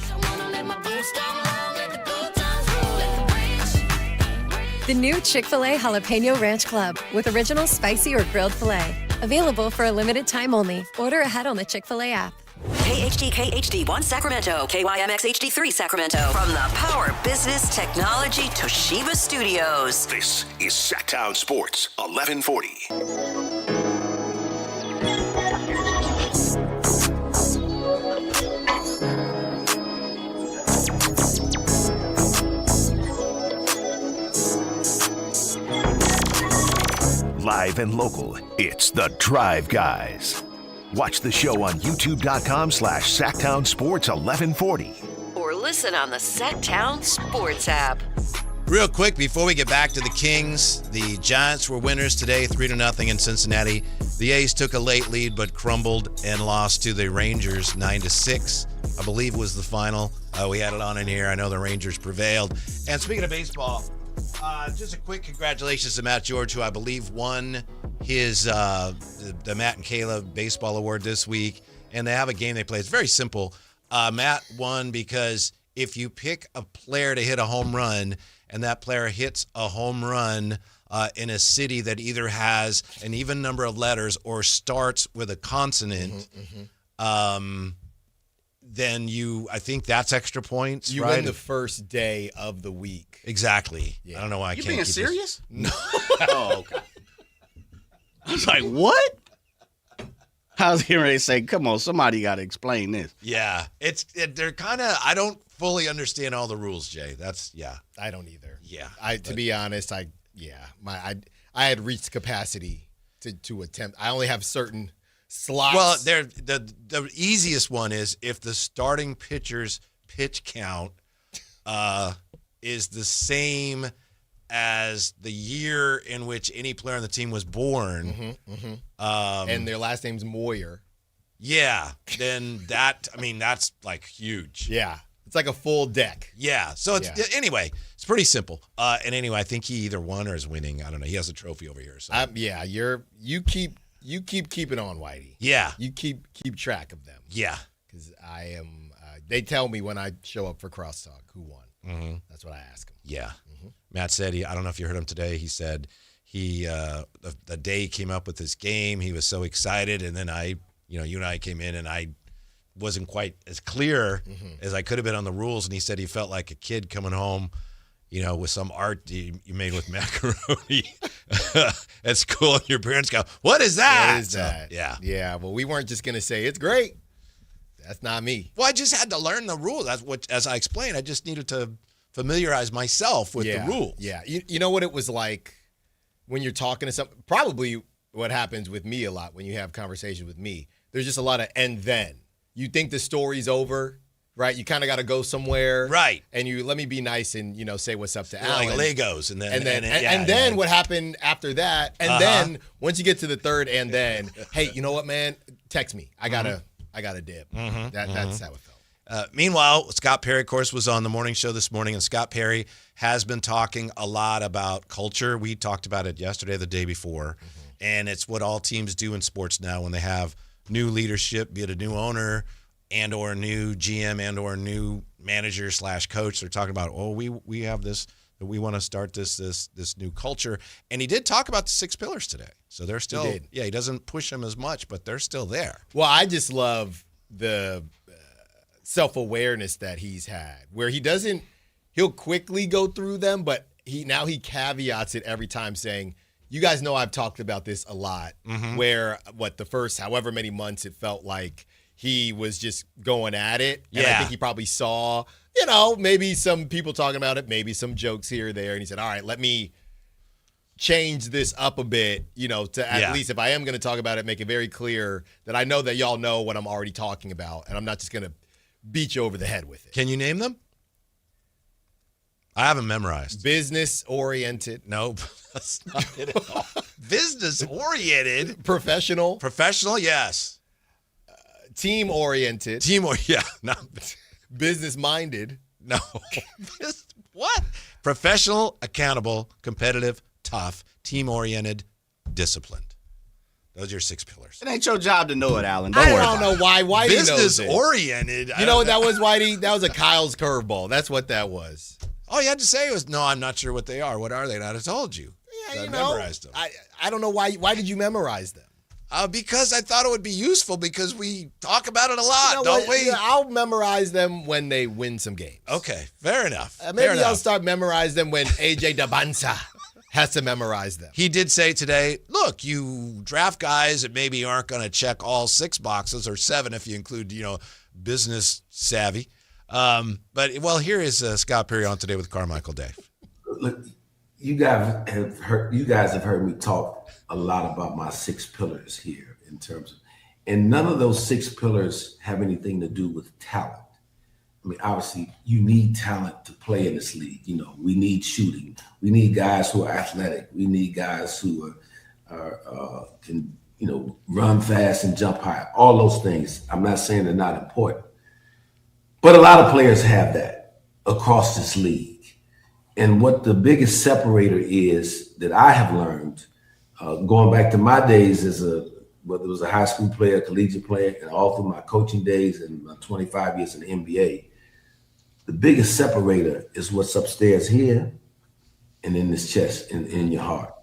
The new Chick-fil-A Jalapeno Ranch Club with original spicy or grilled filet. Available for a limited time only. Order ahead on the Chick-fil-A app. KHD1 Sacramento, KYMX HD3 Sacramento. From the Power Business Technology Toshiba Studios. This is Sactown Sports 1140. Live and local, it's The Drive Guys. Watch the show on youtube.com/Sactown Sports 1140. Or listen on the Sactown Sports app. Real quick, before we get back to the Kings, the Giants were winners today, 3-0 in Cincinnati. The A's took a late lead but crumbled and lost to the Rangers 9-6. I believe was the final. We had it on in here. I know the Rangers prevailed. And speaking of baseball, just a quick congratulations to Matt George, who I believe won his the Matt and Kayla Baseball Award this week. And they have a game they play. It's very simple. Matt won because if you pick a player to hit a home run and that player hits a home run in a city that either has an even number of letters or starts with a consonant, then I think that's extra points. You right? win the first day of the week. Exactly. Yeah. I don't know why I You can't being keep serious? This. No. Oh, okay. I was like, what? I was getting ready to say, come on, somebody got to explain this. Yeah. They're kind of, I don't fully understand all the rules, Jay. I don't either. Yeah. To be honest, I had reached capacity to attempt. I only have certain slots. Well, the easiest one is if the starting pitcher's pitch count is the same as the year in which any player on the team was born. And their last name's Moyer. Yeah. Then that's like huge. Yeah. It's like a full deck. Yeah. So anyway, it's pretty simple. And anyway, I think he either won or is winning. I don't know. He has a trophy over here. So You keep keeping on, Whitey. Yeah. You keep track of them. Yeah. Because I am. They tell me when I show up for crosstalk who won. That's what I ask them. Yeah. Matt said I don't know if you heard him today. He said he the day he came up with his game, he was so excited, and then you and I came in, and I wasn't quite as clear as I could have been on the rules, and he said he felt like a kid coming home, with some art you made with macaroni at school, and your parents go, "What is that?" What is that? Yeah. Yeah, well, we weren't just going to say, it's great. That's not me. Well, I just had to learn the rules. That's what, as I explained, I just needed to familiarize myself with the rules. Yeah. You know what it was like when you're talking to something? Probably what happens with me a lot when you have conversations with me. There's just a lot of and then. You think the story's over, right? You kind of got to go somewhere. Right. And you let me be nice and, say what's up to Like Alan. Legos. And then what happened after that? And then once you get to the third and then, hey, you know what, man? Text me. I got a dip. That's how it felt. Meanwhile, Scott Perry, of course, was on the morning show this morning, and Scott Perry has been talking a lot about culture. We talked about it yesterday, the day before, and it's what all teams do in sports now when they have new leadership, be it a new owner and or a new GM and or a new manager / coach. They're talking about, we have this, we want to start this new culture. And he did talk about the 6 pillars today. So they're still, he doesn't push them as much, but they're still there. Well, I just love the self-awareness that he's had, where he'll quickly go through them, but he caveats it every time saying, you guys know I've talked about this a lot, where the first however many months it felt like he was just going at it. And I think he probably saw, maybe some people talking about it, maybe some jokes here or there. And he said, all right, let me change this up a bit, to at least if I am going to talk about it, make it very clear that I know that y'all know what I'm already talking about. And I'm not just going to beat you over the head with it. Can you name them? I haven't memorized. Business-oriented. Nope. That's not it at all. Business-oriented. Professional. Professional, yes. Team-oriented. No. Business-minded. No. What? Professional, accountable, competitive, tough, team-oriented, disciplined. Those are your 6 pillars. It ain't your job to know it, Alan. I don't know why Whitey knows it. Business-oriented. You know what that was, Whitey? That was a Kyle's curveball. That's what that was. All you had to say was, no, I'm not sure what they are. What are they? And I'd have told you. Yeah, I memorized them. I don't know why. Why did you memorize them? Because I thought it would be useful because we talk about it a lot, don't we? Yeah, I'll memorize them when they win some games. Okay, fair enough. Maybe I'll start memorizing them when AJ Dabansa has to memorize them. He did say today, look, you draft guys that maybe aren't going to check all 6 boxes or 7 if you include, business savvy. But here is Scott Perry on Today with Carmichael Dave. Look, you guys have heard me talk a lot about my 6 pillars here in terms of, and none of those 6 pillars have anything to do with talent. I mean, obviously, you need talent to play in this league. We need shooting. We need guys who are athletic. We need guys who can run fast and jump high. All those things. I'm not saying they're not important. But a lot of players have that across this league. And what the biggest separator is that I have learned, going back to my days as whether it was a high school player, collegiate player, and all through my coaching days and my 25 years in the NBA, the biggest separator is what's upstairs here and in this chest, in your heart.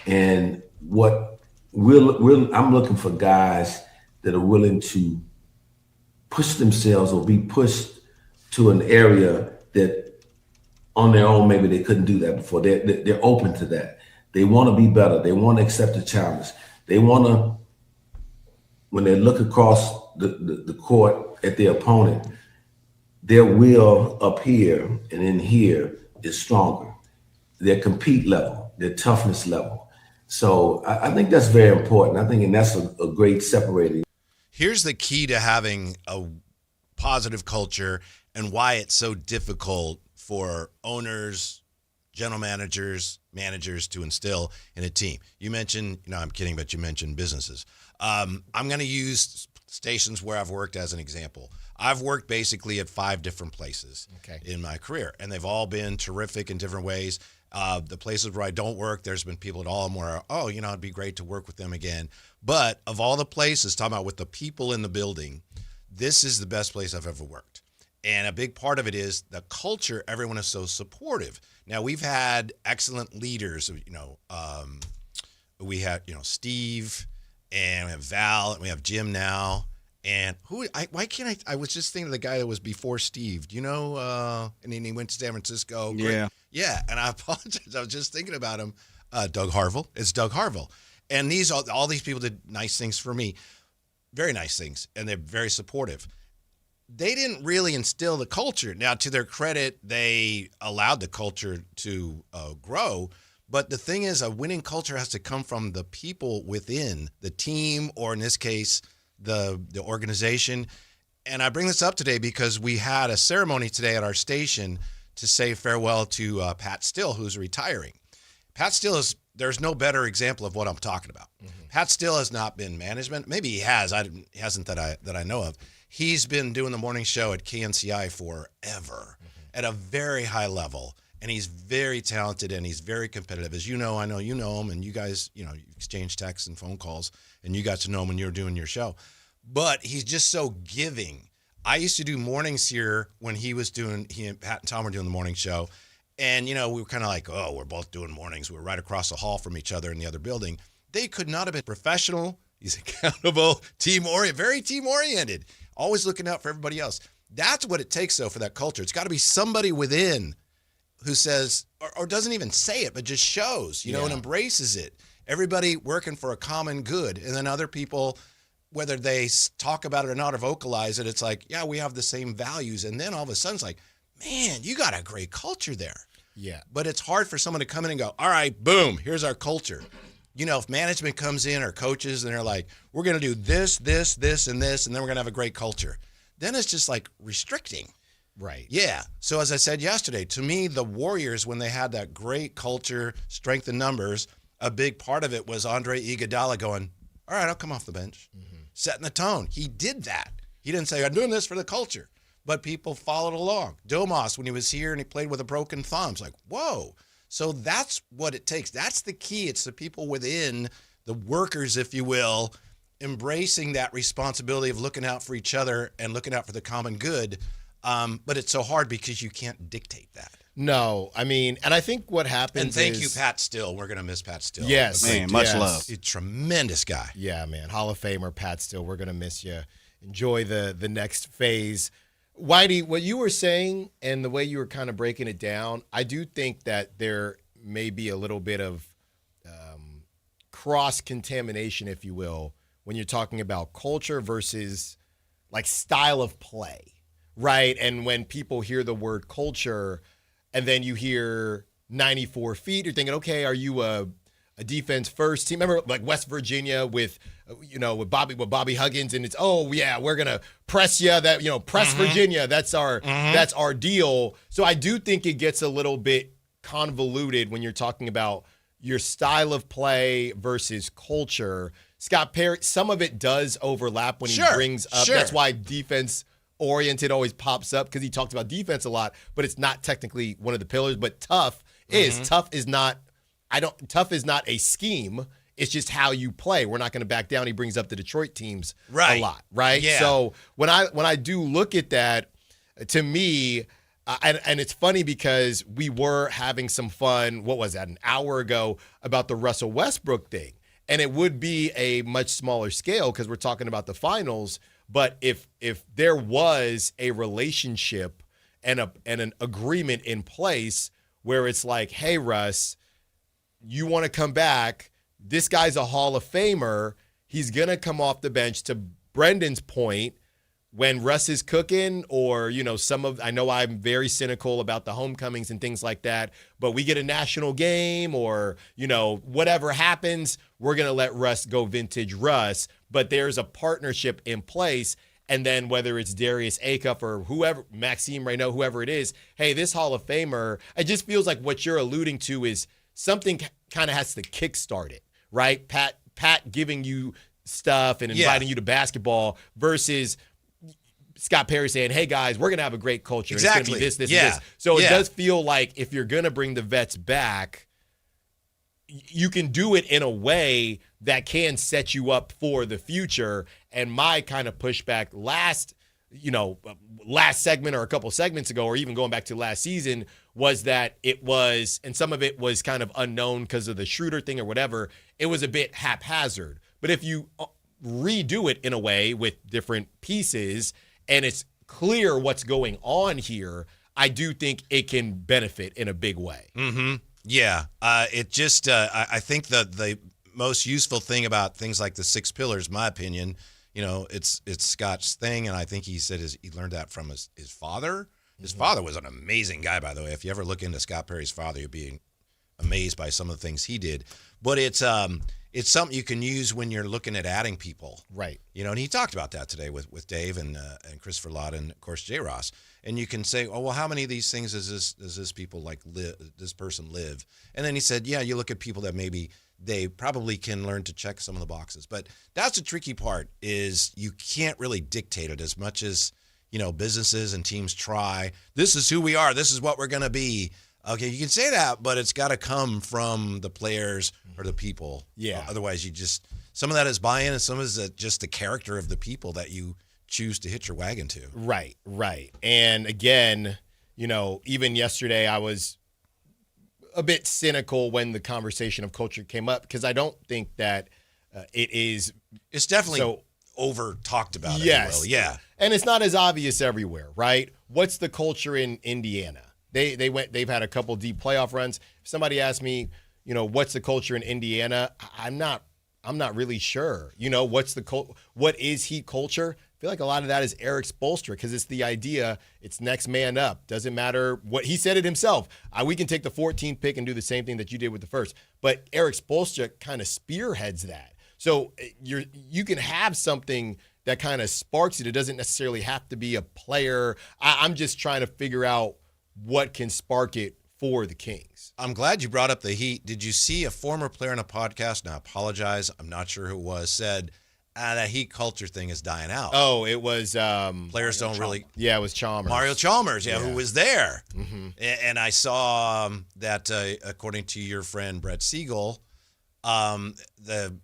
And what I'm looking for guys that are willing to push themselves or be pushed to an area that on their own, maybe they couldn't do that before. They're open to that. They want to be better. They want to accept the challenge. They want to, when they look across the court at their opponent, their will up here and in here is stronger. Their compete level, their toughness level. So I think that's very important. And that's a great separator. Here's the key to having a positive culture and why it's so difficult for owners, general managers to instill in a team. You mentioned, I'm kidding, but you mentioned businesses. I'm going to use stations where I've worked as an example. I've worked basically at 5 different places in my career, and they've all been terrific in different ways. The places where I don't work, there's been people at all where, it'd be great to work with them again. But of all the places, talking about with the people in the building, this is the best place I've ever worked. And a big part of it is the culture. Everyone is so supportive. Now, we've had excellent leaders. We had, Steve, and we have Val, and we have Jim now. And why can't I was just thinking of the guy that was before Steve. Do you know? And then he went to San Francisco. Yeah. Yeah. And I apologize. I was just thinking about him. Doug Harville. It's Doug Harville. And all these people did nice things for me. Very nice things. And they're very supportive. They didn't really instill the culture. Now, to their credit, they allowed the culture to grow. But the thing is, a winning culture has to come from the people within the team, or in this case, the organization. And I bring this up today because we had a ceremony today at our station to say farewell to Pat Still, who's retiring. Pat Still there's no better example of what I'm talking about. Mm-hmm. Pat Still has not been management. Maybe he has. He hasn't that I know of. He's been doing the morning show at KNCI forever at a very high level, and he's very talented and he's very competitive. As you know, I know you know him, and you guys, you exchange texts and phone calls, and you got to know him when you were doing your show. But he's just so giving. I used to do mornings here when he and Pat and Tom were doing the morning show, and, we were kind of like, oh, we're both doing mornings. We're right across the hall from each other in the other building. They could not have been professional. He's accountable, very team-oriented. Always looking out for everybody else. That's what it takes, though, for that culture. It's got to be somebody within who says, or doesn't even say it, but just shows, and embraces it. Everybody working for a common good. And then other people, whether they talk about it or not or vocalize it, it's like, yeah, we have the same values. And then all of a sudden it's like, man, you got a great culture there. Yeah. But it's hard for someone to come in and go, all right, boom, here's our culture. If management comes in or coaches and they're like, we're going to do this, this, this, and this, and then we're going to have a great culture. Then it's just like restricting. Right. Yeah. So as I said yesterday, to me, the Warriors, when they had that great culture, strength in numbers, a big part of it was Andre Iguodala going, all right, I'll come off the bench. Mm-hmm. Setting the tone. He did that. He didn't say, I'm doing this for the culture. But people followed along. Domas, when he was here and he played with a broken thumb, it's like, whoa. So that's what it takes. That's the key. It's the people within, the workers, if you will, embracing that responsibility of looking out for each other and looking out for the common good. But it's so hard because you can't dictate that. No, and I think what happens And thank you, Pat Still. We're going to miss Pat Still. Yes. Man, much love. He's a tremendous guy. Yeah, man. Hall of Famer, Pat Still. We're going to miss you. Enjoy the next phase. Whitey, what you were saying and the way you were kind of breaking it down, I do think that there may be a little bit of cross-contamination, if you will, when you're talking about culture versus like style of play, right? And when people hear the word culture and then you hear 94 feet, you're thinking, okay, are you a defense first team? Remember like West Virginia with Bobby Huggins, and it's, oh yeah, we're gonna press you, that press Virginia. That's our deal. So I do think it gets a little bit convoluted when you're talking about your style of play versus culture. Scott Perry, some of it does overlap when he brings up. Sure. That's why defense oriented always pops up, because he talked about defense a lot, but it's not technically one of the pillars. But tough is not a scheme. It's just how you play. We're not going to back down. He brings up the Detroit teams a lot, right? Yeah. So when I do look at that, to me, and it's funny because we were having some fun, what was that, an hour ago, about the Russell Westbrook thing. And it would be a much smaller scale because we're talking about the finals. But if there was a relationship and an agreement in place where it's like, hey, Russ, you want to come back, this guy's a Hall of Famer, he's going to come off the bench. To Brendan's point, when Russ is cooking, or, I know I'm very cynical about the homecomings and things like that, but we get a national game or, whatever happens, we're going to let Russ go vintage Russ. But there's a partnership in place. And then whether it's Darius Acuff or whoever, Maxime Reynaud, whoever it is, hey, this Hall of Famer, it just feels like what you're alluding to is something kind of has to kickstart it, right? Pat giving you stuff and inviting you to basketball versus Scott Perry saying, hey, guys, we're going to have a great culture. Exactly. It's going to be this, and this. So it does feel like if you're going to bring the vets back, you can do it in a way that can set you up for the future. And my kind of pushback last last segment or a couple segments ago, or even going back to last season, was that it was, and some of it was kind of unknown because of the Schroeder thing or whatever, it was a bit haphazard. But if you redo it in a way with different pieces and it's clear what's going on here, I do think it can benefit in a big way. Mm-hmm. Yeah. It just, I think the most useful thing about things like the 6 pillars, my opinion, it's Scott's thing, and I think he said he learned that from his father. His father was an amazing guy, by the way. If you ever look into Scott Perry's father, you'll be amazed by some of the things he did. But it's something you can use when you're looking at adding people. Right. And he talked about that today with Dave and Christopher Lott and, of course, J. Ross. And you can say, oh, well, how many of these things does this people this person live? And then he said, yeah, you look at people that maybe they probably can learn to check some of the boxes. But that's the tricky part, is you can't really dictate it as much as, businesses and teams try. This is who we are. This is what we're going to be. Okay, you can say that, but it's got to come from the players or the people. Yeah. Otherwise, some of that is buy-in, and some of it is just the character of the people that you choose to hitch your wagon to. Right. And again, even yesterday I was a bit cynical when the conversation of culture came up, because I don't think that it's definitely over talked about. Yes. Yeah. And it's not as obvious everywhere, right? What's the culture in Indiana? They've had a couple deep playoff runs. If somebody asked me, what's the culture in Indiana? I'm not really sure. What is Heat culture? I feel like a lot of that is Eric Spoelstra, because it's the idea, it's next man up. Doesn't matter what he said it himself. We can take the 14th pick and do the same thing that you did with the first. But Eric Spoelstra kind of spearheads that. So you can have something that kind of sparks it. It doesn't necessarily have to be a player. I'm just trying to figure out what can spark it for the Kings. I'm glad you brought up the Heat. Did you see a former player on a podcast, and I apologize, I'm not sure who it was, said that Heat culture thing is dying out? Oh, it was players don't really. Yeah, it was Chalmers. Mario Chalmers, who was there. Mm-hmm. And I saw that according to your friend Brett Siegel, the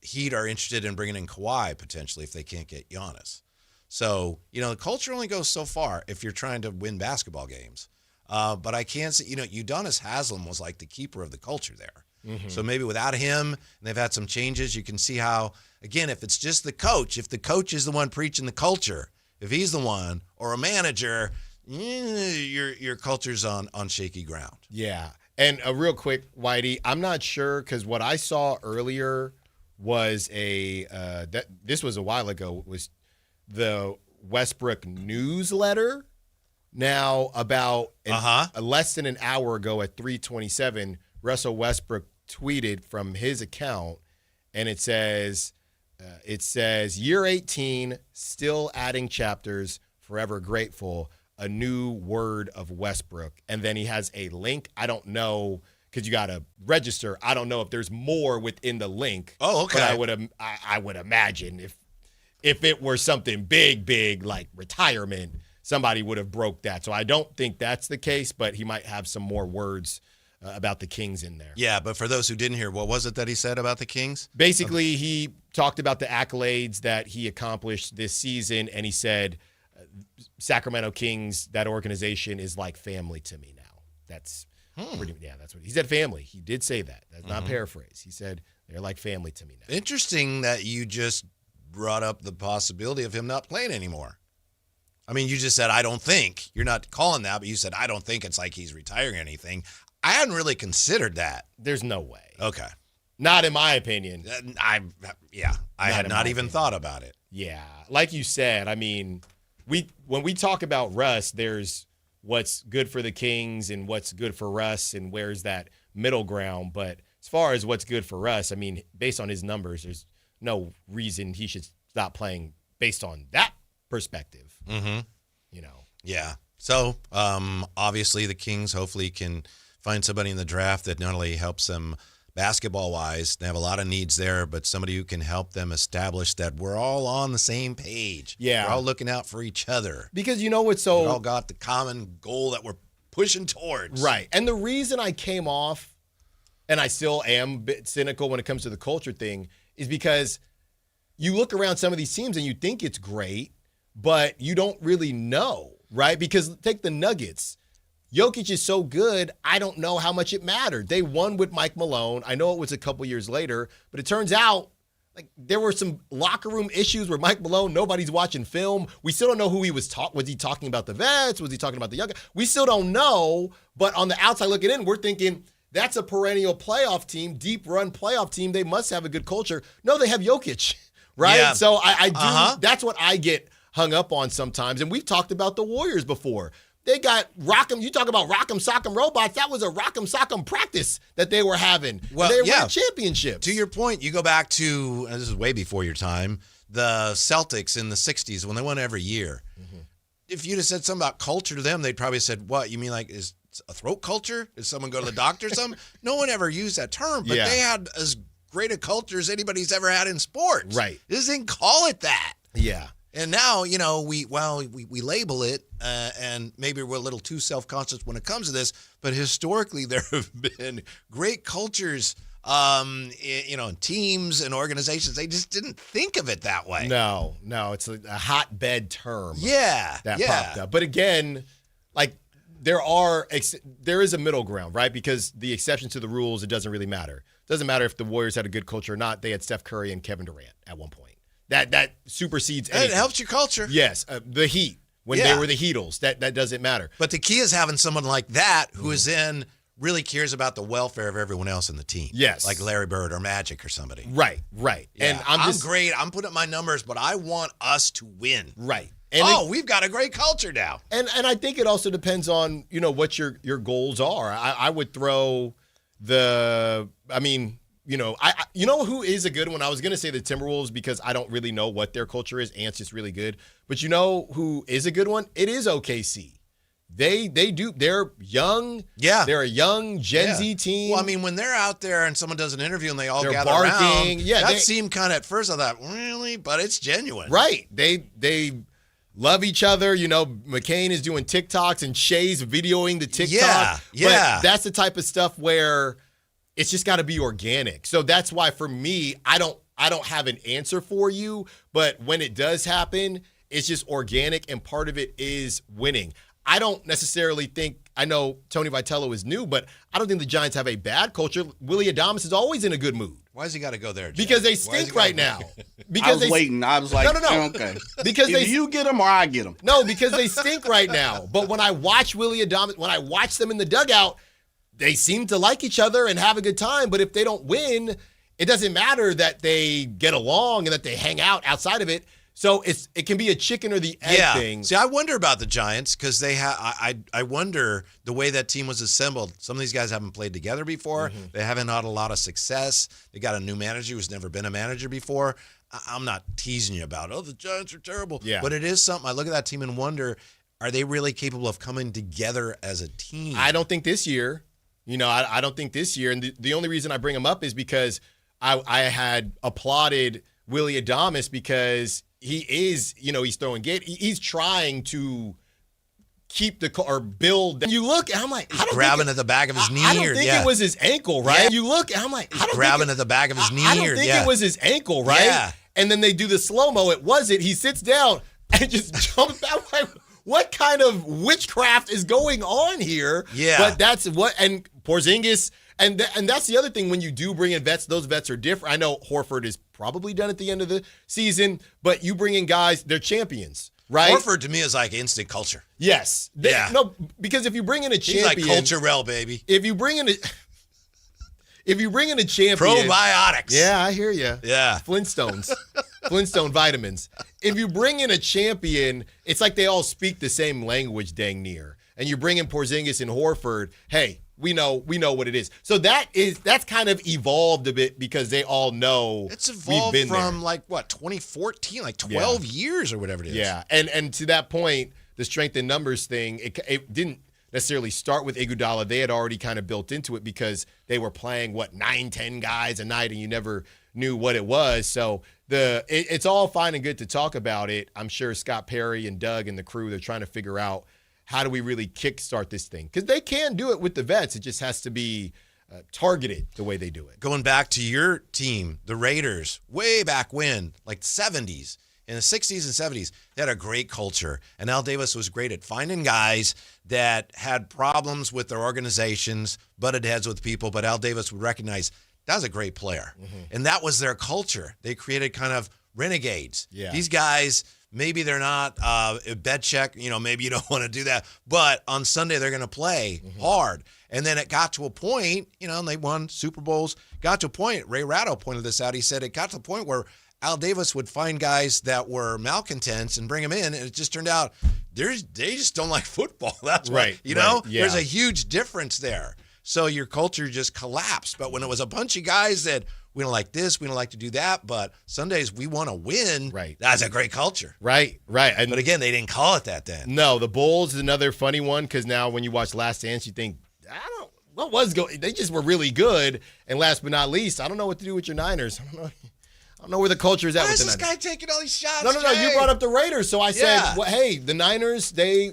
Heat are interested in bringing in Kawhi potentially if they can't get Giannis. So, the culture only goes so far if you're trying to win basketball games. But I can't see, Udonis Haslem was like the keeper of the culture there. Mm-hmm. So maybe without him, and they've had some changes, you can see how, again, if it's just the coach, if the coach is the one preaching the culture, if he's the one, or a manager, your culture's on shaky ground. Yeah. And a real quick, Whitey, I'm not sure, because what I saw earlier was this was a while ago, was the Westbrook newsletter. Now, about less than an hour ago at 3:27, Russell Westbrook tweeted from his account, and it says, year 18, still adding chapters, forever grateful, a new word of Westbrook. And then he has a link. I don't know, because you got to register. I don't know if there's more within the link. Oh, okay. But I would imagine if it were something big like retirement, somebody would have broke that. So I don't think that's the case, but he might have some more words about the Kings in there. Yeah, but for those who didn't hear, what was it that he said about the Kings? Basically, he talked about the accolades that he accomplished this season, and he said, Sacramento Kings, that organization is like family to me now. That's that's what he said, family. He did say that. That's not paraphrase. He said, they're like family to me now. Interesting that you just brought up the possibility of him not playing anymore. I mean, you just said, I don't think. You're not calling that, but you said, I don't think it's like he's retiring or anything. I hadn't really considered that. There's no way. Okay. Not in my opinion. I had not even thought about it. Yeah. Like you said, I mean, when we talk about Russ, there's what's good for the Kings and what's good for Russ and where's that middle ground. But as far as what's good for Russ, I mean, based on his numbers, there's no reason he should stop playing based on that perspective. Mm-hmm. Yeah. So obviously the Kings hopefully can find somebody in the draft that not only helps them basketball-wise, they have a lot of needs there, but somebody who can help them establish that we're all on the same page. Yeah. We're all looking out for each other. Because we all got the common goal that we're pushing towards. Right. And the reason I came off, and I still am a bit cynical when it comes to the culture thing, is because you look around some of these teams and you think it's great, but you don't really know, right? Because take the Nuggets. Jokic is so good, I don't know how much it mattered. They won with Mike Malone. I know it was a couple years later, but it turns out like there were some locker room issues where Mike Malone, nobody's watching film. We still don't know who he was talking. Was he talking about the vets? Was he talking about the young guys? We still don't know, but on the outside looking in, we're thinking that's a perennial playoff team, deep run playoff team. They must have a good culture. No, they have Jokic, right? Yeah. So I do, that's what I get hung up on sometimes. And we've talked about the Warriors before. They got Rock'em. You talk about Rock'em Sock'em robots. That was a Rock'em Sock'em practice that they were having. Well, they were yeah. winning championships. To your point, you go back to, and this is way before your time, the Celtics in the 60s when they won every year. Mm-hmm. If you'd have said something about culture to them, they'd probably said, what, you mean like is a throat culture? Does someone go to the doctor or something? No one ever used that term, but they had as great a culture as anybody's ever had in sports. Right. They just didn't call it that. Yeah. And now, you know, we label it, and maybe we're a little too self-conscious when it comes to this, but historically there have been great cultures, in teams and organizations. They just didn't think of it that way. No, it's a hotbed term. Yeah, that popped up. But again, like there is a middle ground, right? Because the exceptions to the rules, it doesn't really matter. It doesn't matter if the Warriors had a good culture or not. They had Steph Curry and Kevin Durant at one point. That supersedes anything. It helps your culture. Yes, the Heat when they were the Heatles. That doesn't matter. But the key is having someone like that who is in really cares about the welfare of everyone else in the team. Yes, like Larry Bird or Magic or somebody. Right. Yeah. And I'm great. I'm putting up my numbers, but I want us to win. Right. And we've got a great culture now. And I think it also depends on what your goals are. I would throw who is a good one? I was going to say the Timberwolves because I don't really know what their culture is. Ant's just really good. But you know who is a good one? It is OKC. They're young. Yeah. They're a young Gen Z team. Well, I mean, when they're out there and someone does an interview and they all They're gather barking. around, Yeah, seemed kind of at first I thought, really? But it's genuine. Right. They love each other. McCain is doing TikToks and Shay's videoing the TikTok. Yeah. But that's the type of stuff where it's just got to be organic. So that's why for me, I don't have an answer for you, but when it does happen, it's just organic and part of it is winning. I don't necessarily think, I know Tony Vitello is new, but I don't think the Giants have a bad culture. Willie Adames is always in a good mood. Why's he got to go there, Jeff? Because they stink right now. I was waiting. I was like, no. Okay. Because Either you get them or I get them. No, because they stink right now. But when I watch Willie Adames, when I watch them in the dugout, they seem to like each other and have a good time. But if they don't win, it doesn't matter that they get along and that they hang out outside of it. So it can be a chicken or the egg thing. See, I wonder about the Giants because they I wonder the way that team was assembled. Some of these guys haven't played together before. Mm-hmm. They haven't had a lot of success. They got a new manager who's never been a manager before. I'm not teasing you about, the Giants are terrible. Yeah. But it is something. I look at that team and wonder, are they really capable of coming together as a team? I don't think this year. I don't think this year. And the only reason I bring them up is because I had applauded Willie Adames because he is, he's throwing he's trying to keep or build. And you look, and I'm like, he's grabbing at the back of his knee. I don't think it was his ankle, right? Yeah. You look, and I'm like, he's grabbing at the back of his knee. I don't think it was his ankle, right? Yeah. And then they do the slow-mo. It wasn't. He sits down and just jumps back. Like, what kind of witchcraft is going on here? Yeah. But that's what, and Porzingis, and that's the other thing when you do bring in vets, those vets are different. I know Horford is probably done at the end of the season, but you bring in guys, they're champions, right? Horford to me is like instant culture. Yes. No, because if you bring in a champion. He's like culture-rel, baby. If you bring in a champion. Probiotics. Yeah, I hear you. Yeah. Flintstones. Flintstone vitamins. If you bring in a champion, it's like they all speak the same language dang near. And you bring in Porzingis and Horford, hey, we know what it is. So that's kind of evolved a bit because they all know it's evolved we've been from there. 2014, 12 years or whatever it is. Yeah. And to that point, the strength in numbers thing, it didn't necessarily start with Iguodala. They had already kind of built into it because they were playing 9-10 guys a night and you never knew what it was. So it's all fine and good to talk about it. I'm sure Scott Perry and Doug and the crew, they're trying to figure out how do we really kickstart this thing? Because they can do it with the vets. It just has to be targeted the way they do it. Going back to your team, the Raiders, way back when, like 70s, In the 60s and 70s, they had a great culture. And Al Davis was great at finding guys that had problems with their organizations, butted heads with people, but Al Davis would recognize that was a great player. And that was their culture. They created kind of renegades. Yeah. These guys, maybe they're not a bed check, maybe you don't want to do that, but on Sunday they're going to play hard. And then it got to a point, and they won Super Bowls, got to a point, Ray Ratto pointed this out, he said it got to the point where Al Davis would find guys that were malcontents and bring them in, and it just turned out they just don't like football. That's right. Yeah. There's a huge difference there. So your culture just collapsed. But when it was a bunch of guys that we don't like this, we don't like to do that, but Sundays we want to win, right? That's a great culture. Right. And, but again, they didn't call it that then. No, the Bulls is another funny one because now when you watch Last Dance, you think, what was going? They just were really good. And last but not least, I don't know what to do with your Niners. I don't know where the culture is at. Why with is the this Niners. guy taking all these shots? No. Jay? You brought up the Raiders, so I said, Yeah. well, hey, the Niners. They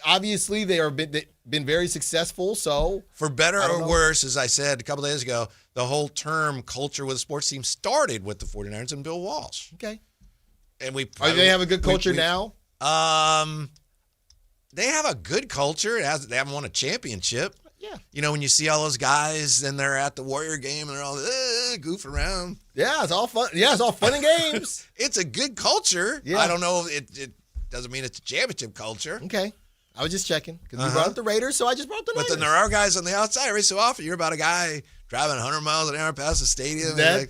obviously they are been very successful. So for better or worse, as I said a couple days ago, the whole term culture with a sports team started with the 49ers and Bill Walsh. Okay. And they have a good culture now? They have a good culture. They haven't won a championship. Yeah. When you see all those guys and they're at the Warrior game and they're all goofing around. Yeah, it's all fun. Yeah, it's all fun and games. It's a good culture. Yeah. I don't know. It doesn't mean it's a championship culture. Okay. I was just checking because you brought up the Raiders, so I just brought up the Niners. But then there are guys on the outside every so often. You're about a guy driving 100 miles an hour past the stadium. But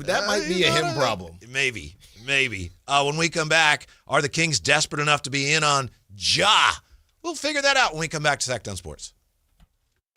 that might be a him problem. Maybe. When we come back, are the Kings desperate enough to be in on Ja? We'll figure that out when we come back to Sactown Sports.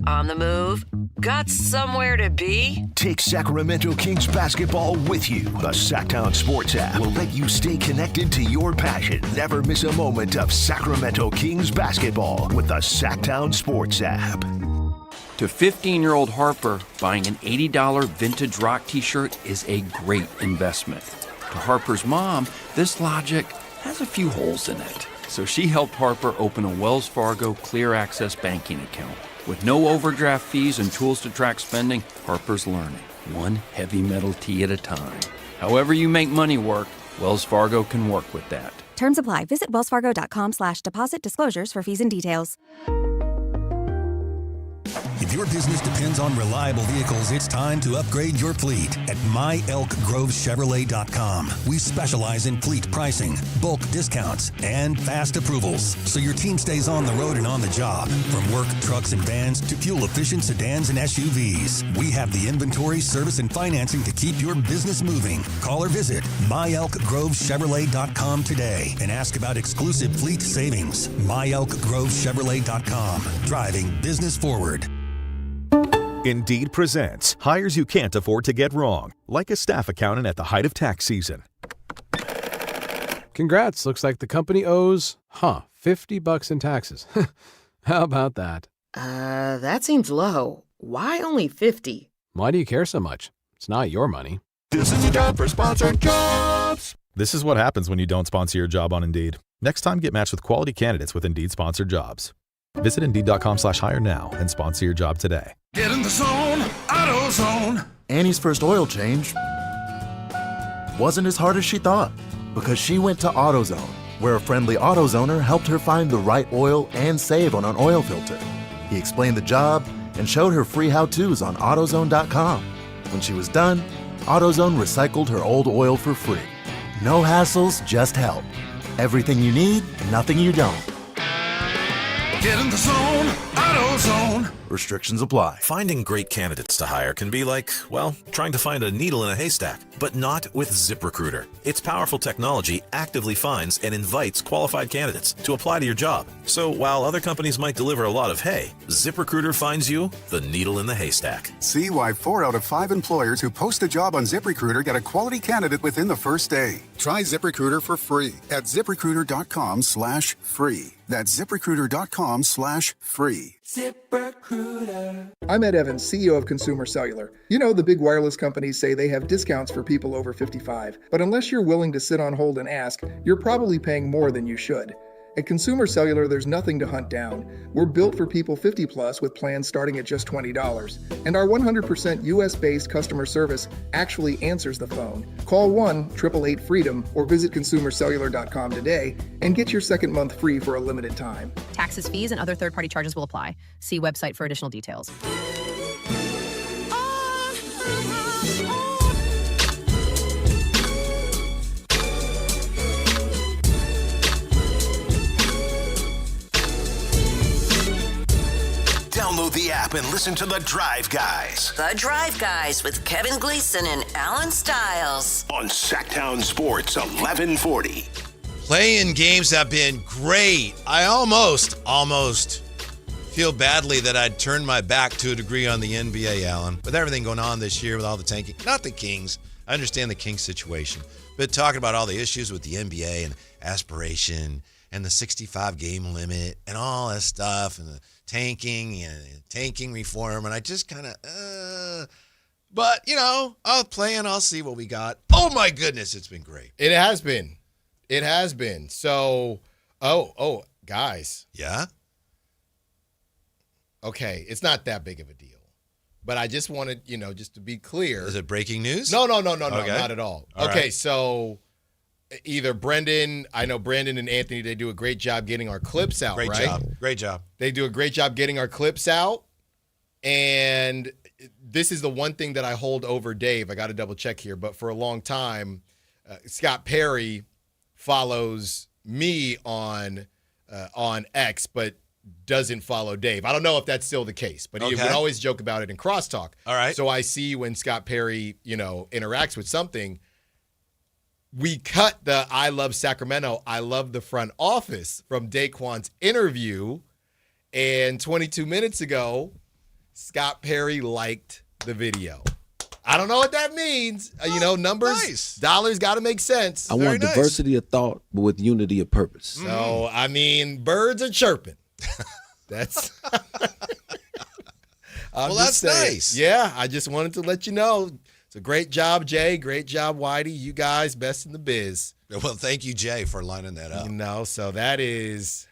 On the move? Got somewhere to be? Take Sacramento Kings basketball with you. The Sactown Sports app will let you stay connected to your passion. Never miss a moment of Sacramento Kings basketball with the Sactown Sports app. To 15-year-old Harper, buying an $80 vintage rock t-shirt is a great investment. To Harper's mom, this logic has a few holes in it. So she helped Harper open a Wells Fargo Clear Access banking account. With no overdraft fees and tools to track spending, Harper's learning, one heavy metal tee at a time. However you make money work, Wells Fargo can work with that. Terms apply. Visit wellsfargo.com/deposit disclosures for fees and details. If your business depends on reliable vehicles, it's time to upgrade your fleet at myelkgrovechevrolet.com. We specialize in fleet pricing, bulk discounts, and fast approvals, so your team stays on the road and on the job. From work trucks and vans to fuel-efficient sedans and SUVs, we have the inventory, service, and financing to keep your business moving. Call or visit myelkgrovechevrolet.com today and ask about exclusive fleet savings. myelkgrovechevrolet.com. Driving business forward. Indeed presents hires you can't afford to get wrong, like a staff accountant at the height of tax season. Congrats, looks like the company owes, $50 in taxes. How about that? That seems low. Why only 50? Why do you care so much? It's not your money. This is a job for sponsored jobs. This is what happens when you don't sponsor your job on Indeed. Next time, get matched with quality candidates with Indeed sponsored jobs. Visit Indeed.com/hire now and sponsor your job today. Get in the zone, AutoZone. Annie's first oil change wasn't as hard as she thought because she went to AutoZone, where a friendly AutoZoner helped her find the right oil and save on an oil filter. He explained the job and showed her free how-tos on AutoZone.com. When she was done, AutoZone recycled her old oil for free. No hassles, just help. Everything you need, nothing you don't. Get in the zone, AutoZone. Restrictions apply. Finding great candidates to hire can be like, well, trying to find a needle in a haystack, but not with ZipRecruiter. Its powerful technology actively finds and invites qualified candidates to apply to your job. So while other companies might deliver a lot of hay, ZipRecruiter finds you the needle in the haystack. See why 4 out of 5 employers who post a job on ZipRecruiter get a quality candidate within the first day. Try ZipRecruiter for free at ZipRecruiter.com/free. That's ZipRecruiter.com/free. ZipRecruiter. I'm Ed Evans, CEO of Consumer Cellular. You know, the big wireless companies say they have discounts for people over 55, but unless you're willing to sit on hold and ask, you're probably paying more than you should. At Consumer Cellular, there's nothing to hunt down. We're built for people 50 plus with plans starting at just $20. And our 100% US-based customer service actually answers the phone. Call 1-888-FREEDOM or visit consumercellular.com today and get your second month free for a limited time. Taxes, fees, and other third-party charges will apply. See website for additional details. Download the app and listen to The Drive Guys. The Drive Guys with Kevin Gleason and Alan Stiles. On Sactown Sports 1140. Playing games have been great. I almost feel badly that I'd turned my back to a degree on the NBA, Alan. With everything going on this year with all the tanking. Not the Kings. I understand the Kings situation. But talking about all the issues with the NBA and aspiration and the 65-game limit and all that stuff and the tanking and tanking reform. And I just kind of, but, you know, I'll play and I'll see what we got. Oh, my goodness, it's been great. It has been. It has been. So, guys. Yeah? Okay, it's not that big of a deal. But I just wanted, just to be clear. Is it breaking news? No, Okay. not at all. All okay, right. So either Brandon and Anthony, they do a great job getting our clips out, Great right? Great job. They do a great job getting our clips out. And this is the one thing that I hold over Dave. I got to double check here. But for a long time, Scott Perry follows me on X, but doesn't follow Dave. I don't know if that's still the case, but he would always joke about it in crosstalk. All right. So I see when Scott Perry, interacts with something, we cut the I love Sacramento, I love the front office from Daquin's interview. And 22 minutes ago, Scott Perry liked the video. I don't know what that means. Numbers, dollars got to make sense. I want diversity of thought, but with unity of purpose. So, birds are chirping. That's that's nice. Yeah, I just wanted to let you know. It's a great job, Jay. Great job, Whitey. You guys, best in the biz. Well, thank you, Jay, for lining that up. So that is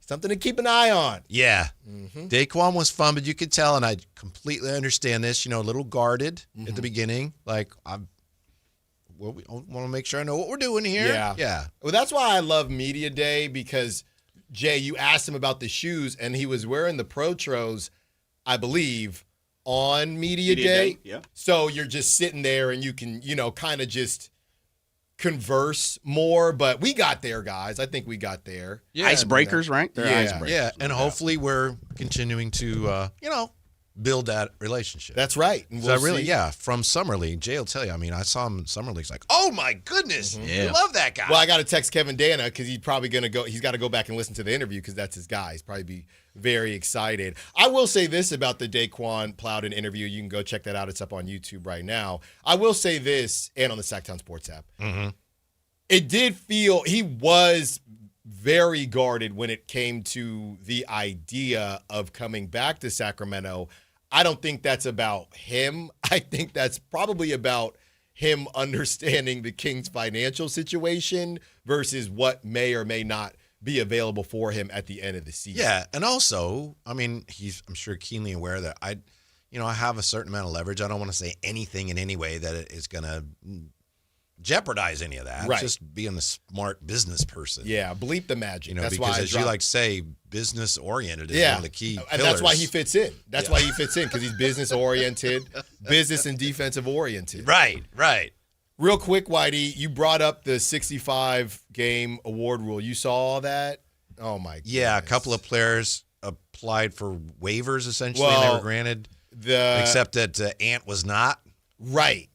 something to keep an eye on. Yeah. Daquin was fun, but you could tell, and I completely understand this, a little guarded at the beginning. Like, we want to make sure I know what we're doing here. Yeah. Well, that's why I love Media Day, because, Jay, you asked him about the shoes, and he was wearing the Protros, I believe, on Media Day. Yeah. So you're just sitting there and you can, kind of just converse more. But we got there, guys. I think we got there. Yeah, icebreakers, right? They're icebreakers. Yeah, and hopefully we're continuing to, build that relationship. That's right. And we'll see. From Summer League, Jay will tell you, I saw him in Summer League. It's like, oh, my goodness. I love that guy. Well, I got to text Kevin Dana because he's probably going to go. He's got to go back and listen to the interview because that's his guy. He's probably be very excited. I will say this about the Daquin Plowden interview. You can go check that out. It's up on YouTube right now. I will say this, and on the Sactown Sports app. It did feel he was very guarded when it came to the idea of coming back to Sacramento. I don't think that's about him. I think that's probably about him understanding the Kings' financial situation versus what may or may not be available for him at the end of the season. Yeah, and also, he's, I'm sure, keenly aware that I have a certain amount of leverage. I don't want to say anything in any way that it is going to jeopidize any of that. Right. Just being a smart business person. Yeah, bleep the magic. That's because why as you say, business oriented is one of the key and pillars. that's why he fits in. That's why he fits in, because he's business oriented, business and defensive oriented. Right. Real quick, Whitey, you brought up the 65-game award rule. You saw all that? Oh my goodness. Yeah, a couple of players applied for waivers essentially, and they were granted. Except that Ant was not. Right.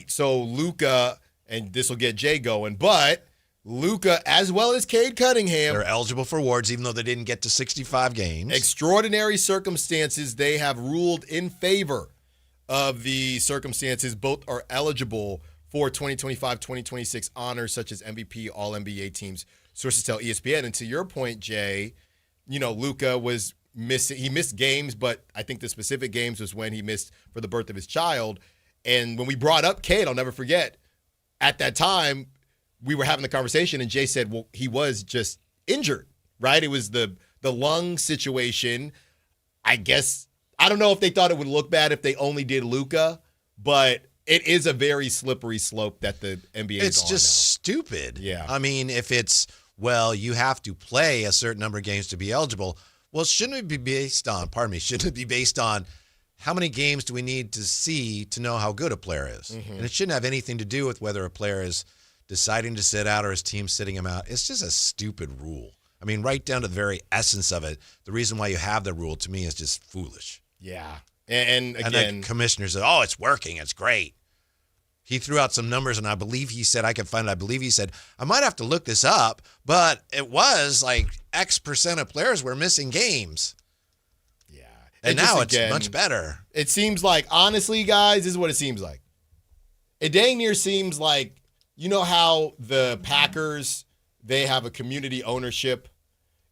So Luka, and this will get Jay going, but Luka, as well as Cade Cunningham, they're eligible for awards even though they didn't get to 65 games. Extraordinary circumstances, they have ruled in favor of the circumstances. Both are eligible for 2025-2026 honors such as MVP, All-NBA teams, sources tell ESPN. And to your point, Jay, Luka was missing. He missed games, but I think the specific games was when he missed for the birth of his child. And when we brought up Cade, I'll never forget, at that time, we were having the conversation, and Jay said, well, he was just injured, right? It was the lung situation. I guess, I don't know if they thought it would look bad if they only did Luka, but it is a very slippery slope that the NBA is on. It's just stupid. Yeah. I mean, if it's, well, you have to play a certain number of games to be eligible, well, shouldn't it be based on how many games do we need to see to know how good a player is? Mm-hmm. And it shouldn't have anything to do with whether a player is deciding to sit out or his team sitting him out. It's just a stupid rule. I mean, right down to the very essence of it, the reason why you have the rule to me is just foolish. Yeah. And again, and the commissioner said, oh, it's working. It's great. He threw out some numbers, and I believe he said, I might have to look this up, but it was like X percent of players were missing games. Yeah. And now it's much better. It seems like, honestly, guys, this is what it seems like. It dang near seems like, you know how the Packers, they have a community ownership?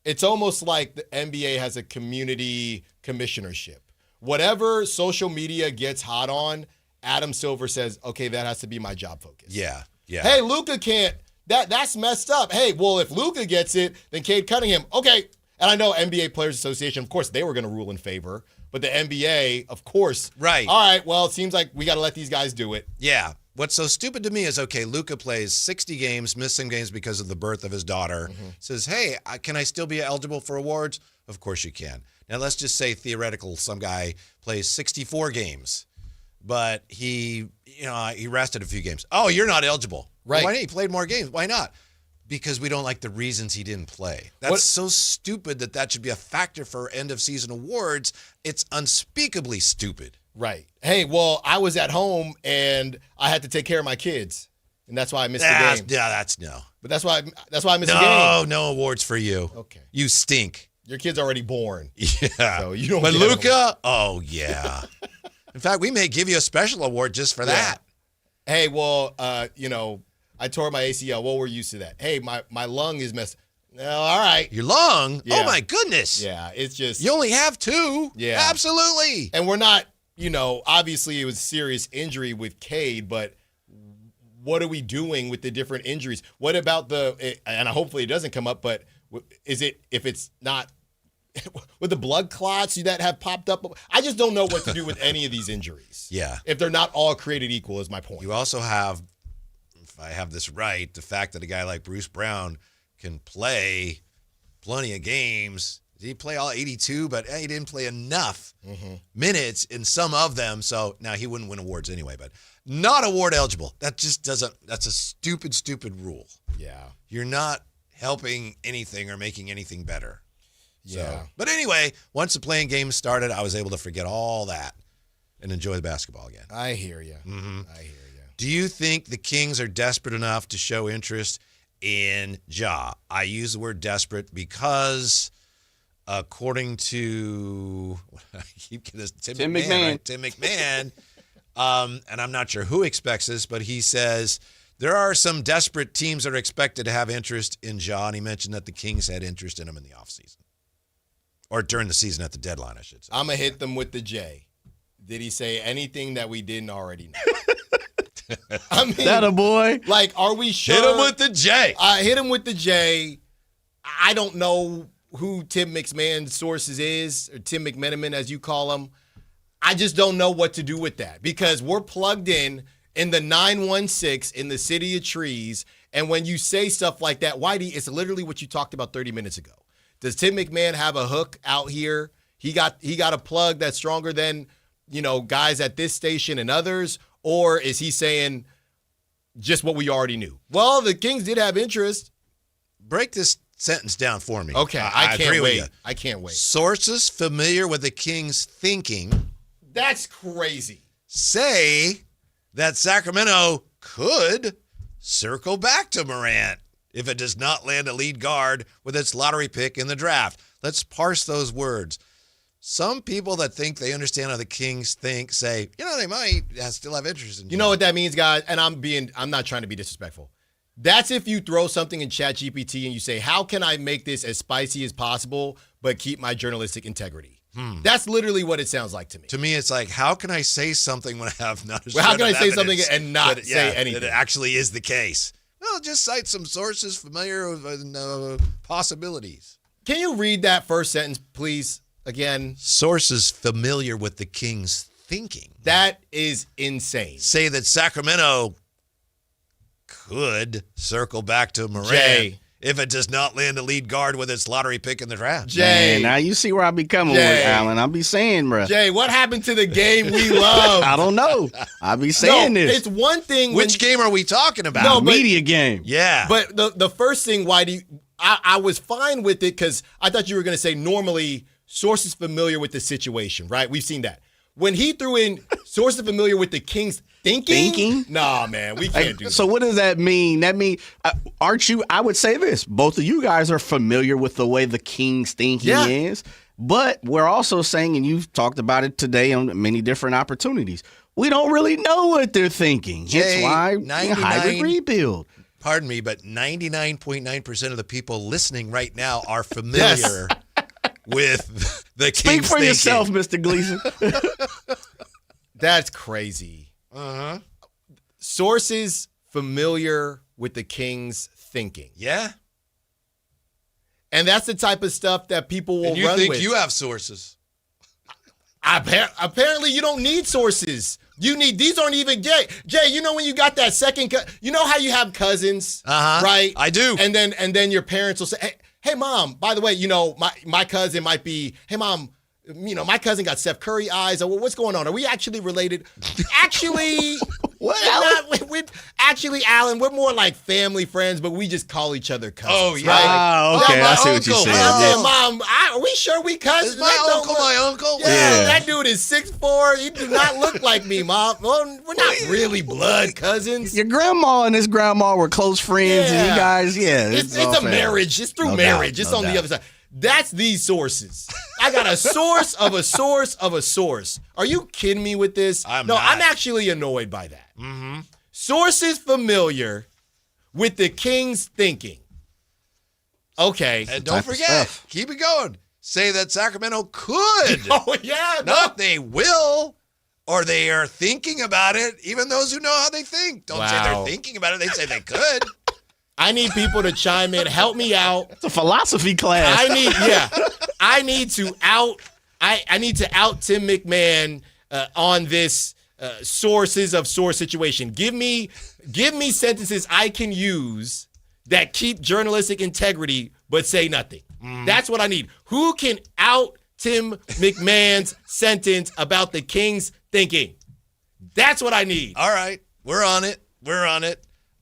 It's almost like the NBA has a community commissionership. Whatever social media gets hot on, Adam Silver says, okay, that has to be my job focus. Yeah. Hey, Luka can't. That's messed up. Hey, well, if Luka gets it, then Cade Cunningham. Okay. And I know NBA Players Association, of course, they were going to rule in favor. But the NBA, of course. Right. All right, well, it seems like we got to let these guys do it. Yeah. What's so stupid to me is, okay, Luka plays 60 games, missed some games because of the birth of his daughter. Mm-hmm. Says, hey, can I still be eligible for awards? Of course you can. Now, let's just say theoretical, some guy plays 64 games, but he rested a few games. Oh, you're not eligible. Right. Why not? He played more games. Why not? Because we don't like the reasons he didn't play. That's so stupid that should be a factor for end-of-season awards. It's unspeakably stupid. Right. Hey, well, I was at home and I had to take care of my kids, and that's why I missed the game. Yeah, that's no. But that's why I missed the game. No awards for you. Okay. You stink. Your kid's already born. Yeah. So you don't. But Luka, oh yeah. In fact, we may give you a special award just for that. Hey, well, I tore my ACL. Well, we're used to that. Hey, my lung is messed. No, all right. Your lung? Yeah. Oh my goodness. Yeah, it's just. You only have two. Yeah. Absolutely. And we're not. Obviously it was a serious injury with Cade, but what are we doing with the different injuries? What about and hopefully it doesn't come up, but is it, if it's not, with the blood clots that have popped up? I just don't know what to do with any of these injuries. Yeah. If they're not all created equal is my point. You also have, if I have this right, the fact that a guy like Bruce Brown can play plenty of games. Did he play all 82? But he didn't play enough minutes in some of them. So now he wouldn't win awards anyway, but not award eligible. That just doesn't, that's a stupid, stupid rule. Yeah. You're not helping anything or making anything better. Yeah. So, but anyway, once the playing game started, I was able to forget all that and enjoy the basketball again. I hear you. Mm-hmm. I hear you. Do you think the Kings are desperate enough to show interest in Ja? I use the word desperate because according to Tim McMahon, right? Tim McMahon, and I'm not sure who expects this, but he says there are some desperate teams that are expected to have interest in Ja, and he mentioned that the Kings had interest in him in the offseason. Or during the season at the deadline, I should say. I'm going to hit them with the J. Did he say anything that we didn't already know? I mean, that a boy? Like, are we sure? Hit him with the J. Hit him with the J. I don't know who Tim McMahon's sources is, or Tim McMenamin, as you call him. I just don't know what to do with that because we're plugged in the 916 in the city of trees. And when you say stuff like that, Whitey, it's literally what you talked about 30 minutes ago. Does Tim McMahon have a hook out here? He got a plug that's stronger than, guys at this station and others? Or is he saying just what we already knew? Well, the Kings did have interest. Break this sentence down for me. Okay, I can't wait. I can't wait. Sources familiar with the Kings' thinking. That's crazy. Say that Sacramento could circle back to Morant if it does not land a lead guard with its lottery pick in the draft. Let's parse those words. Some people that think they understand how the Kings think say, they might still have interest in. You know what that means, guys? And I'm not trying to be disrespectful. That's if you throw something in ChatGPT and you say, how can I make this as spicy as possible but keep my journalistic integrity? That's literally what it sounds like to me. To me, it's like, how can I say something when I have not? Well, how can I say something and not say anything? That it actually is the case. Well, just cite some sources familiar with possibilities. Can you read that first sentence, please, again? Sources familiar with the Kings' thinking. That is insane. Say that Sacramento could circle back to Morant. Jay. If it does not land a lead guard with its lottery pick in the draft. Jay. Man, now you see where I be coming with, Alan. I be saying, bro. Jay, what happened to the game we love? I don't know. I be saying this. It's one thing. Which game are we talking about? No, media game. Yeah. But the first thing, I was fine with it because I thought you were going to say normally sources familiar with the situation, right? We've seen that. When he threw in sources familiar with the Kings thinking? Nah, man, we can't do that. So what does that mean? That mean, aren't you, I would say this, both of you guys are familiar with the way the Kings thinking is, but we're also saying, and you've talked about it today on many different opportunities, we don't really know what they're thinking. That's why hybrid rebuild. Pardon me, but 99.9% of the people listening right now are familiar with the Kings Speak for thinking. yourself, Mr. Gleason. That's crazy. Uh-huh. Sources familiar with the Kings thinking. Yeah. And that's the type of stuff that people will and you run think with. you have sources. Apparently you don't need sources. These aren't even Jay. Jay, you know when you got that second, you know how you have cousins, right? I do. And then your parents will say, hey mom, by the way, my cousin might be, hey mom, my cousin got Steph Curry eyes. Or what's going on? Are we actually related? Actually, actually, Alan, we're more like family friends, but we just call each other cousins. Oh, yeah. Right? Okay, I see what you're saying. Yeah. Mom, are we sure we cousins? Is my uncle? Yeah, that dude is 6'4". He do not look like me, Mom. Well, we're not really blood cousins. Your grandma and his grandma were close friends, and you guys, It's a marriage. It's through marriage. It's on the other side. That's these sources. I got a source of a source of a source. Are you kidding me with this? I'm actually annoyed by that. Mm-hmm. Sources familiar with the Kings thinking. Okay. And don't forget, keep it going. Say that Sacramento could. Oh, yeah. Not they will, or they are thinking about it, even those who know how they think. Don't say they're thinking about it. They say they could. I need people to chime in. Help me out. It's a philosophy class. I need to out Tim McMahon on this sources of source situation. Give me sentences I can use that keep journalistic integrity but say nothing. That's what I need. Who can out Tim McMahon's sentence about the Kings thinking? That's what I need. All right. We're on it.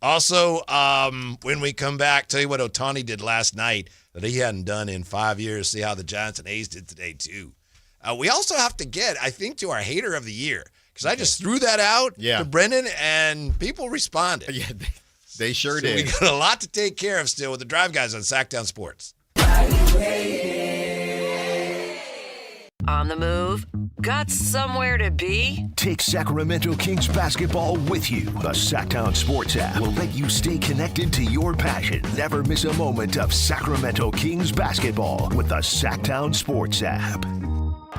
Also, when we come back, tell you what Ohtani did last night that he hadn't done in 5 years. See how the Giants and A's did today, too. We also have to get, I think, to our hater of the year, because I just threw that out to Brendan, and people responded. Yeah, they sure did. We got a lot to take care of still with the Drive Guys on Sactown Sports. On the move? Got somewhere to be? Take Sacramento Kings basketball with you. The Sactown Sports app will let you stay connected to your passion. Never miss a moment of Sacramento Kings basketball with the Sactown Sports app.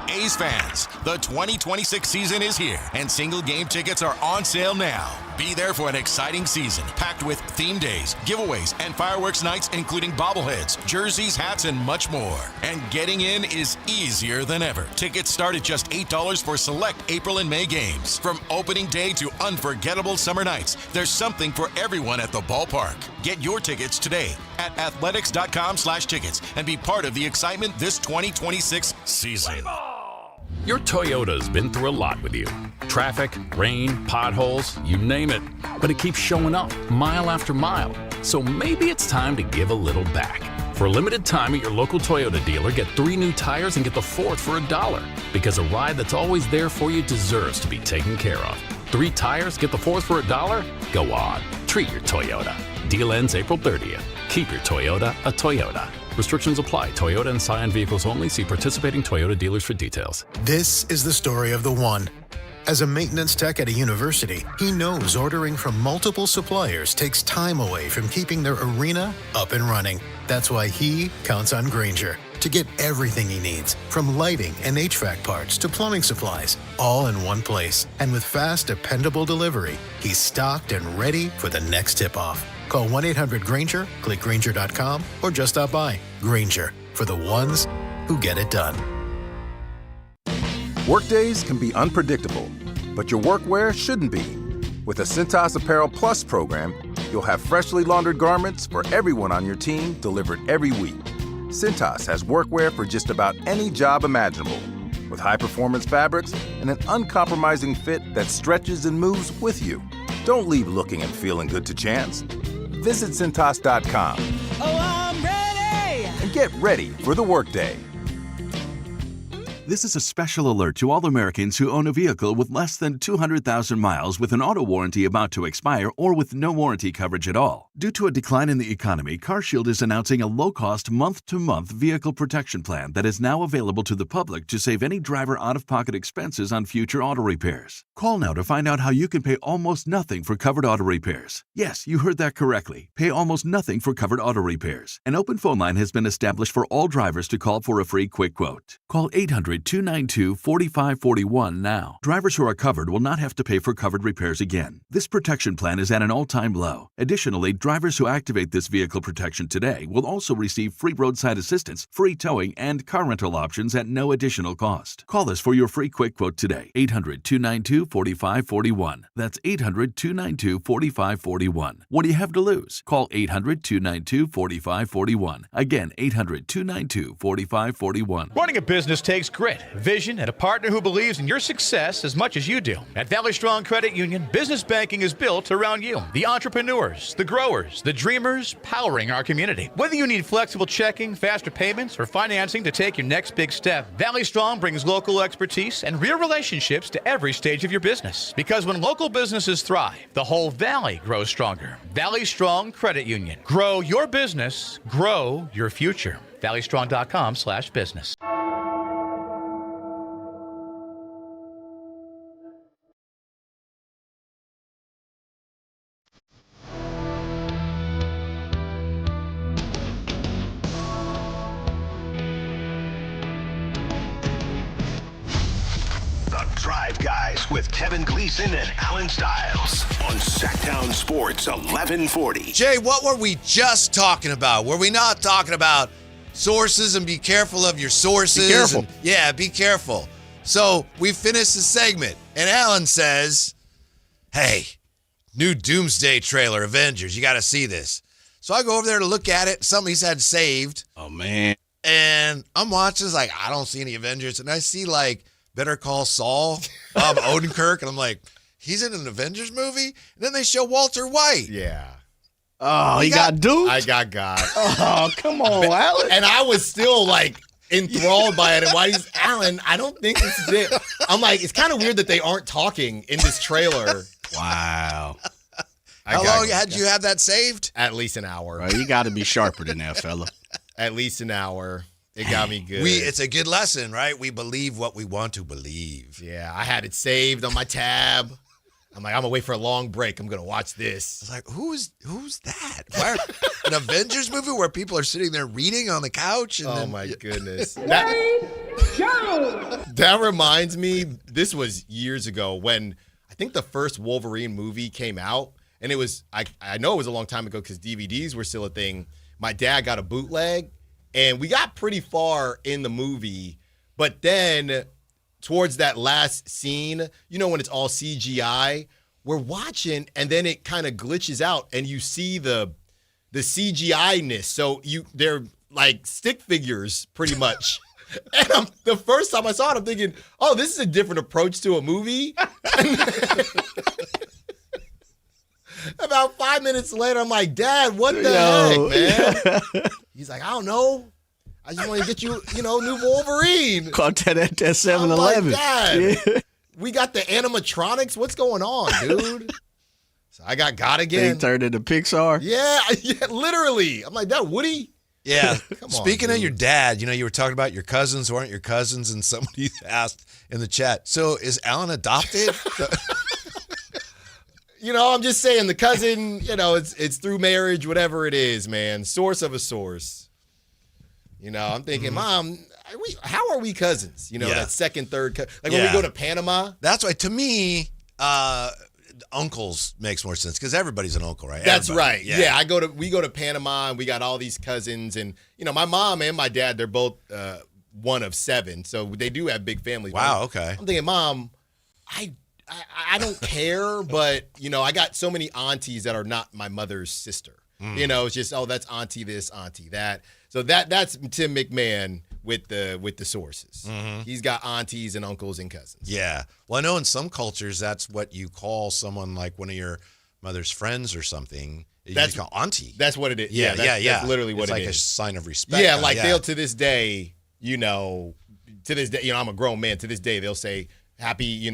A's fans, the 2026 season is here, and single game tickets are on sale now. Be there for an exciting season, packed with theme days, giveaways, and fireworks nights, including bobbleheads, jerseys, hats, and much more. And getting in is easier than ever. Tickets start at just $8 for select April and May games. From opening day to unforgettable summer nights, there's something for everyone at the ballpark. Get your tickets today at athletics.com/tickets and be part of the excitement this 2026 season. Your Toyota's been through a lot with you. Traffic, rain, potholes, you name it. But it keeps showing up mile after mile. So maybe it's time to give a little back. For a limited time at your local Toyota dealer, get 3 new tires and get the 4th for $1. Because a ride that's always there for you deserves to be taken care of. 3 tires, get the 4th for $1? Go on. Treat your Toyota. Deal ends April 30th. Keep your Toyota a Toyota. Restrictions apply. Toyota and Scion vehicles only. See participating Toyota dealers for details. This is the story of the one. As a maintenance tech at a university, he knows ordering from multiple suppliers takes time away from keeping their arena up and running. That's why he counts on Grainger to get everything he needs, from lighting and HVAC parts to plumbing supplies, all in one place. And with fast, dependable delivery, he's stocked and ready for the next tip-off. Call 1-800-GRANGER, click Granger.com, or just stop by. Granger, for the ones who get it done. Workdays can be unpredictable, but your workwear shouldn't be. With the Cintas Apparel Plus program, you'll have freshly laundered garments for everyone on your team delivered every week. Cintas has workwear for just about any job imaginable, with high-performance fabrics and an uncompromising fit that stretches and moves with you. Don't leave looking and feeling good to chance. Visit Cintas.com. Oh, I'm ready! And get ready for the workday. This is a special alert to all Americans who own a vehicle with less than 200,000 miles with an auto warranty about to expire or with no warranty coverage at all. Due to a decline in the economy, CarShield is announcing a low-cost month-to-month vehicle protection plan that is now available to the public to save any driver out-of-pocket expenses on future auto repairs. Call now to find out how you can pay almost nothing for covered auto repairs. Yes, you heard that correctly. Pay almost nothing for covered auto repairs. An open phone line has been established for all drivers to call for a free quick quote. Call 800-292-4541 now. Drivers who are covered will not have to pay for covered repairs again. This protection plan is at an all-time low. Additionally, drivers who activate this vehicle protection today will also receive free roadside assistance, free towing, and car rental options at no additional cost. Call us for your free quick quote today. 800-292-4541. That's 800-292-4541. What do you have to lose? Call 800-292-4541. Again, 800-292-4541. Running a business takes grit, vision, and a partner who believes in your success as much as you do. At Valley Strong Credit Union, business banking is built around you. The entrepreneurs, the growers, the dreamers powering our community. Whether you need flexible checking, faster payments, or financing to take your next big step, Valley Strong brings local expertise and real relationships to every stage of your business. Because when local businesses thrive, the whole valley grows stronger. Valley Strong Credit Union. Grow your business, grow your future. ValleyStrong.com/business. Drive Guys with Kevin Gleason and Alan Stiles on Sactown Sports 1140. Jay, what were we just talking about? Were we not talking about sources and be careful of your sources? Be careful. And, yeah, be careful. So we finished the segment, and Alan says, hey, new Doomsday trailer, Avengers, you got to see this. So I go over there to look at it, something he's had saved. Oh, man. And I'm watching, it's like, I don't see any Avengers. And I see, like, Better Call Saul, Bob Odenkirk, and I'm like, he's in an Avengers movie? And then they show Walter White. Yeah. Oh, he got duped? I got. Oh, come on, Alan. And I was still, like, enthralled by it. And why he's, Alan, I don't think this is it. I'm like, it's kind of weird that they aren't talking in this trailer. Wow. How long had you have that saved? At least an hour. Well, you got to be sharper than that, fella. At least an hour. It got me good. It's a good lesson, right? We believe what we want to believe. Yeah, I had it saved on my tab. I'm like, I'm going to wait for a long break. I'm going to watch this. I was like, who's that? An Avengers movie where people are sitting there reading on the couch? And my goodness. That reminds me, this was years ago when I think the first Wolverine movie came out. And it was, I know it was a long time ago because DVDs were still a thing. My dad got a bootleg. And we got pretty far in the movie, but then towards that last scene, you know, when it's all CGI, we're watching and then it kind of glitches out and you see the CGI-ness. So they're like stick figures pretty much. And the first time I saw it, I'm thinking, oh, this is a different approach to a movie. About 5 minutes later, I'm like, Dad, what the heck, man? He's like, I don't know. I just want to get you, new Wolverine. Caught that at that 7-Eleven. Like, Dad, we got the animatronics. What's going on, dude? So I got again. They turned into Pixar? Yeah, literally. I'm like, that Woody? Yeah. Speaking of your dad, you were talking about your cousins who aren't your cousins, and somebody asked in the chat, so is Alan adopted? I'm just saying the cousin, it's through marriage, whatever it is, man. Source of a source. I'm thinking, Mom, how are we cousins? That second, third, like when we go to Panama. That's why, to me, uncles makes more sense because everybody's an uncle, right? That's Everybody. right. Yeah, we go to Panama and we got all these cousins, and my mom and my dad, they're both one of 7, so they do have big families. Wow. Okay. I'm thinking, Mom, I don't care, but I got so many aunties that are not my mother's sister. It's just, that's auntie this, auntie that. So that's Tim McMahon with the sources. He's got aunties and uncles and cousins. Yeah. Well, I know in some cultures that's what you call someone like one of your mother's friends or something. That's call auntie. That's what it is. Yeah. That's literally what it's it like is. a sign of respect. Yeah, like they'll to this day, I'm a grown man. To this day, they'll say happy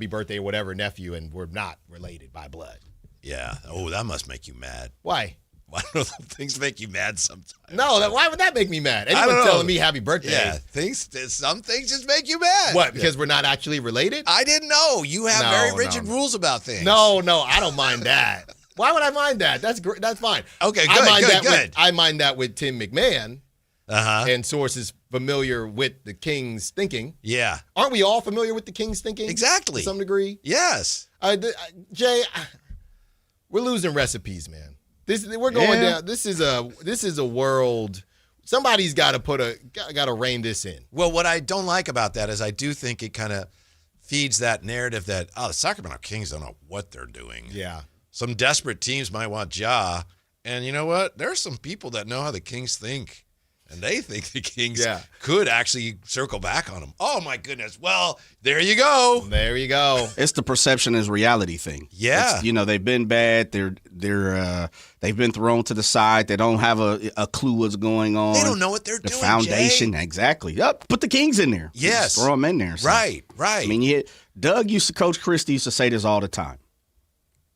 birthday or whatever, nephew, and we're not related by blood. Yeah. Oh, that must make you mad. Why? I don't know. Things make you mad sometimes. No, why would that make me mad? Anyone telling me happy birthday. Yeah, some things just make you mad. What, because we're not actually related? I didn't know. You have very rigid rules about things. No, I don't mind that. Why would I mind that? That's great. That's fine. Okay, good. I mind that with Tim McMahon Uh-huh. and sources familiar with the Kings' thinking. Yeah. Aren't we all familiar with the Kings' thinking? Exactly. To some degree? Yes. Jay, we're losing recipes, man. We're going down. This is a world. Somebody's got to rein this in. Well, what I don't like about that is I do think it kind of feeds that narrative that, the Sacramento Kings don't know what they're doing. Yeah. Some desperate teams might want Ja. And you know what? There are some people that know how the Kings think. And they think the Kings could actually circle back on them. Oh, my goodness. Well, there you go. There you go. It's the perception is reality thing. Yeah. They've been bad. They've been thrown to the side. They don't have a clue what's going on. They don't know what they're doing, The foundation, Jay. Exactly. Yep. Put the Kings in there. Yes. Just throw them in there. So. Right. I mean, Doug used to, Coach Christie used to say this all the time.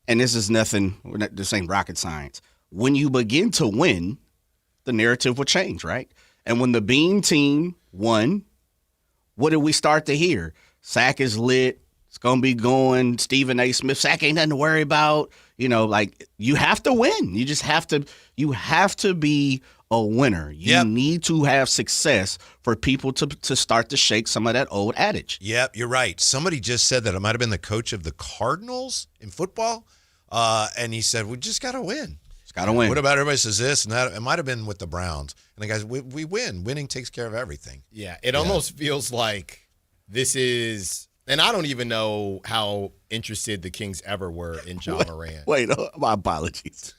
And this is nothing, this ain't rocket science. When you begin to win, the narrative will change, right? And when the Beam team won, what did we start to hear? Sac is lit. It's going to be going. Stephen A. Smith, Sac ain't nothing to worry about. You have to win. You just have to be a winner. You need to have success for people to start to shake some of that old adage. Yep, you're right. Somebody just said that. It might have been the coach of the Cardinals in football. And he said, we just got to win. Got to win. What about everybody says this and that? It might have been with the Browns. And the guys, we win. Winning takes care of everything. Yeah, it almost feels like this is, and I don't even know how interested the Kings ever were in John Morant. Wait, my apologies.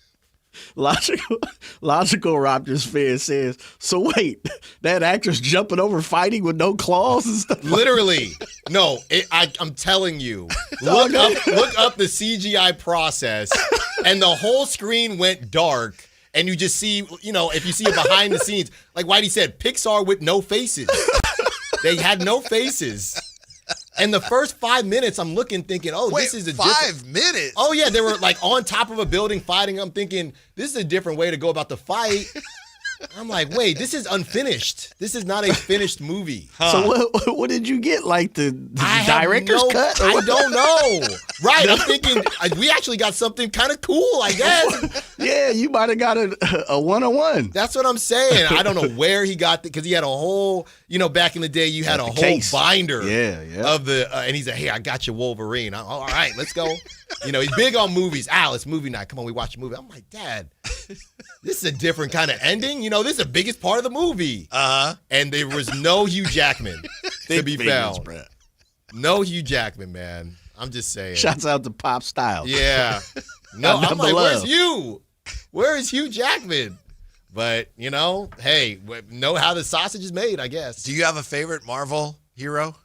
Logical Raptors fan says, so wait, that actor's jumping over fighting with no claws and stuff? Literally. No, I'm telling you. Look up the CGI process, and the whole screen went dark, and you just see, if you see it behind the scenes, like Whitey said, Pixar with no faces. They had no faces. And the first 5 minutes, I'm looking, thinking, this is a 5 minutes? Oh, yeah, they were like on top of a building fighting. I'm thinking, this is a different way to go about the fight. I'm like, wait, this is unfinished. This is not a finished movie. So what did you get? Like the director's cut? I don't know. Right, I'm thinking we actually got something kind of cool, I guess. Yeah, you might have got a one-on-one. That's what I'm saying. I don't know where he got it, because he had a whole, back in the day, you had a whole case. binder of the, and he's like, hey, I got you Wolverine. All right, let's go. He's big on movies. It's movie night. Come on, we watch a movie. I'm like, Dad, this is a different kind of ending. This is the biggest part of the movie. And there was no Hugh Jackman to be found. No Hugh Jackman, man. I'm just saying. Shouts out to Pop Style. Yeah. No, I'm like, where's Hugh? Where is Hugh Jackman? But, hey, know how the sausage is made, I guess. Do you have a favorite Marvel hero?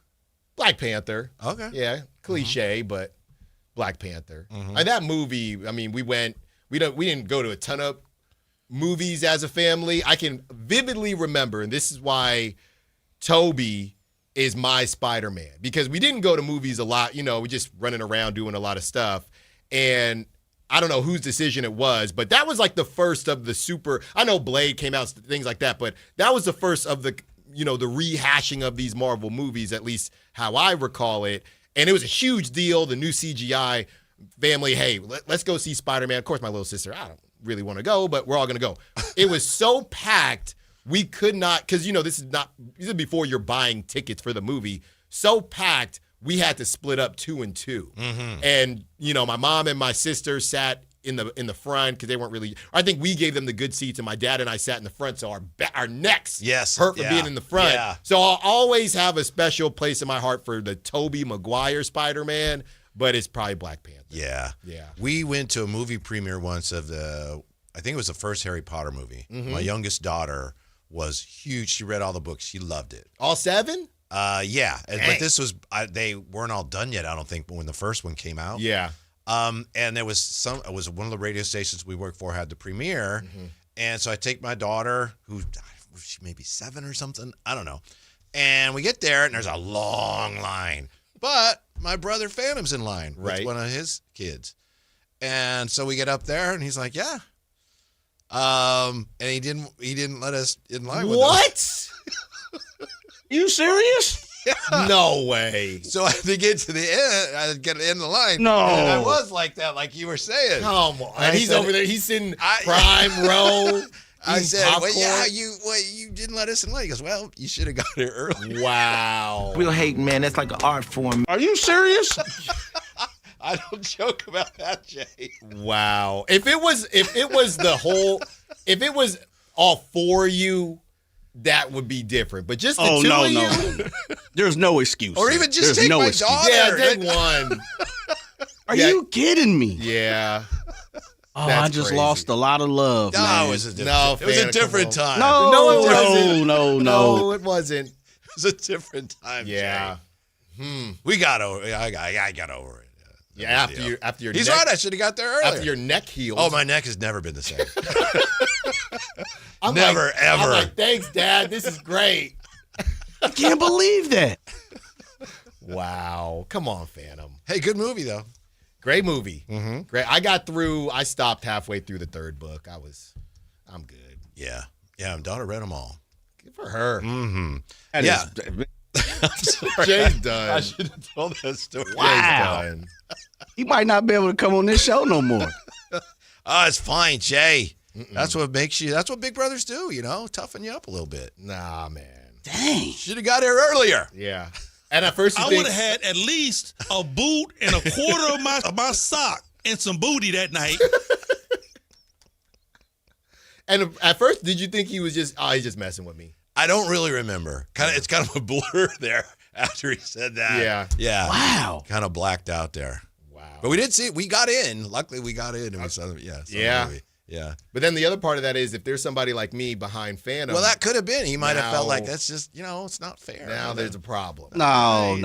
Black Panther. Okay. Yeah, cliche, but Black Panther. And that movie, we didn't go to a ton of movies as a family. I can vividly remember, and this is why Toby is my Spider-Man, because we didn't go to movies a lot. We just running around doing a lot of stuff. And I don't know whose decision it was, but that was like the first of the super, I know Blade came out, things like that, but that was the first of the, the rehashing of these Marvel movies, at least how I recall it. And it was a huge deal, the new CGI family, hey, let's go see Spider-Man. Of course, my little sister, I don't really want to go, but we're all going to go. It was so packed, we could not, because, this is before you're buying tickets for the movie, so packed, we had to split up 2 and 2. And, my mom and my sister sat in the front because they weren't really. I think we gave them the good seats, and my dad and I sat in the front, so our necks hurt for being in the front. Yeah. So I'll always have a special place in my heart for the Tobey Maguire Spider-Man, but it's probably Black Panther. Yeah. Yeah. We went to a movie premiere once of I think it was the first Harry Potter movie. My youngest daughter was huge. She read all the books. She loved it. All 7? Yeah. But this was, they weren't all done yet, I don't think, when the first one came out. Yeah. And it was one of the radio stations we worked for had the premiere. And so I take my daughter, who she may be 7 or something, I don't know. And we get there, and there's a long line. But my brother Phantom's in line with one of his kids. And so we get up there, and he's like, yeah. And he didn't let us in line with him. What? You serious? Yeah. No way. So I had to get to the end. I had to get in the line. No. And I was like that, like you were saying. Come on. And he's over there. He's sitting prime row. I said, well, yeah, you didn't let us in line. He goes, well, you should have got here early. Wow. Real hate, man. That's like an art form. Are you serious? I don't joke about that, Jay. Wow. If it was all 4 of you, that would be different. But just the 2 of you? There's no excuse. Or even just take my daughter. Yeah, take one. Are you kidding me? Yeah. Oh, I just lost a lot of love. No, man. it was a different time. No, it wasn't. No, it wasn't. It was a different time. Yeah. Jay. We got over it. I got over it. Yeah, after your He's neck, right. I should have got there earlier. After your neck healed. Oh, my neck has never been the same. I'm ever. I'm like, thanks, Dad. This is great. I can't believe that. Wow. Come on, Phantom. Hey, good movie, though. Great movie. Great. I stopped halfway through the 3rd book. I'm good. Yeah. Yeah, my daughter read them all. Good for her. Yeah. I'm sorry. Jay's done. I should have told that story. Wow. Jay's done. He might not be able to come on this show no more. Oh, it's fine, Jay. That's what big brothers do, toughen you up a little bit. Nah, man. Dang. Should have got here earlier. Yeah. And at first I would have had at least a boot and a quarter of my sock and some booty that night. And at first, did you think he was he's just messing with me? I don't really remember. It's kind of a blur there after he said that. Yeah. Wow. Kind of blacked out there. Wow. But we did see it. We got in. Luckily, we got in. And we saw the movie. Yeah. But then the other part of that is if there's somebody like me behind Phantom. Well, that could have been. He might have felt like that's just, it's not fair. Now there's a problem. No.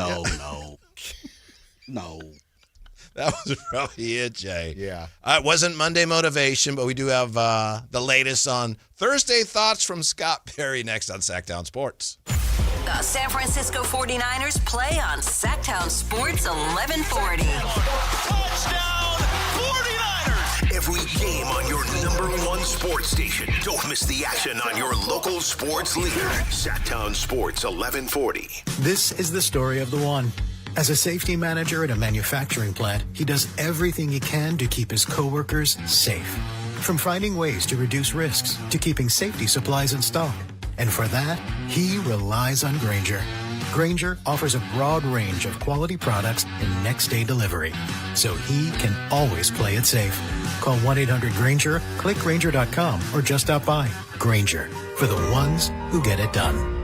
That was probably it, Jay. Yeah. It wasn't Monday Motivation, but we do have the latest on Thursday Thoughts from Scott Perry next on Sactown Sports. The San Francisco 49ers play on Sactown Sports 1140. Touchdown 49ers! Every game on your #1 sports station. Don't miss the action on your local sports leader. Sactown Sports 1140. This is the story of the one. As a safety manager at a manufacturing plant, he does everything he can to keep his coworkers safe. From finding ways to reduce risks to keeping safety supplies in stock. And for that, he relies on Grainger. Grainger offers a broad range of quality products and next-day delivery, so he can always play it safe. Call 1-800-GRAINGER, click Grainger.com, or just stop by. Grainger, for the ones who get it done.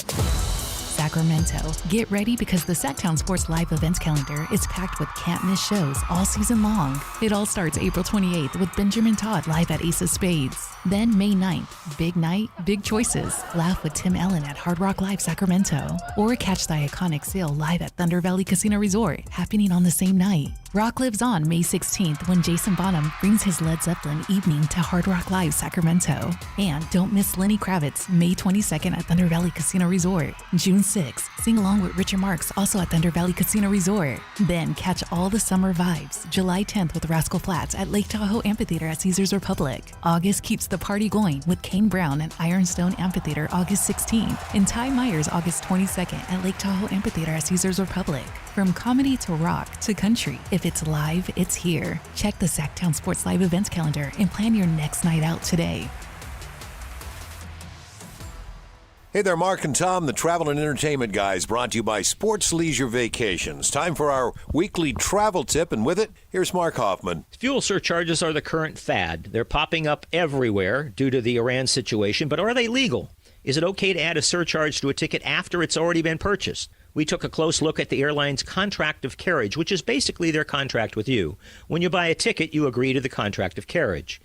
Sacramento. Get ready because the Sactown Sports Live events calendar is packed with can't-miss shows all season long. It all starts April 28th with Benjamin Todd live at Ace of Spades. Then May 9th, big night, big choices. Laugh with Tim Allen at Hard Rock Live Sacramento. Or catch the iconic sale live at Thunder Valley Casino Resort, happening on the same night. Rock lives on May 16th when Jason Bonham brings his Led Zeppelin evening to Hard Rock Live Sacramento. And don't miss Lenny Kravitz May 22nd at Thunder Valley Casino Resort. June 6th, sing along with Richard Marx also at Thunder Valley Casino Resort. Then catch all the summer vibes July 10th with Rascal Flatts at Lake Tahoe Amphitheater at Caesars Republic. August keeps the party going with Kane Brown at Ironstone Amphitheater August 16th. And Ty Myers August 22nd at Lake Tahoe Amphitheater at Caesars Republic. From comedy to rock to country, if it's live, it's here. Check the Sactown Sports Live events calendar and plan your next night out today. Hey there, Mark and Tom, the travel and entertainment guys, brought to you by Sports Leisure Vacations. Time for our weekly travel tip, and with it, here's Mark Hoffman. Fuel surcharges are the current fad. They're popping up everywhere due to the Iran situation, but are they legal? Is it okay to add a surcharge to a ticket after it's already been purchased? We took a close look at the airline's contract of carriage, which is basically their contract with you. When you buy a ticket, you agree to the contract of carriage.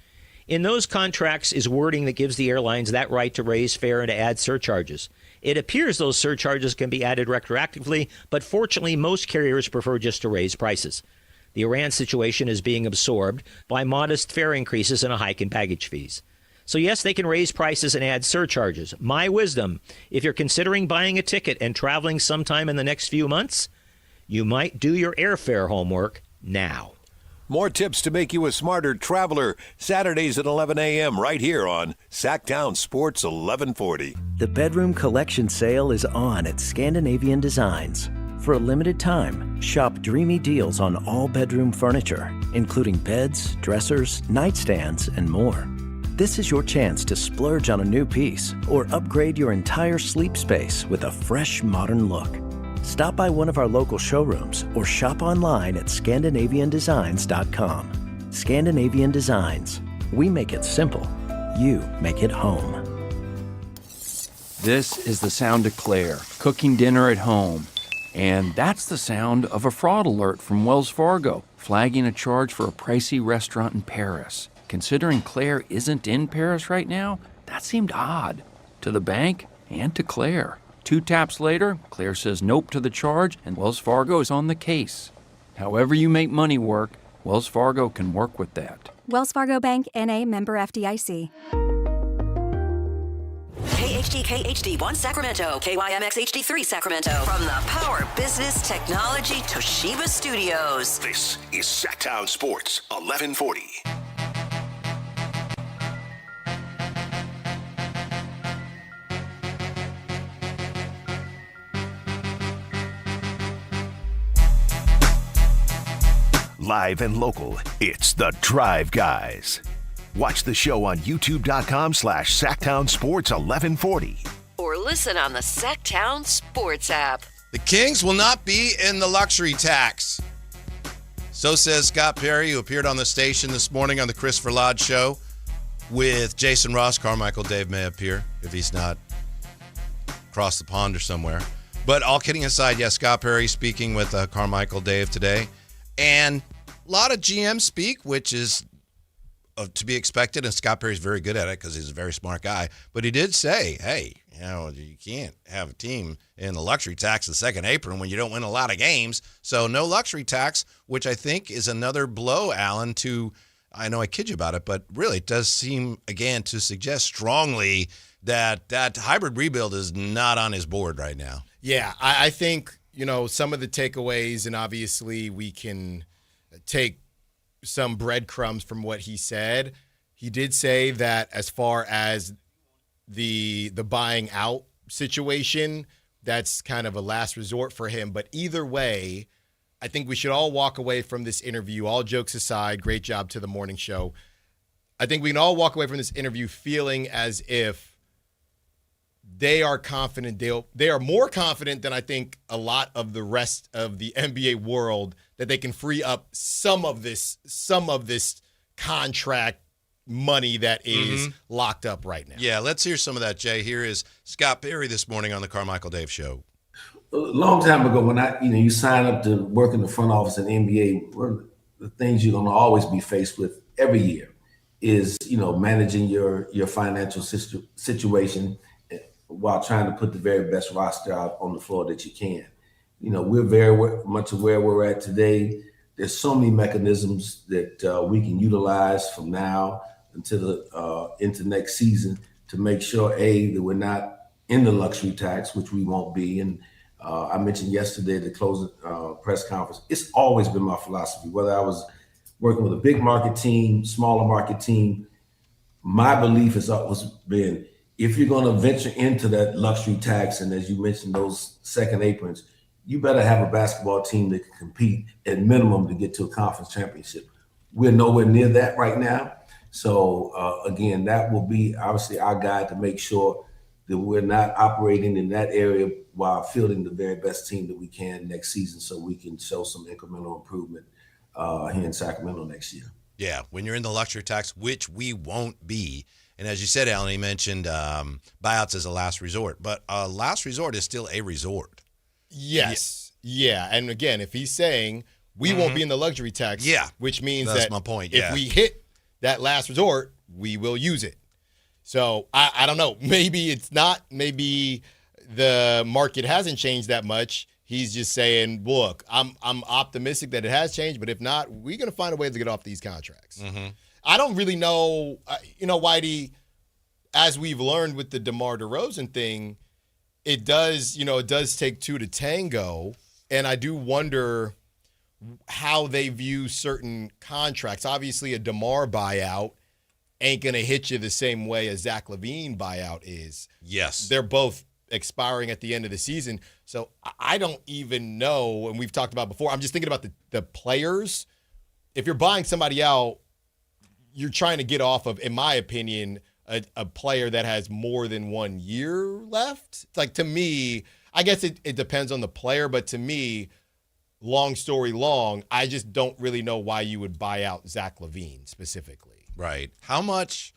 In those contracts is wording that gives the airlines that right to raise fare and to add surcharges. It appears those surcharges can be added retroactively, but fortunately most carriers prefer just to raise prices. The Iran situation is being absorbed by modest fare increases and a hike in baggage fees. So yes, they can raise prices and add surcharges. My wisdom, if you're considering buying a ticket and traveling sometime in the next few months, you might do your airfare homework now. More tips to make you a smarter traveler. Saturdays at 11 a.m. right here on Sactown Sports 1140. The Bedroom Collection sale is on at Scandinavian Designs. For a limited time, shop dreamy deals on all bedroom furniture, including beds, dressers, nightstands, and more. This is your chance to splurge on a new piece or upgrade your entire sleep space with a fresh, modern look. Stop by one of our local showrooms or shop online at ScandinavianDesigns.com. Scandinavian Designs. We make it simple. You make it home. This is the sound of Claire, cooking dinner at home. And that's the sound of a fraud alert from Wells Fargo, flagging a charge for a pricey restaurant in Paris. Considering Claire isn't in Paris right now, that seemed odd. To the bank and to Claire. 2 taps later, Claire says nope to the charge, and Wells Fargo is on the case. However you make money work, Wells Fargo can work with that. Wells Fargo Bank, N.A., member FDIC. KHD1 Sacramento, KYMX HD3 Sacramento. From the Power Business Technology Toshiba Studios. This is Sactown Sports 1140. Live and local, it's The Drive Guys. Watch the show on youtube.com/Sactown Sports 1140. Or listen on the Sactown Sports app. The Kings will not be in the luxury tax. So says Scott Perry, who appeared on the station this morning on the Christopher Lodge Show with Jason Ross. Carmichael Dave may appear if he's not across the pond or somewhere. But all kidding aside, yes, Scott Perry speaking with Carmichael Dave today. And a lot of GM speak, which is to be expected, and Scott Perry's very good at it because he's a very smart guy. But he did say, hey, you can't have a team in the luxury tax the second apron when you don't win a lot of games. So no luxury tax, which I think is another blow, Alan, to, I know I kid you about it, but really it does seem, again, to suggest strongly that that hybrid rebuild is not on his board right now. Yeah, I think, some of the takeaways, and obviously we can take some breadcrumbs from what he said. He did say that as far as the buying out situation, that's kind of a last resort for him. But either way, I think we should all walk away from this interview, all jokes aside, great job to the morning show. I think we can all walk away from this interview feeling as if they are confident. They are more confident than I think a lot of the rest of the NBA world that they can free up some of this contract money that is locked up right now. Yeah, let's hear some of that, Jay. Here is Scott Perry this morning on the Carmichael Dave Show. A long time ago, when you sign up to work in the front office in the NBA, one of the things you're going to always be faced with every year is managing your financial situation while trying to put the very best roster out on the floor that you can. We're very much aware where we're at today. There's so many mechanisms that we can utilize from now until into next season to make sure, that we're not in the luxury tax, which we won't be. And I mentioned yesterday the closing press conference. It's always been my philosophy, whether I was working with a big market team, smaller market team, my belief has always been, if you're going to venture into that luxury tax, and as you mentioned, those second aprons, you better have a basketball team that can compete at minimum to get to a conference championship. We're nowhere near that right now. So again, that will be obviously our guide to make sure that we're not operating in that area while fielding the very best team that we can next season, so we can show some incremental improvement here in Sacramento next year. Yeah, when you're in the luxury tax, which we won't be. And as you said, Alan, you mentioned buyouts as a last resort, but a last resort is still a resort. Yes. Yeah. And again, if he's saying we won't be in the luxury tax, which means that's that my point. If we hit that last resort, we will use it. So I don't know. Maybe it's not. Maybe the market hasn't changed that much. He's just saying, look, I'm optimistic that it has changed, but if not, we're going to find a way to get off these contracts. I don't really know, Whitey, as we've learned with the DeMar DeRozan thing, it does take two to tango, and I do wonder how they view certain contracts. Obviously, a DeMar buyout ain't going to hit you the same way a Zach LaVine buyout is. Yes. They're both expiring at the end of the season. So I don't even know, and we've talked about before, I'm just thinking about the players. If you're buying somebody out, you're trying to get off of, in my opinion, a player that has more than 1 year left. It's like, to me, I guess it depends on the player, but to me, long story long, I just don't really know why you would buy out Zach LaVine specifically. Right. How much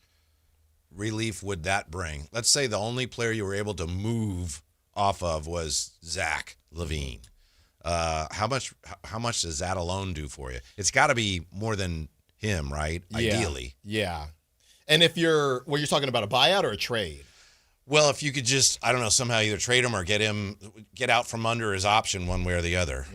relief would that bring? Let's say the only player you were able to move off of was Zach LaVine. How much does that alone do for you? It's got to be more than him, right? Ideally. Yeah. And if you're talking about a buyout or a trade? Well, if you could just, I don't know, somehow either trade him or get out from under his option one way or the other.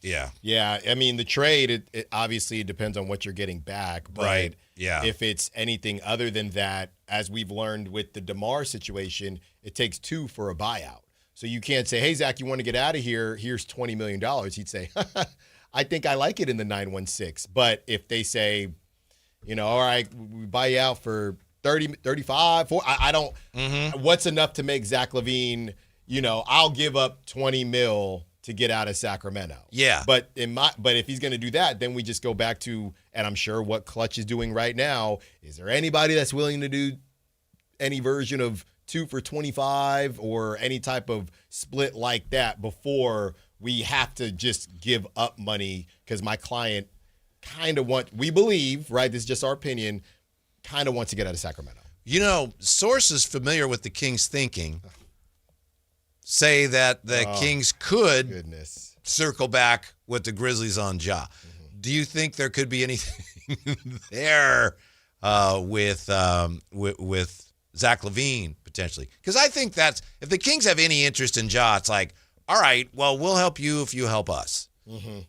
Yeah. Yeah. I mean, the trade, it obviously depends on what you're getting back. But right. Yeah. If it's anything other than that, as we've learned with the DeMar situation, it takes two for a buyout. So you can't say, hey, Zach, you want to get out of here? Here's $20 million. He'd say, I think I like it in the 916. But if they say, all right, we buy you out for 30, 35, 40, I don't, what's enough to make Zach LaVine, I'll give up 20 mil to get out of Sacramento. Yeah. But if he's going to do that, then we just go back to, and I'm sure what Clutch is doing right now, is there anybody that's willing to do any version of 2 for 25 or any type of split like that before we have to just give up money? Because my client we believe, right, this is just our opinion, kind of wants to get out of Sacramento. Sources familiar with the Kings' thinking say that the Kings could circle back with the Grizzlies on Ja. Do you think there could be anything there with Zach LaVine potentially? Because I think that's, if the Kings have any interest in Ja, it's like, all right, well, we'll help you if you help us.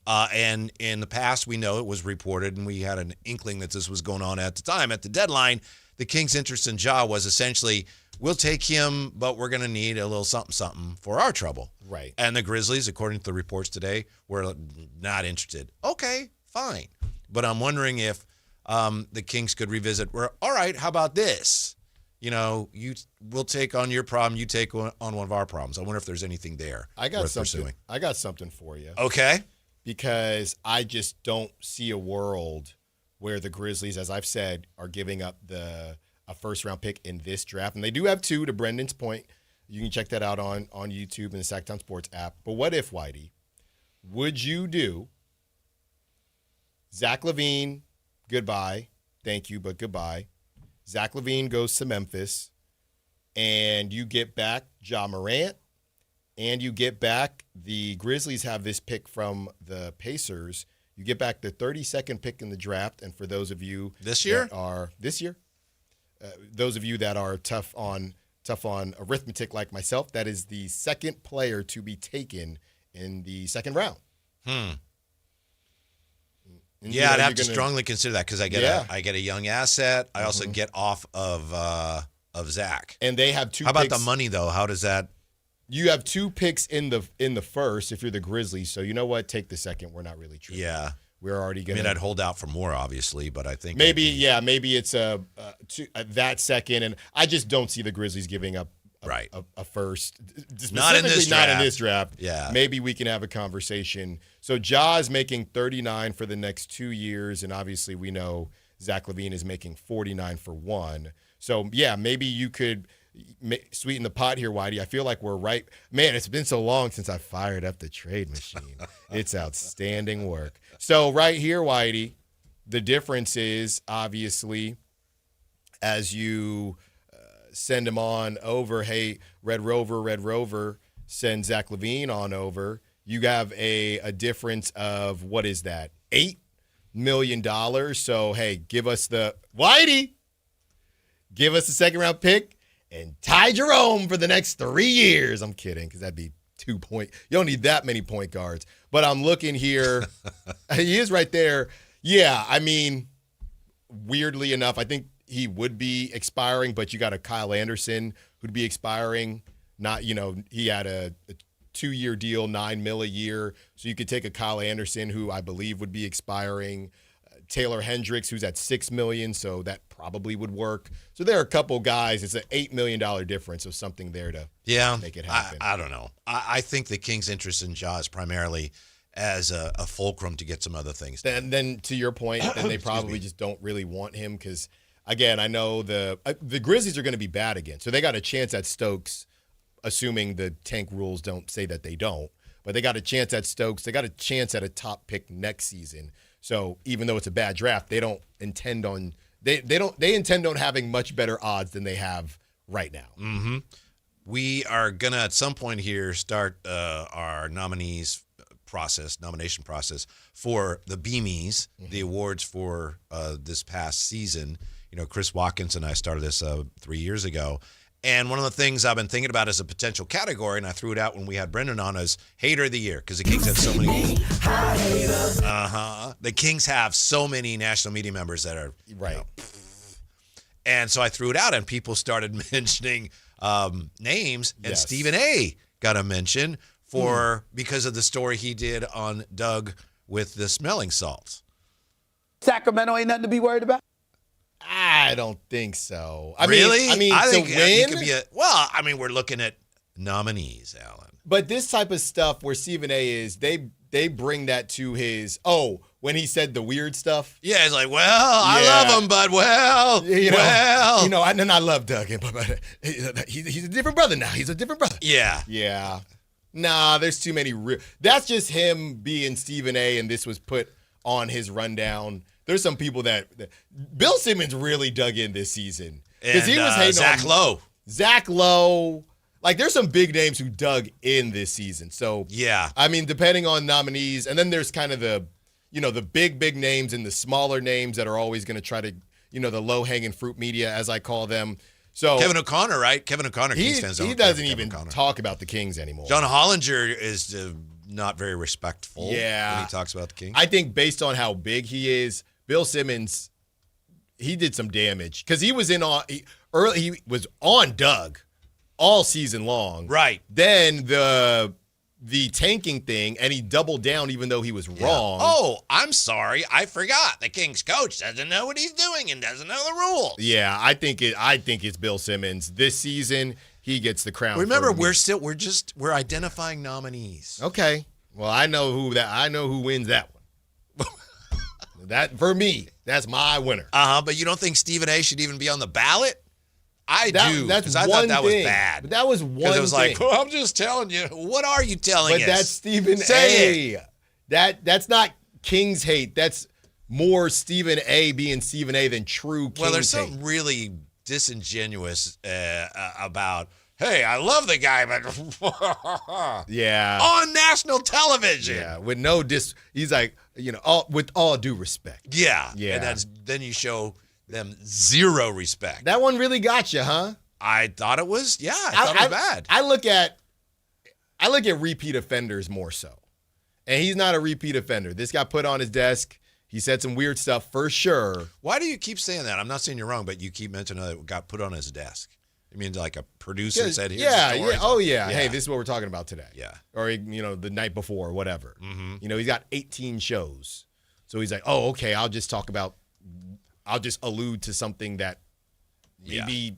And in the past, we know it was reported, and we had an inkling that this was going on at the time. At the deadline, the Kings' interest in Ja was essentially, we'll take him, but we're going to need a little something for our trouble. Right. And the Grizzlies, according to the reports today, were not interested. Okay, fine. But I'm wondering if the Kings could revisit, all right, how about this? We'll take on your problem, you take on one of our problems. I wonder if there's anything there worth pursuing. I got something for you. Okay. Because I just don't see a world where the Grizzlies, as I've said, are giving up a first-round pick in this draft. And they do have two, to Brendan's point. You can check that out on YouTube and the Sactown Sports app. But what if, Whitey, would you do Zach LaVine, goodbye, thank you, but goodbye. Zach LaVine goes to Memphis, and you get back Ja Morant, and you get back, the Grizzlies have this pick from the Pacers. You get back the 32nd pick in the draft, and for those of you this year, those of you that are tough on arithmetic like myself, that is the second player to be taken in the second round. Yeah, I'd have to strongly consider that because I get a young asset. I also get off of Zach. And they have two. How picks. about the money though? How does that? You have two picks in the first if you're the Grizzlies. So you know what? Take the second. We're not really true. Yeah, we're already going. I mean, I'd hold out for more, obviously, but I think maybe it's that second, and I just don't see the Grizzlies giving up a first. Not in this draft. Not in this draft. Yeah. Maybe we can have a conversation. So Ja is making 39 for the next 2 years, and obviously we know Zach LaVine is making 49 for one. So yeah, maybe you could sweeten the pot here, Whitey. I feel like we're right. Man, it's been so long since I fired up the trade machine. It's outstanding work. So right here, Whitey, the difference is obviously as you send him on over, hey, Red Rover, send Zach LaVine on over. You have a difference of, what is that, $8 million. So, hey, give us the second-round pick and Ty Jerome for the next 3 years. I'm kidding, because that'd be 2 point. You don't need that many point guards. But I'm looking here. He is right there. Yeah, I mean, weirdly enough, I think he would be expiring, but you got a Kyle Anderson who'd be expiring. Not, he had a 2-year deal, $9 million a year. So you could take a Kyle Anderson, who I believe would be expiring. Taylor Hendricks, who's at $6 million, so that probably would work. So there are a couple guys. It's an $8 million difference, so something there to make it happen. I don't know. I think the Kings' interest in Ja is primarily as a fulcrum to get some other things. And then to your point, then they probably just don't really want him because, again, I know the Grizzlies are going to be bad again. So they got a chance at Stokes, assuming the tank rules don't say that they don't. But they got a chance at Stokes. They got a chance at a top pick next season. So even though it's a bad draft, they don't intend on they intend on having much better odds than they have right now. Mm-hmm. We are gonna at some point here start our nomination process for the Beamies, the awards for this past season. Chris Watkins and I started this 3 years ago. And one of the things I've been thinking about as a potential category, and I threw it out when we had Brendan on, is Hater of the Year, because the Kings have so many. The Kings have so many national media members that are right. And so I threw it out, and people started mentioning names, and Yes. Stephen A. got a mention because of the story he did on Doug with the smelling salts. Sacramento ain't nothing to be worried about. I don't think so. Really? I mean, I to think win, it could be we're looking at nominees, Alan. but this type of stuff where Stephen A. is, they bring that to his, when he said the weird stuff. Yeah, it's like, I love him, but and I love Doug, but he's a different brother now. He's a different brother. Yeah. Yeah. Nah, there's too many that's just him being Stephen A., and this was put on his rundown. There's some people that Bill Simmons really dug in this season because he was hating Zach on Lowe. Zach Lowe. Like, there's some big names who dug in this season. So yeah, I mean, depending on nominees, and then there's kind of the big names and the smaller names that are always going to try to, the low hanging fruit media, as I call them. So Kevin O'Connor, right? Kevin O'Connor, Kings fans don't. He doesn't even talk about the Kings anymore. John Hollinger is not very respectful. Yeah, when he talks about the Kings. I think based on how big he is, Bill Simmons, he did some damage because he was he was on Doug all season long. Right. Then the tanking thing, and he doubled down even though he was wrong. Oh, I'm sorry. I forgot. The Kings coach doesn't know what he's doing and doesn't know the rules. Yeah, I think it's Bill Simmons. This season, he gets the crown. Remember, we're identifying nominees. Okay. Well, I know who wins that one. That, for me, that's my winner. But you don't think Stephen A. should even be on the ballot? I do. That's I one thought that was thing. bad. But that was one Because it was thing. like, I'm just telling you. What are you telling us? But that's Stephen Say A. That's not Kings hate. That's more Stephen A. being Stephen A. than true Kings Well, there's hate. something really disingenuous about, hey, I love the guy, but yeah, on national television. Yeah, with no he's like, with all due respect. Yeah. Yeah. And then you show them zero respect. That one really got you, huh? I thought it was, I thought it was bad. I look at repeat offenders more so. And he's not a repeat offender. This got put on his desk. He said some weird stuff for sure. Why do you keep saying that? I'm not saying you're wrong, but you keep mentioning that it got put on his desk. You mean like a producer said, here's the story? Oh, yeah. Hey, this is what we're talking about today. Yeah. Or, the night before or whatever. Mm-hmm. He's got 18 shows. So he's like, oh, okay, I'll just allude to something that maybe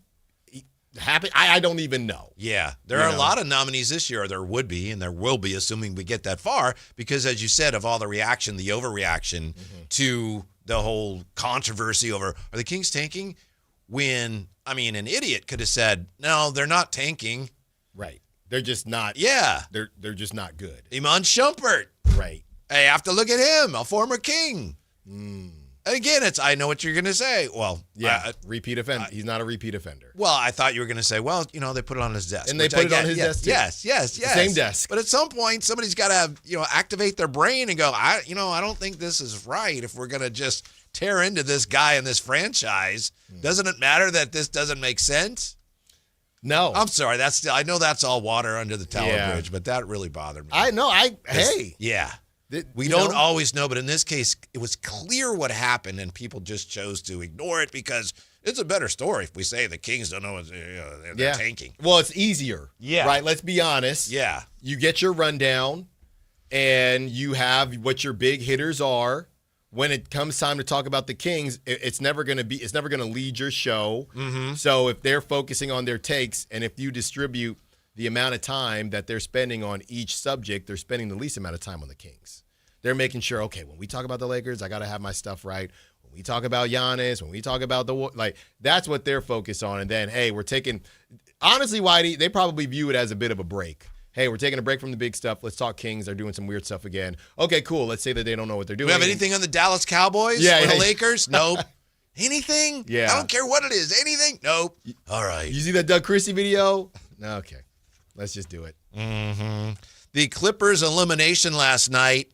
happened. I don't even know. Yeah. There are a lot of nominees this year, or there would be, and there will be, assuming we get that far, because as you said, of all the reaction, the overreaction to the whole controversy over, are the Kings tanking? when, I mean, an idiot could have said, no, they're not tanking. Right. They're just not. Yeah. They're just not good. Iman Shumpert. Right. Hey, I have to look at him, a former King. Again, I know what you're going to say. Well, yeah, repeat offender. He's not a repeat offender. Well, I thought you were going to say, well, they put it on his desk. And they put it on his desk too. Yes. The same desk. But at some point, somebody's got to, activate their brain and go, I don't think this is right if we're going to just tear into this guy in this franchise. Doesn't it matter that this doesn't make sense? No. I'm sorry. I know that's all water under the Tower Bridge, but that really bothered me. I know. Hey. Yeah. We don't always know, but in this case, it was clear what happened, and people just chose to ignore it because it's a better story if we say the Kings don't know they're tanking. Well, it's easier. Yeah. Right? Let's be honest. Yeah. You get your rundown, and you have what your big hitters are. When it comes time to talk about the Kings, it's never going to lead your show. Mm-hmm. So if they're focusing on their takes, and if you distribute the amount of time that they're spending on each subject, they're spending the least amount of time on the Kings. They're making sure, okay, when we talk about the Lakers, I got to have my stuff right. When we talk about Giannis, when we talk about that's what they're focused on. And then, hey, honestly, Whitey, they probably view it as a bit of a break. Hey, we're taking a break from the big stuff. Let's talk Kings. They're doing some weird stuff again. Okay, cool. Let's say that they don't know what they're doing. Do we have anything on the Dallas Cowboys or the Lakers? Nope. Anything? Yeah. I don't care what it is. Anything? Nope. All right. You see that Doug Christie video? No, okay. Let's just do it. Mm-hmm. The Clippers' elimination last night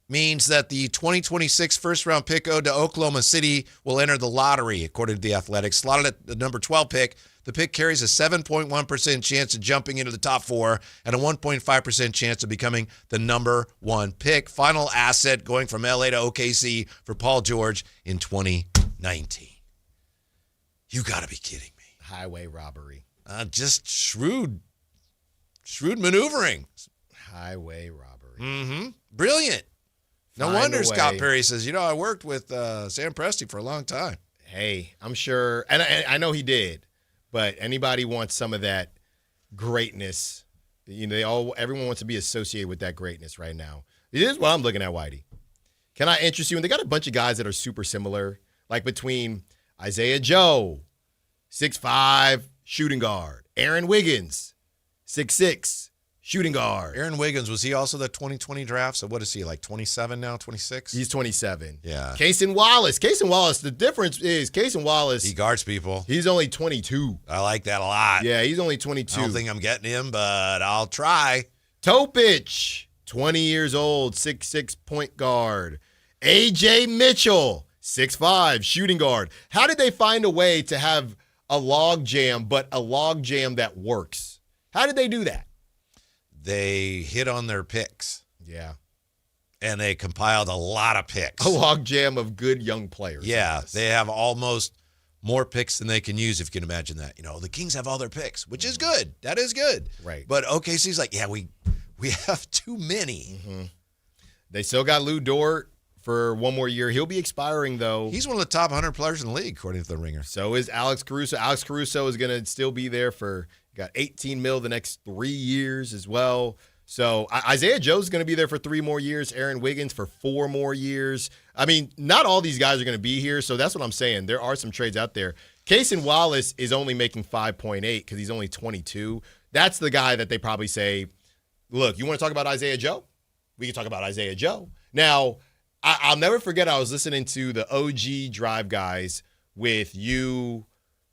means that the 2026 first-round pick owed to Oklahoma City will enter the lottery, according to The Athletic. Slotted at the number 12 pick, the pick carries a 7.1% chance of jumping into the top 4 and a 1.5% chance of becoming the number 1 pick. Final asset going from LA to OKC for Paul George in 2019. You got to be kidding me. Highway robbery. Just shrewd maneuvering. Highway robbery. Mm-hmm. Brilliant. No wonder Scott Perry says, I worked with Sam Presti for a long time. Hey, I'm sure, and I know he did, but anybody wants some of that greatness. Everyone wants to be associated with that greatness right now. It is what I'm looking at, Whitey. Can I interest you? And they got a bunch of guys that are super similar, like between Isaiah Joe, 6'5", shooting guard, Aaron Wiggins, 6'6", shooting guard. Aaron Wiggins, was he also the 2020 draft? So what is he, like 27 now, 26? He's 27. Yeah. Cason Wallace, the difference is Cason Wallace. He guards people. He's only 22. I like that a lot. Yeah, he's only 22. I don't think I'm getting him, but I'll try. Topic, 20 years old, 6'6", point guard. A.J. Mitchell, 6'5", shooting guard. How did they find a way to have a log jam, but a log jam that works? How did they do that? They hit on their picks. Yeah. And they compiled a lot of picks. A log jam of good young players. Yeah. They have almost more picks than they can use, if you can imagine that. The Kings have all their picks, which is good. That is good. Right. But OKC's like, yeah, we have too many. Mm-hmm. They still got Lou Dort for one more year. He'll be expiring, though. He's one of the top 100 players in the league, according to the Ringer. So is Alex Caruso. Alex Caruso is going to still be there got $18 million the next 3 years as well. So Isaiah Joe's going to be there for 3 more years. Aaron Wiggins for 4 more years. I mean, not all these guys are going to be here, so that's what I'm saying. There are some trades out there. Cason Wallace is only making 5.8 because he's only 22. That's the guy that they probably say, look, you want to talk about Isaiah Joe? We can talk about Isaiah Joe. Now, I'll never forget I was listening to the OG Drive guys with you,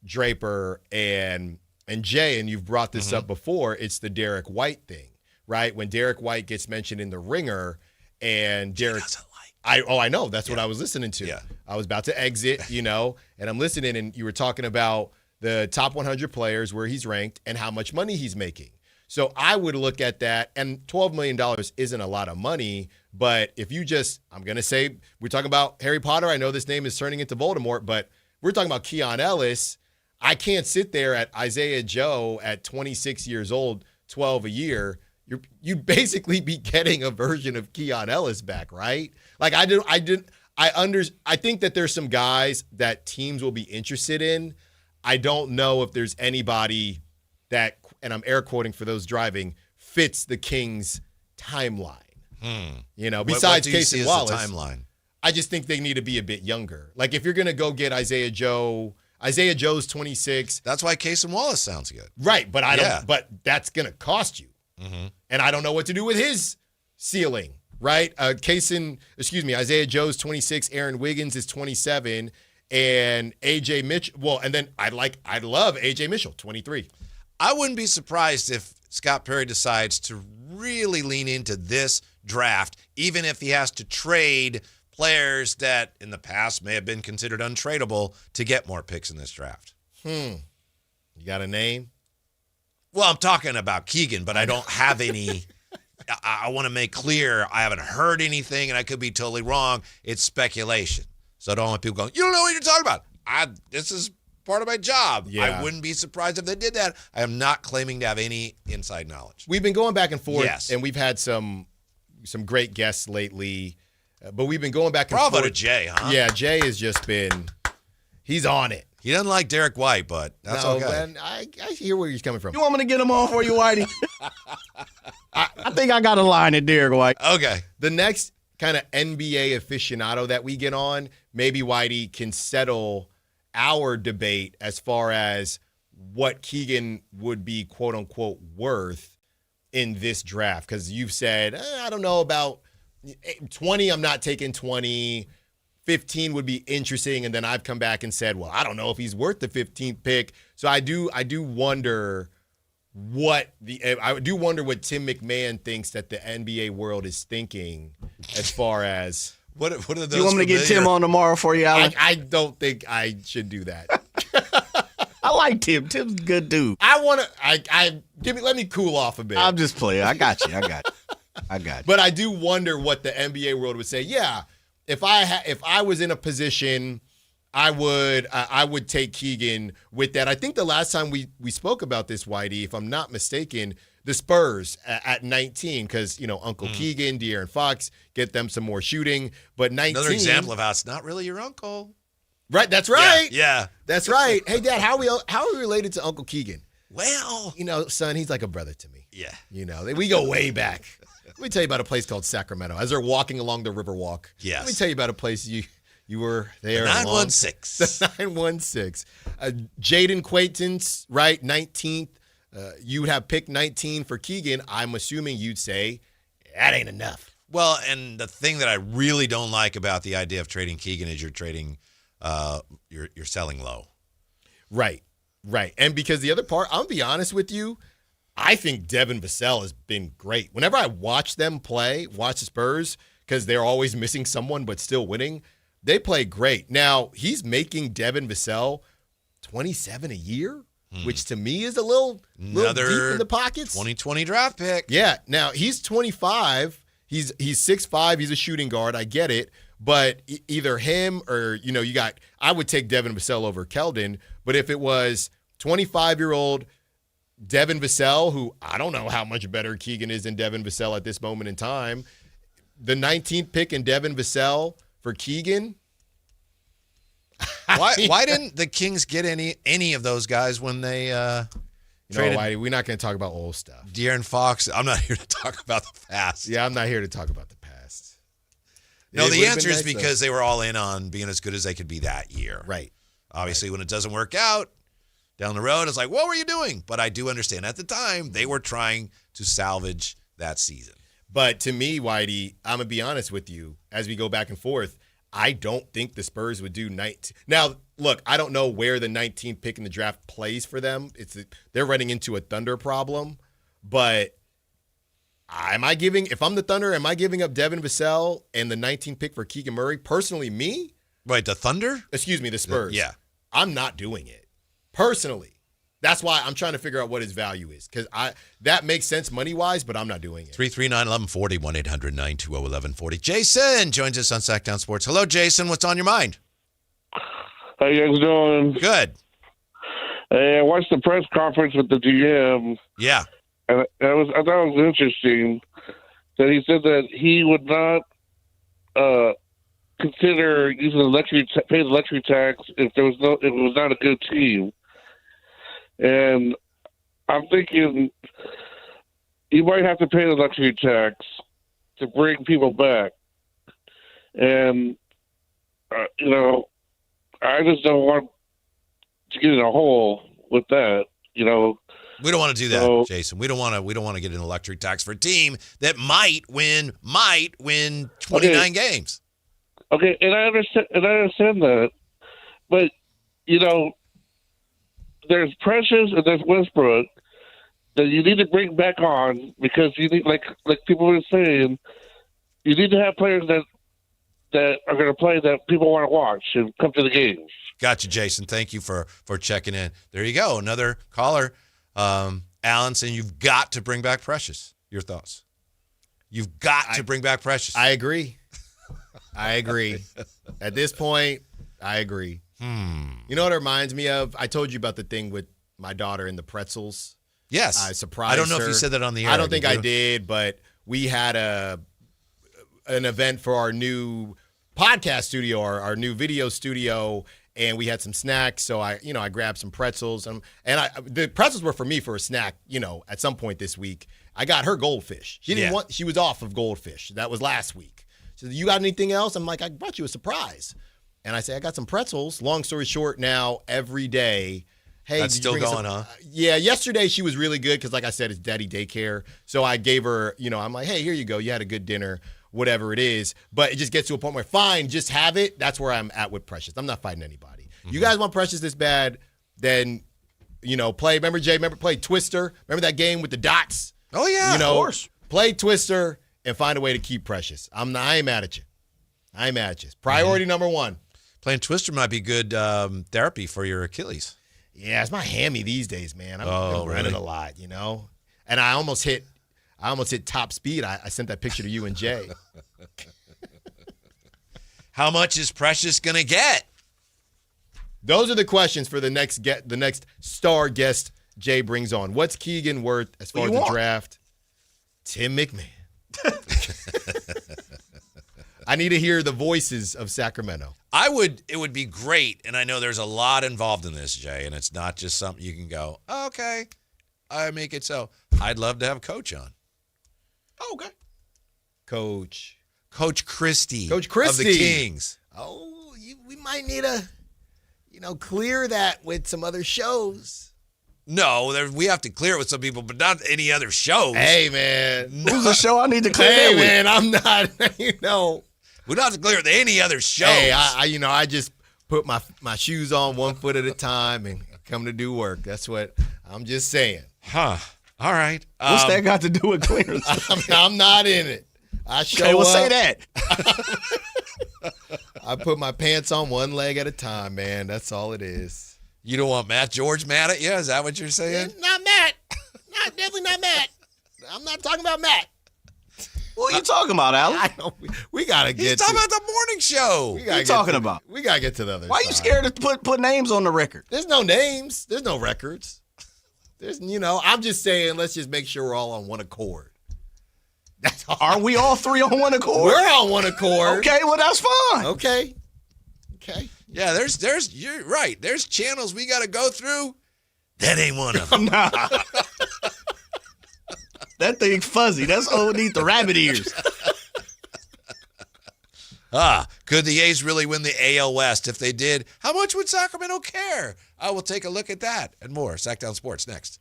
Draper, and Jay, and you've brought this up before. It's the Derek White thing, right? When Derek White gets mentioned in the Ringer, and Derek doesn't like. I know. That's what I was listening to. Yeah. I was about to exit, and I'm listening, and you were talking about the top 100 players, where he's ranked, and how much money he's making. So I would look at that, and $12 million isn't a lot of money, but if you I'm going to say, we're talking about Harry Potter. I know this name is turning into Voldemort, but we're talking about Keon Ellis. I can't sit there at Isaiah Joe at 26 years old, 12 a year. You'd basically be getting a version of Keon Ellis back, right? Like I think that there's some guys that teams will be interested in. I don't know if there's anybody that, and I'm air quoting for those driving, fits the Kings timeline. Besides Cason Wallace, timeline? I just think they need to be a bit younger. Like if you're going to go get Isaiah Joe Isaiah Joe's 26. That's why Case and Wallace sounds good. Right, but I don't. But that's gonna cost you, and I don't know what to do with his ceiling. Right, Isaiah Joe's 26. Aaron Wiggins is 27, and AJ Mitchell. Well, and then I love AJ Mitchell, 23. I wouldn't be surprised if Scott Perry decides to really lean into this draft, even if he has to trade players that in the past may have been considered untradeable to get more picks in this draft. You got a name? Well, I'm talking about Keegan, but I don't have any. I want to make clear I haven't heard anything, and I could be totally wrong. It's speculation. So I don't want people going, you don't know what you're talking about. This is part of my job. Yeah. I wouldn't be surprised if they did that. I am not claiming to have any inside knowledge. We've been going back and forth, Yes. and we've had some great guests lately, but we've been going back and Bravo forth. to Jay, huh? Yeah, Jay has just been – he's on it. He doesn't like Derek White, but that's okay. Man, I hear where he's coming from. You want me to get him on for you, Whitey? I think I got a line at Derek White. Okay. The next kind of NBA aficionado that we get on, maybe Whitey can settle our debate as far as what Keegan would be, quote unquote, worth in this draft. Because you've said, I don't know about 20. I'm not taking 20. 15 would be interesting. And then I've come back and said, well, I don't know if he's worth the 15th pick. So I do wonder what Tim McMahon thinks that the NBA world is thinking as far as what are those? You want me to get Tim on tomorrow for you, Alan? I don't think I should do that. I like Tim. Tim's a good dude. Let me cool off a bit. I'm just playing. I got you. But I do wonder what the NBA world would say. Yeah, if I was in a position, I would take Keegan with that. I think the last time we spoke about this, Whitey, if I'm not mistaken, the Spurs at 19, because Uncle Keegan, De'Aaron Fox, get them some more shooting. But 19, another example of how it's not really your uncle. Right, that's right. Yeah. That's right. Hey, Dad, how are we related to Uncle Keegan? Well, son, he's like a brother to me. Yeah. We go way back. Let me tell you about a place called Sacramento. As they're walking along the Riverwalk. Yes. Let me tell you about a place you were there. The 916. The 916. Jaden Quaintance, right, 19th. You would have picked 19 for Keegan. I'm assuming you'd say, that ain't enough. Well, and the thing that I really don't like about the idea of trading Keegan is you're trading, you're selling low. Right. And because the other part, I'll be honest with you, I think Devin Vassell has been great. Whenever I watch them watch the Spurs, because they're always missing someone but still winning, they play great. Now, he's making Devin Vassell $27 a year, which to me is a little deep in the pockets. 2020 draft pick. Yeah. Now, he's 25. He's 6'5". He's a shooting guard. I get it. But either him or, I would take Devin Vassell over Keldon. But if it was 25-year-old Devin Vassell, who I don't know how much better Keegan is than Devin Vassell at this moment in time, the 19th pick in Devin Vassell for Keegan. Why didn't the Kings get any of those guys when they traded? We're not going to talk about old stuff. De'Aaron Fox. I'm not here to talk about the past. Yeah, I'm not here to talk about the past. No, the answer is because they were all in on being as good as they could be that year. Right. Obviously, when it doesn't work out down the road, it's like, what were you doing? But I do understand at the time they were trying to salvage that season. But to me, Whitey, I'm going to be honest with you, as we go back and forth, I don't think the Spurs would do 19. Now, look, I don't know where the 19th pick in the draft plays for them. They're running into a Thunder problem. But if I'm the Thunder, am I giving up Devin Vassell and the 19th pick for Keegan Murray? Personally, me? Right, the Thunder? Excuse me, the Spurs. Yeah. I'm not doing it. Personally. That's why I'm trying to figure out what his value is, because that makes sense money-wise, but I'm not doing it. 339-1140, 1-800-920-1140. Jason joins us on Sactown Sports. Hello, Jason. What's on your mind? How you guys doing? Good. Hey, I watched the press conference with the GM. Yeah. And I thought it was interesting that he said that he would not consider using pay the luxury tax if it was not a good team. And I'm thinking you might have to pay the luxury tax to bring people back. And, I just don't want to get in a hole with that. You know, we don't want to do that, Jason. We don't want to get an electric tax for a team that might win 29 games. Okay, and I understand that, but you know, there's Precious and there's Westbrook that you need to bring back on because you need, like people were saying, you need to have players that are going to play that people want to watch and come to the games. Gotcha, Jason. Thank you for checking in. There you go. Another caller, Alan, saying you've got to bring back Precious. Your thoughts? You've got to bring back Precious. I agree. At this point, I agree. You know what it reminds me of? I told you about the thing with my daughter and the pretzels. Yes. I surprised her. I don't know if you said that on the air. I don't think I did, but we had an event for our new podcast studio, our new video studio, and we had some snacks. So I grabbed some pretzels, and the pretzels were for me for a snack. You know, at some point this week, I got her goldfish. She didn't want. She was off of goldfish. That was last week. She said, "You got anything else?" I'm like, "I brought you a surprise," and I say, "I got some pretzels." Long story short, now every day. Hey, that's still going, huh? Yeah, yesterday she was really good because, like I said, it's daddy daycare. So I gave her, I'm like, hey, here you go. You had a good dinner, whatever it is. But it just gets to a point where, fine, just have it. That's where I'm at with Precious. I'm not fighting anybody. You guys want Precious this bad, then, play. Remember, Jay, play Twister? Remember that game with the dots? Oh, yeah, of course. Play Twister and find a way to keep Precious. I ain't mad at you. I ain't mad at you. Priority number one. Playing Twister might be good therapy for your Achilles. Yeah, it's my hammy these days, man. I'm running a lot, And I almost hit top speed. I sent that picture to you and Jay. How much is Precious gonna get? Those are the questions for the next star guest Jay brings on. What's Keegan worth as far as the draft? Tim McMahon. I need to hear the voices of Sacramento. It would be great, and I know there's a lot involved in this, Jay, and it's not just something you can go, oh, okay, I make it so. I'd love to have Coach on. Oh, okay. Coach Christie. Coach Christie. Of the Kings. Oh, we might need to, clear that with some other shows. No, we have to clear it with some people, but not any other shows. Hey, man. Who's the show I need to clear that with? Hey, man, I'm not, We don't have to clear it with any other shows. Hey, I just put my shoes on one foot at a time and come to do work. That's what I'm just saying. Huh. All right. What's that got to do with clearance? I'm not in it. I show up. Say that. I put my pants on one leg at a time, man. That's all it is. You don't want Matt George mad at you? Is that what you're saying? Not Matt. Definitely not Matt. I'm not talking about Matt. What are you talking about, Alan? I know. We got to get He's talking about the morning show. What are you talking about? We got to get to the other Why side. are you scared to put names on the record? There's no names. There's no records. I'm just saying, let's just make sure we're all on one accord. That's all. Are we all three on one accord? We're on one accord. Okay, well, that's fine. Okay. Yeah, you're right. There's channels we got to go through. That ain't one of them. Nah. That thing's fuzzy. That's underneath the rabbit ears. Could the A's really win the AL West? If they did, how much would Sacramento care? I will take a look at that and more. Sactown Sports next.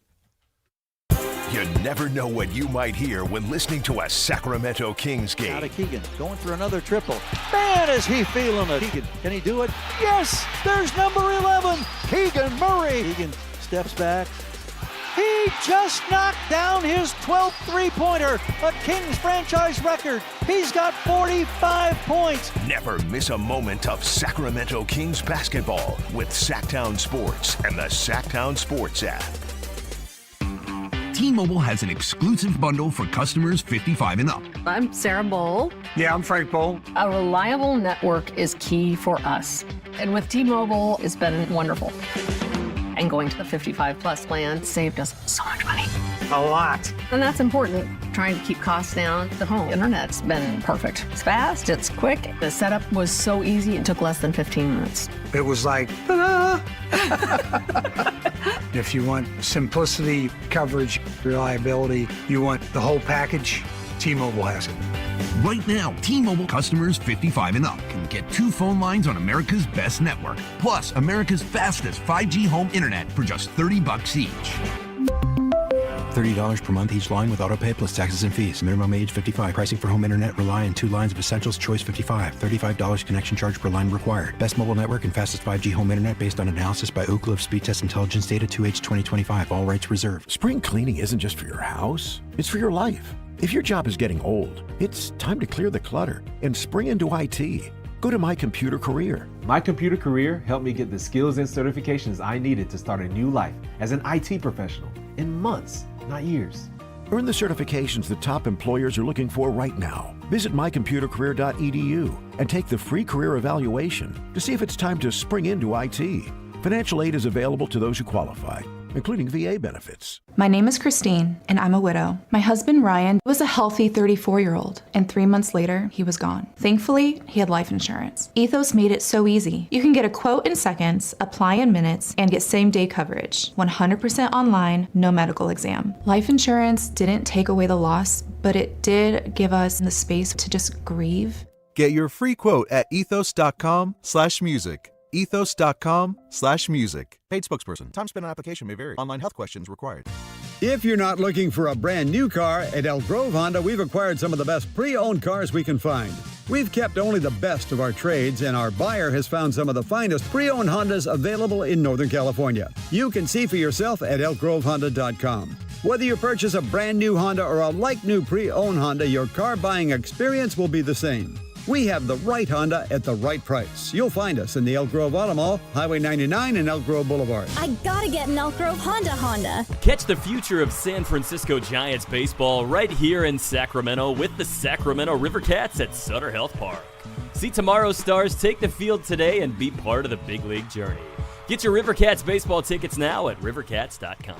You never know what you might hear when listening to a Sacramento Kings game. Out of Keegan, going for another triple. Man, is he feeling it. Keegan, can he do it? Yes, there's number 11, Keegan Murray. Keegan steps back. He just knocked down his 12th three-pointer, a Kings franchise record. He's got 45 points. Never miss a moment of Sacramento Kings basketball with Sactown Sports and the Sactown Sports app. T-Mobile has an exclusive bundle for customers 55 and up. I'm Sarah Bowl. Yeah, I'm Frank Bowl. A reliable network is key for us. And with T-Mobile, it's been wonderful. And going to the 55-plus plan saved us so much money. A lot. And that's important. Trying to keep costs down. The home internet's been perfect. It's fast, it's quick. The setup was so easy, it took less than 15 minutes. It was like, ta-da! If you want simplicity, coverage, reliability, you want the whole package, T-Mobile has it. Right now, T-Mobile customers 55 and up can get 2 phone lines on America's best network, plus America's fastest 5G home internet for just $30 each. $30 per month each line with autopay plus taxes and fees. Minimum age 55. Pricing for home internet rely on 2 lines of Essentials Choice 55. $35 connection charge per line required. Best mobile network and fastest 5G home internet based on analysis by Ookla of Speed Test Intelligence data 2H 2025. All rights reserved. Spring cleaning isn't just for your house, it's for your life. If your job is getting old, it's time to clear the clutter and spring into IT. Go to My Computer Career. My Computer Career helped me get the skills and certifications I needed to start a new life as an IT professional in months, not years. Earn the certifications the top employers are looking for right now. Visit mycomputercareer.edu and take the free career evaluation to see if it's time to spring into IT. Financial aid is available to those who qualify, including VA benefits. My name is Christine, and I'm a widow. My husband, Ryan, was a healthy 34-year-old, and 3 months later, he was gone. Thankfully, he had life insurance. Ethos made it so easy. You can get a quote in seconds, apply in minutes, and get same-day coverage. 100% online, no medical exam. Life insurance didn't take away the loss, but it did give us the space to just grieve. Get your free quote at ethos.com/music. ethos.com/music. Paid spokesperson. Time spent on application may vary. Online health questions required. If you're not looking for a brand new car, at Elk Grove Honda, we've acquired some of the best pre-owned cars we can find. We've kept only the best of our trades, and our buyer has found some of the finest pre-owned Hondas available in Northern California. You can see for yourself at elkgrovehonda.com. Whether you purchase a brand new Honda or a like-new pre-owned Honda, your car buying experience will be the same. We have the right Honda at the right price. You'll find us in the Elk Grove Auto Mall, Highway 99 and Elk Grove Boulevard. I gotta get an Elk Grove Honda. Catch the future of San Francisco Giants baseball right here in Sacramento with the Sacramento River Cats at Sutter Health Park. See tomorrow's stars take the field today and be part of the big league journey. Get your River Cats baseball tickets now at rivercats.com.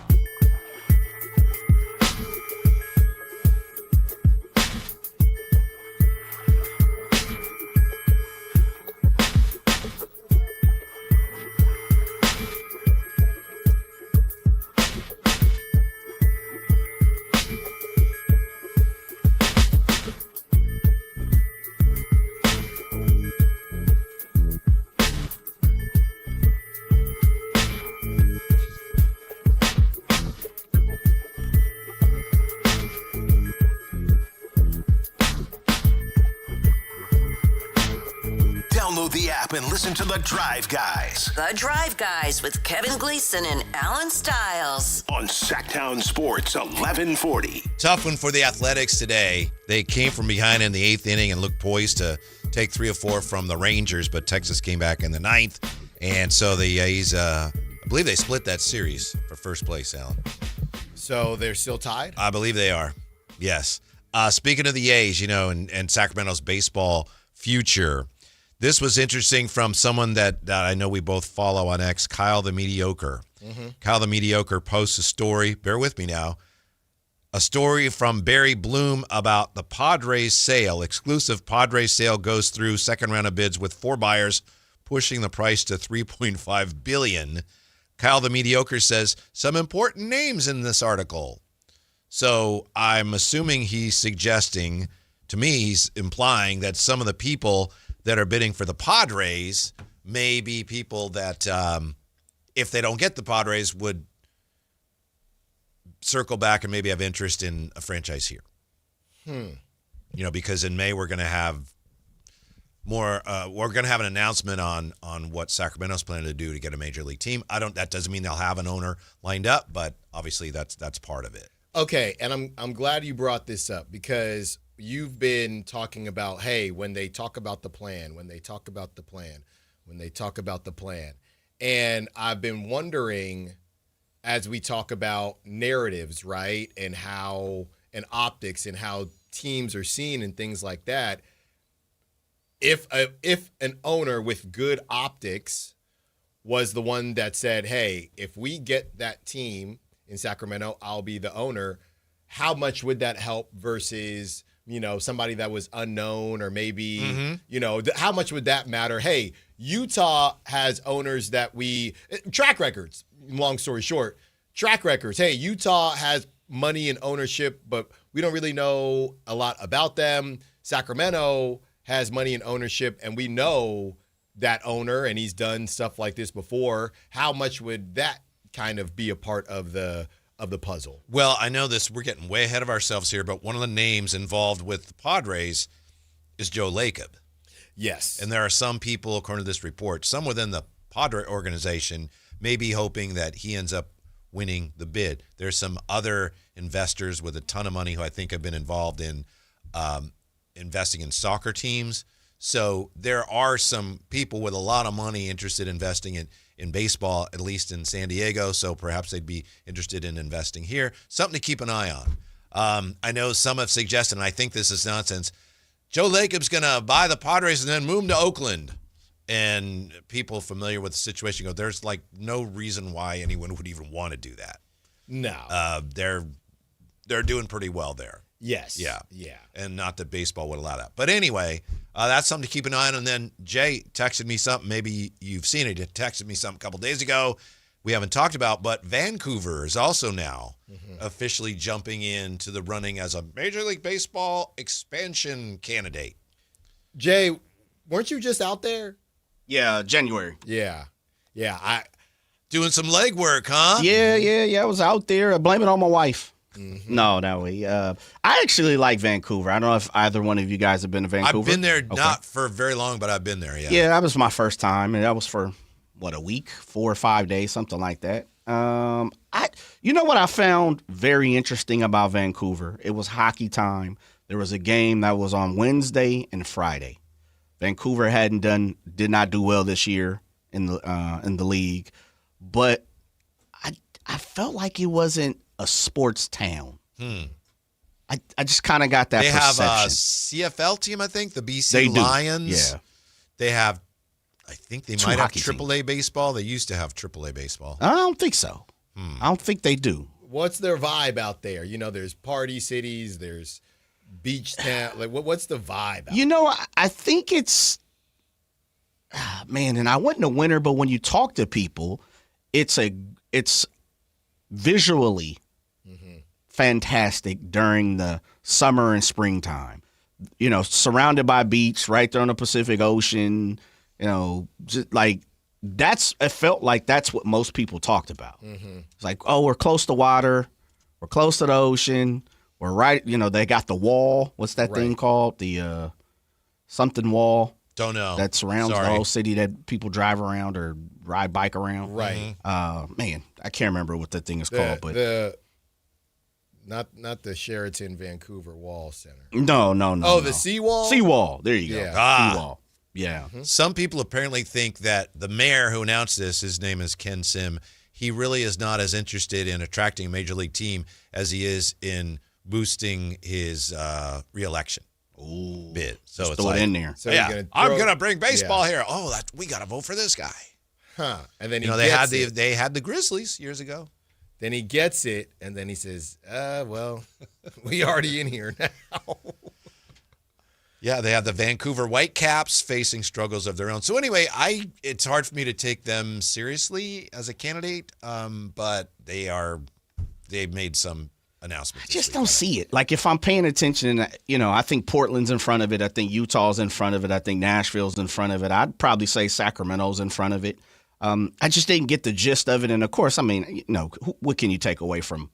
Download the app and listen to The Drive Guys. The Drive Guys with Kevin Gleason and Alan Stiles. On Sactown Sports 1140. Tough one for the Athletics today. They came from behind in the 8th inning and looked poised to take 3 or 4 from the Rangers, but Texas came back in the 9th. And so the A's, I believe they split that series for first place, Alan. So they're still tied? I believe they are, yes. Speaking of the A's, and Sacramento's baseball future, this was interesting from someone that I know we both follow on X, Kyle the Mediocre. Mm-hmm. Kyle the Mediocre posts a story, bear with me now, a story from Barry Bloom about the Padres sale. Exclusive Padres sale goes through second round of bids with 4 buyers, pushing the price to $3.5 billion. Kyle the Mediocre says some important names in this article. So I'm assuming he's suggesting, to me, he's implying that some of the people that are bidding for the Padres may be people that, if they don't get the Padres, would circle back and maybe have interest in a franchise here. Because in May we're going to have more. We're going to have an announcement on what Sacramento's planning to do to get a major league team. That doesn't mean they'll have an owner lined up, but obviously that's part of it. Okay, and I'm glad you brought this up because you've been talking about, hey, when they talk about the plan, and I've been wondering as we talk about narratives, right, and optics and how teams are seen and things like that. If an owner with good optics was the one that said, hey, if we get that team in Sacramento, I'll be the owner, how much would that help versus, somebody that was unknown or maybe, how much would that matter? Hey, Utah has owners that track records, long story short, track records. Hey, Utah has money and ownership, but we don't really know a lot about them. Sacramento has money and ownership, and we know that owner, and he's done stuff like this before. How much would that kind of be a part of the puzzle? Well, I know this. We're getting way ahead of ourselves here, but one of the names involved with the Padres is Joe Lacob. Yes. And there are some people, according to this report, some within the Padre organization may be hoping that he ends up winning the bid. There's some other investors with a ton of money who I think have been involved in investing in soccer teams. So there are some people with a lot of money interested in investing in baseball, at least in San Diego. So perhaps they'd be interested in investing here. Something to keep an eye on. I know some have suggested, and I think this is nonsense, Joe Lacob's going to buy the Padres and then move to Oakland. And people familiar with the situation go, there's like no reason why anyone would even want to do that. No. They're doing pretty well there. Yes. Yeah. Yeah. And not that baseball would allow that. But anyway, that's something to keep an eye on. And then Jay texted me something. Maybe you've seen it. He texted me something a couple days ago we haven't talked about, but Vancouver is also now officially jumping into the running as a Major League Baseball expansion candidate. Jay, weren't you just out there? Yeah, January. Yeah. Doing some legwork, huh? Yeah. I was out there. I blame it on my wife. No way. I actually like Vancouver. I don't know if either one of you guys have been to Vancouver. I've been there not for very long, but I've been there, yeah. Yeah, that was my first time, and that was for, a week, 4 or 5 days, something like that. You know what I found very interesting about Vancouver? It was hockey time. There was a game that was on Wednesday and Friday. Vancouver did not do well this year in the league, but I felt like it wasn't a sports town. I just kind of got that perception. They have a CFL team, I think, the BC Lions. Yeah. They have, I think they might have AAA baseball. They used to have AAA baseball. I don't think so. I don't think they do. What's their vibe out there? You know, there's party cities, there's beach town. Like, what's the vibe out there? I think it's, man, and I wasn't a winner, but when you talk to people, it's visually fantastic during the summer and springtime. You know, surrounded by beach, right there on the Pacific Ocean. You know, just like it felt like that's what most people talked about. It's like, oh, we're close to water, we're close to the ocean, we're right. You know, they got the wall. What's that thing called? The something wall. Don't know. That surrounds the whole city that people drive around or ride bike around. Right. Man, I can't remember what that thing is called, but not the Sheraton Vancouver Wall Center. No. Oh, the Seawall? Seawall. There you go. Seawall. Yeah. Some people apparently think that the mayor who announced this, his name is Ken Sim, he really is not as interested in attracting a major league team as he is in boosting his reelection bid. So it's throw it in there. So I'm going to bring baseball here. Oh, we got to vote for this guy. Huh. And then they had the Grizzlies years ago. Then he gets it, and then he says, well, we already in here now. Yeah, they have the Vancouver Whitecaps facing struggles of their own. So anyway, it's hard for me to take them seriously as a candidate, but they've made some announcements. I just don't see it. Like, if I'm paying attention, I think Portland's in front of it. I think Utah's in front of it. I think Nashville's in front of it. I'd probably say Sacramento's in front of it. I just didn't get the gist of it. And, of course, I mean, what can you take away from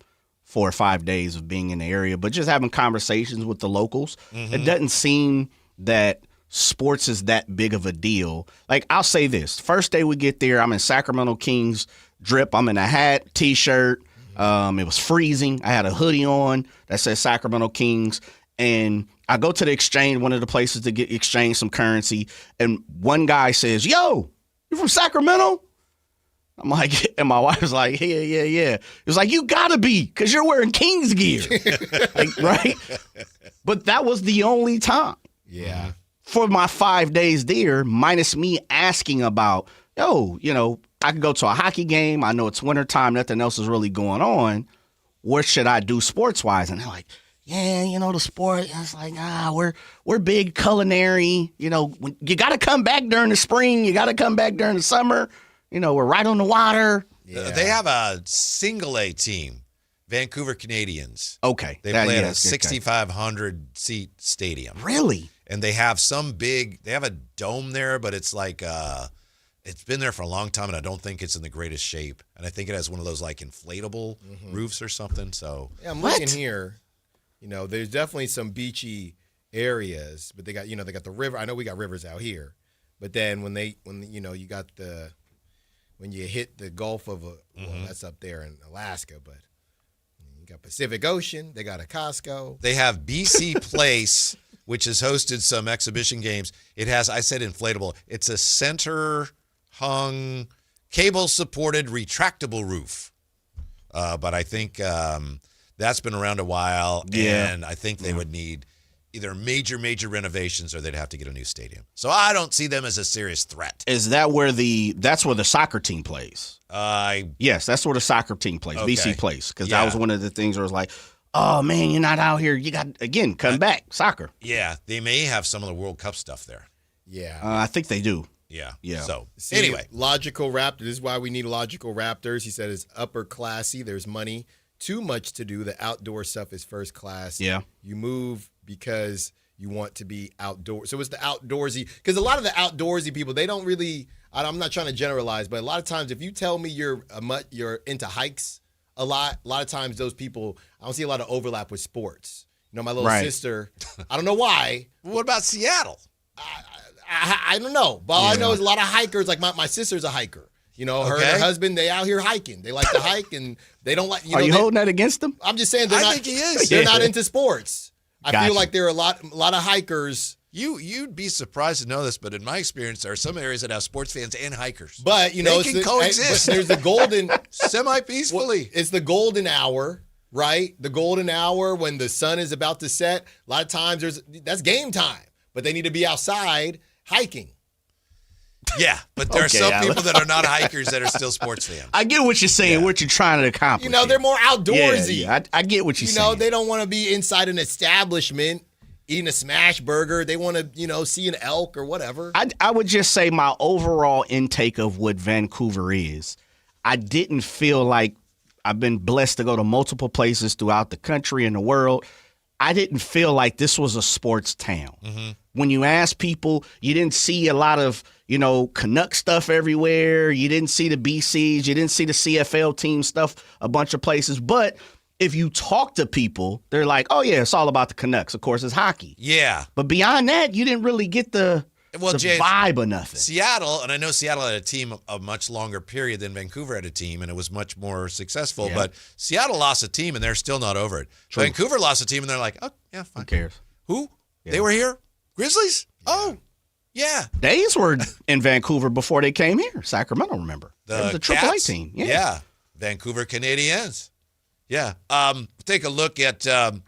4 or 5 days of being in the area? But just having conversations with the locals, it doesn't seem that sports is that big of a deal. Like, I'll say this. First day we get there, I'm in Sacramento Kings drip. I'm in a hat, T-shirt. It was freezing. I had a hoodie on that said Sacramento Kings. And I go to the exchange, one of the places to exchange some currency. And one guy says, yo, you from Sacramento? I'm like, and my wife was like, yeah. It was like, you gotta be, because you're wearing Kings gear. Right? But that was the only time. Yeah. For my 5 days there, minus me asking about, I could go to a hockey game. I know it's wintertime. Nothing else is really going on. What should I do sports-wise? And they're like, yeah, the sport. And it's like, we're big culinary. You got to come back during the spring. You got to come back during the summer. We're right on the water. Yeah. They have a single A team Vancouver Canadians. Okay. They play at a 6,500 seat stadium. Really? And they have they have a dome there, but it's like, it's been there for a long time, and I don't think it's in the greatest shape. And I think it has one of those like inflatable roofs or something. So yeah, I'm looking here. There's definitely some beachy areas, but they got the river. I know we got rivers out here, but then when you hit the Gulf of that's up there in Alaska, but you got Pacific Ocean. They got a Costco. They have BC Place, which has hosted some exhibition games. It has, I said inflatable. It's a center-hung, cable-supported, retractable roof. But I think that's been around a while, and I think they would need either major renovations or they'd have to get a new stadium. So I don't see them as a serious threat. Is that where that's where the soccer team plays? Yes, that's where the soccer team plays. Okay. BC plays, because that was one of the things where it was like, oh man, you're not out here. You got come back soccer. Yeah, they may have some of the World Cup stuff there. Yeah, I think they do. Yeah. So anyway, logical Raptor. This is why we need logical Raptors. He said it's upper classy. There's money. Too much to do. The outdoor stuff is first class. Yeah. You move because you want to be outdoors. So it's the outdoorsy. Because a lot of the outdoorsy people, they don't really. I'm not trying to generalize, but a lot of times, if you tell me you're into hikes a lot of times those people, I don't see a lot of overlap with sports. My little sister. I don't know why. What about Seattle? I don't know. But all I know is a lot of hikers. Like my sister's a hiker. Her and her husband, they out here hiking. They like to hike, and they don't like. Are you holding that against them? I'm just saying I think he is. They're not into sports. I feel you. like there are a lot of hikers. You'd be surprised to know this, but in my experience, there are some areas that have sports fans and hikers. But they can coexist. There's the golden semi-peacefully. It's the golden hour, right? The golden hour when the sun is about to set. A lot of times that's game time, but they need to be outside hiking. Yeah, but there are some people that are not hikers that are still sports fans. I get what you're saying, what you're trying to accomplish. They're more outdoorsy. Yeah, I get what you're saying. They don't want to be inside an establishment eating a smash burger. They want to, see an elk or whatever. I would just say my overall intake of what Vancouver is, I didn't feel like I've been blessed to go to multiple places throughout the country and the world. I didn't feel like this was a sports town. Mm-hmm. When you ask people, you didn't see a lot of, Canuck stuff everywhere. You didn't see the BCs. You didn't see the CFL team stuff a bunch of places. But if you talk to people, they're like, oh, yeah, it's all about the Canucks. Of course, it's hockey. Yeah. But beyond that, you didn't really get the vibe or nothing. Seattle, and I know Seattle had a team a much longer period than Vancouver had a team, and it was much more successful. Yeah. But Seattle lost a team, and they're still not over it. True. Vancouver lost a team, and they're like, oh, yeah, fine. Who cares? Who? Yeah. They were here? Grizzlies? Yeah. Oh, yeah. Days were in Vancouver before they came here. Sacramento, remember? That was a AAA team. Yeah. Vancouver Canadiens. Yeah. Take a look at the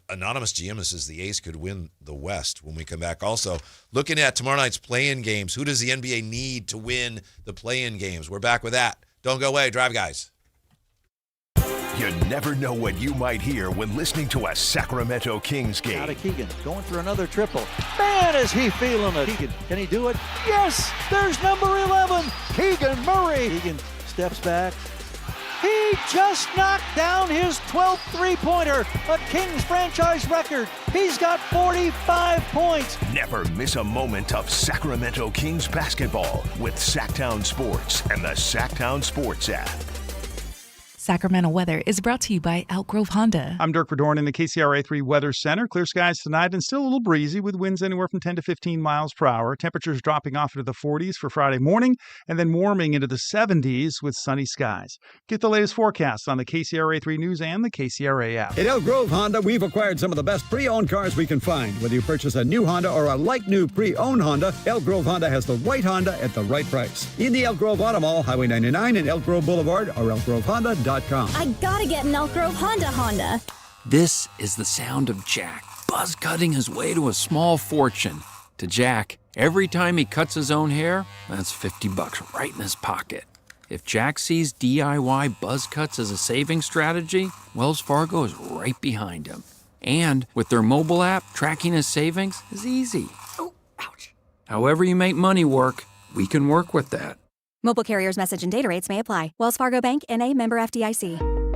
anonymous GM says the A's could win the West when we come back. Also, looking at tomorrow night's play-in games, who does the NBA need to win the play-in games? We're back with that. Don't go away. Drive, guys. You never know what you might hear when listening to a Sacramento Kings game. Out of Keegan, going for another triple. Man, is he feeling it. Keegan, can he do it? Yes, there's number 11, Keegan Murray. Keegan steps back. He just knocked down his 12th three-pointer, a Kings franchise record. He's got 45 points. Never miss a moment of Sacramento Kings basketball with Sactown Sports and the Sactown Sports app. Sacramento weather is brought to you by Elk Grove Honda. I'm Dirk Verdorn in the KCRA 3 Weather Center. Clear skies tonight and still a little breezy with winds anywhere from 10 to 15 miles per hour. Temperatures dropping off into the 40s for Friday morning and then warming into the 70s with sunny skies. Get the latest forecast on the KCRA 3 News and the KCRA app. At Elk Grove Honda, we've acquired some of the best pre-owned cars we can find. Whether you purchase a new Honda or a like-new pre-owned Honda, Elk Grove Honda has the right Honda at the right price. In the Elk Grove Auto Mall, Highway 99 and Elk Grove Boulevard, or elkgrovehonda.com. I gotta get an Elk Grove Honda. This is the sound of Jack, buzz cutting his way to a small fortune. To Jack, every time he cuts his own hair, that's $50 right in his pocket. If Jack sees DIY buzz cuts as a saving strategy, Wells Fargo is right behind him. And with their mobile app, tracking his savings is easy. Oh, ouch. However you make money work, we can work with that. Mobile carriers' message and data rates may apply. Wells Fargo Bank, N.A., member FDIC.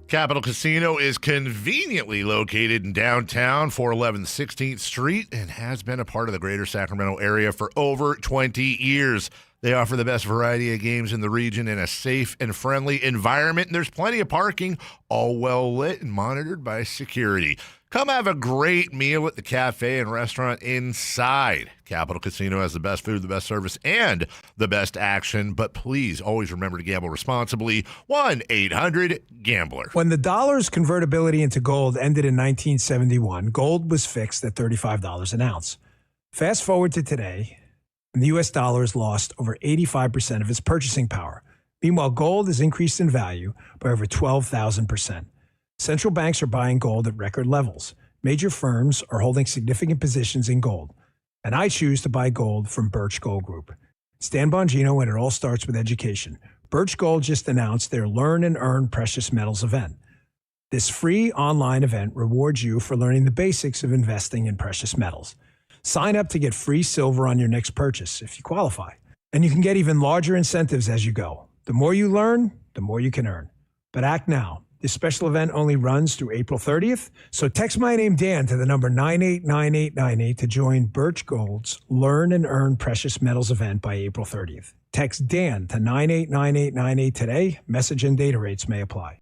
Capital Casino is conveniently located in downtown 411 16th Street and has been a part of the greater Sacramento area for over 20 years. They offer the best variety of games in the region in a safe and friendly environment, and there's plenty of parking, all well lit and monitored by security. Come have a great meal at the cafe and restaurant inside. Capital Casino has the best food, the best service, and the best action. But please always remember to gamble responsibly. 1-800-GAMBLER. When the dollar's convertibility into gold ended in 1971, gold was fixed at $35 an ounce. Fast forward to today, and the U.S. dollar has lost over 85% of its purchasing power. Meanwhile, gold has increased in value by over 12,000%. Central banks are buying gold at record levels. Major firms are holding significant positions in gold. And I choose to buy gold from Birch Gold Group. It's Dan Bongino, and it all starts with education. Birch Gold just announced their Learn and Earn Precious Metals event. This free online event rewards you for learning the basics of investing in precious metals. Sign up to get free silver on your next purchase if you qualify. And you can get even larger incentives as you go. The more you learn, the more you can earn. But act now. This special event only runs through April 30th, so text my name Dan to the number 989898 to join Birch Gold's Learn and Earn Precious Metals event by April 30th. Text Dan to 989898 today. Message and data rates may apply.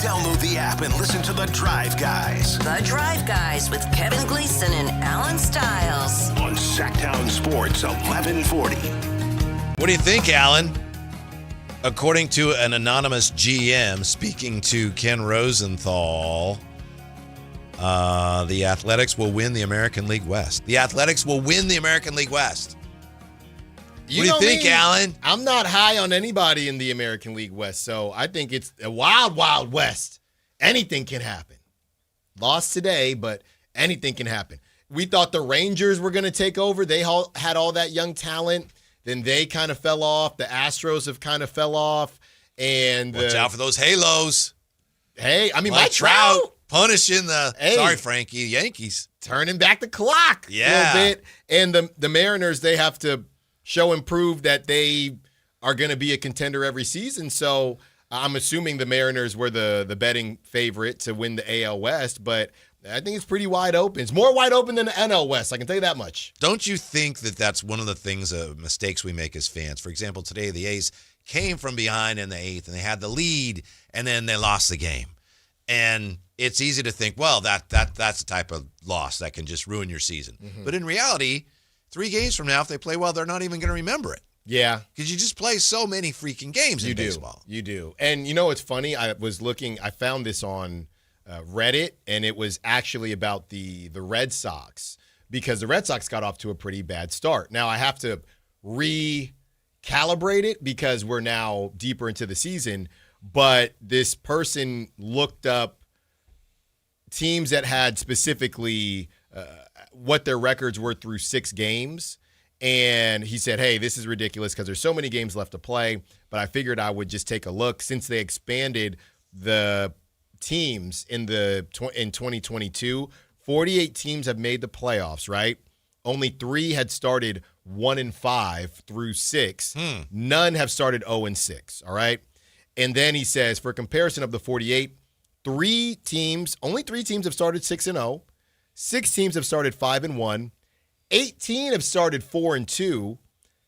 Download the app and listen to The Drive Guys. The Drive Guys with Kevin Gleason and Alan Stiles. On Sactown Sports 1140. What do you think, Alan? According to an anonymous GM speaking to Ken Rosenthal, the Athletics will win the American League West. The Athletics will win the American League West. What do you think, Alan? I'm not high on anybody in the American League West, so I think it's a wild, wild West. Anything can happen. Lost today, but anything can happen. We thought the Rangers were going to take over. They had all that young talent. Then they kind of fell off. The Astros have kind of fell off. And watch out for those halos. Hey, I mean, like my Trout punishing the sorry, Frankie, Yankees. Turning back the clock a little bit. And the Mariners, they have to show and prove that they are going to be a contender every season. So I'm assuming the Mariners were the betting favorite to win the AL West, but I think it's pretty wide open. It's more wide open than the NL West, I can tell you that much. Don't you think that that's one of the things, mistakes we make as fans? For example, today the A's came from behind in the eighth, and they had the lead, and then they lost the game. And it's easy to think, well, that's the type of loss that can just ruin your season. Mm-hmm. But in reality, 3 games from now, if they play well, they're not even going to remember it. Yeah. Because you just play so many freaking games in baseball. You do. And you know what's funny? I found this on Reddit, and it was actually about the Red Sox, because the Red Sox got off to a pretty bad start. Now I have to recalibrate it because we're now deeper into the season, but this person looked up teams that had specifically what their records were through 6 games. And he said, hey, this is ridiculous because there's so many games left to play. But I figured I would just take a look since they expanded the teams in 2022. 48 teams have made the playoffs, right? Only 3 had started 1-5 through 6. None have started 0-6, all right? And then he says, for comparison of the 48, only 3 teams have started 6-0. 6 teams have started 5-1. 18 have started 4-2.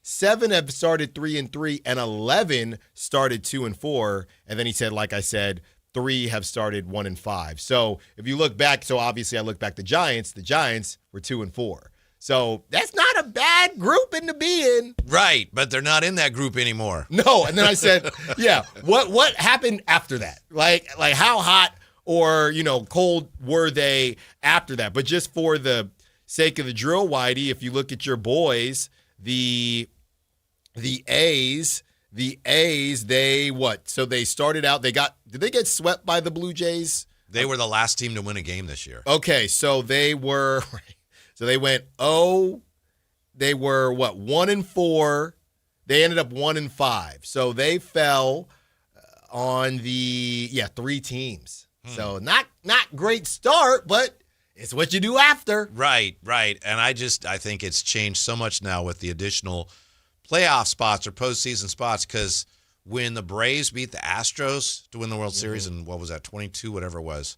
7 have started 3-3, and 11 started 2-4. And then he said, like I said, 3 have started 1-5. So if you look back, so obviously I look back to Giants. The Giants were 2-4. So that's not a bad group to be in. Right, but they're not in that group anymore. No, and then I said, yeah, what happened after that? Like how hot or, cold were they after that? But just for the sake of the drill, Whitey, if you look at your boys, the The A's, they what? So they started out, did they get swept by the Blue Jays? They were the last team to win a game this year. Okay, so they were, so they went, they were what, 1-4. They ended up 1-5. So they fell on the, 3 teams. So not great start, but it's what you do after. Right. And I think it's changed so much now with the additional playoff spots or postseason spots, because when the Braves beat the Astros to win the World Series in, what was that, 22, whatever it was,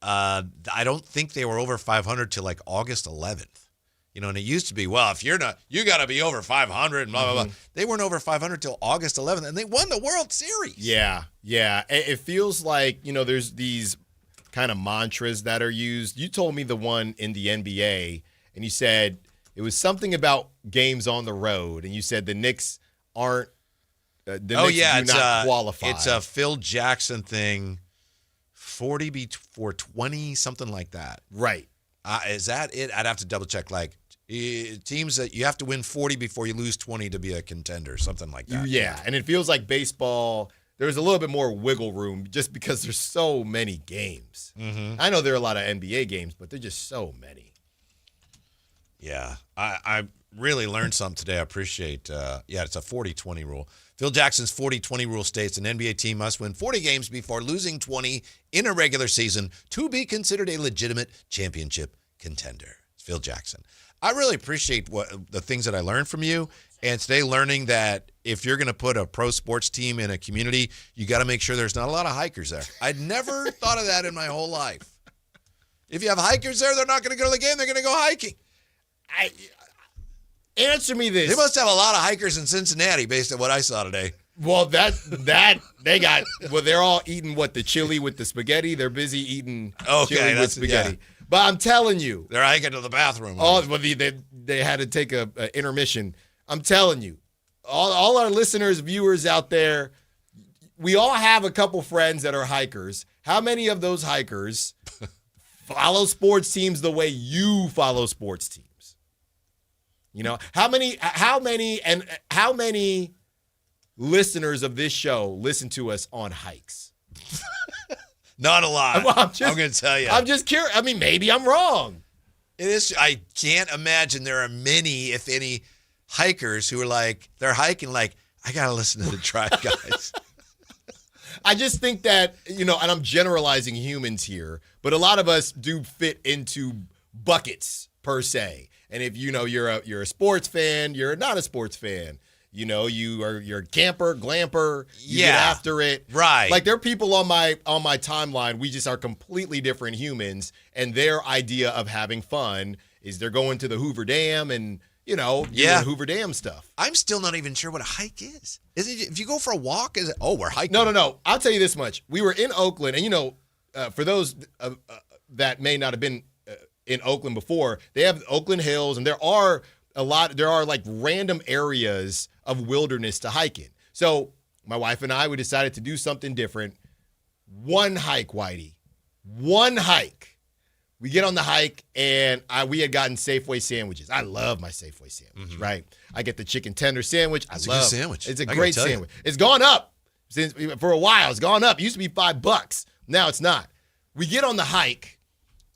I don't think they were over 500 till like August 11th. And it used to be, well, if you're not, you got to be over 500 and blah, blah, blah. They weren't over 500 till August 11th, and they won the World Series. Yeah. It feels like, there's these kind of mantras that are used. You told me the one in the NBA, and you said it was something about games on the road, and you said the Knicks aren't, do not qualify. It's a Phil Jackson thing, 40 before 20, something like that. Right. Is that it? I'd have to double check. Like, teams that you have to win 40 before you lose 20 to be a contender, something like that. Yeah, and it feels like baseball, there's a little bit more wiggle room just because there's so many games. I know there are a lot of NBA games, but there's just so many. Yeah, I really learned something today. I appreciate, it's a 40-20 rule. Phil Jackson's 40-20 rule states an NBA team must win 40 games before losing 20 in a regular season to be considered a legitimate championship contender. It's Phil Jackson. I really appreciate the things that I learned from you, and today learning that if you're going to put a pro sports team in a community, you got to make sure there's not a lot of hikers there. I'd never thought of that in my whole life. If you have hikers there, they're not going to go to the game. They're going to go hiking. Answer me this. They must have a lot of hikers in Cincinnati based on what I saw today. Well, they're all eating the chili with the spaghetti. They're busy eating chili with spaghetti. Yeah. But I'm telling you, they're hiking to the bathroom. They had to take a intermission. I'm telling you, all our listeners, viewers out there, we all have a couple friends that are hikers. How many of those hikers follow sports teams the way you follow sports teams? How many listeners of this show listen to us on hikes? Not a lot. Well, I'm going to tell you. I'm just curious. I mean, maybe I'm wrong. It is. I can't imagine there are many, if any, hikers who are like, they're hiking like, I got to listen to the Tribe Guys. I just think that, and I'm generalizing humans here, but a lot of us do fit into buckets per se. And if you're a sports fan, you're not a sports fan. You're a camper, glamper, you get after it. Right. Like there are people on my timeline, we just are completely different humans, and their idea of having fun is they're going to the Hoover Dam and doing Hoover Dam stuff. I'm still not even sure what a hike is. Is it if you go for a walk? Is it? Oh, we're hiking. No. I'll tell you this much: we were in Oakland, and for those that may not have been in Oakland before, they have Oakland Hills, and there are like random areas of wilderness to hike in. So my wife and I, we decided to do something different. One hike, Whitey. One hike. We get on the hike, and we had gotten Safeway sandwiches. I love my Safeway sandwich, right? I get the chicken tender sandwich. It's a good sandwich. It's a great sandwich. It's gone up for a while. It's gone up. It used to be $5. Now it's not. We get on the hike,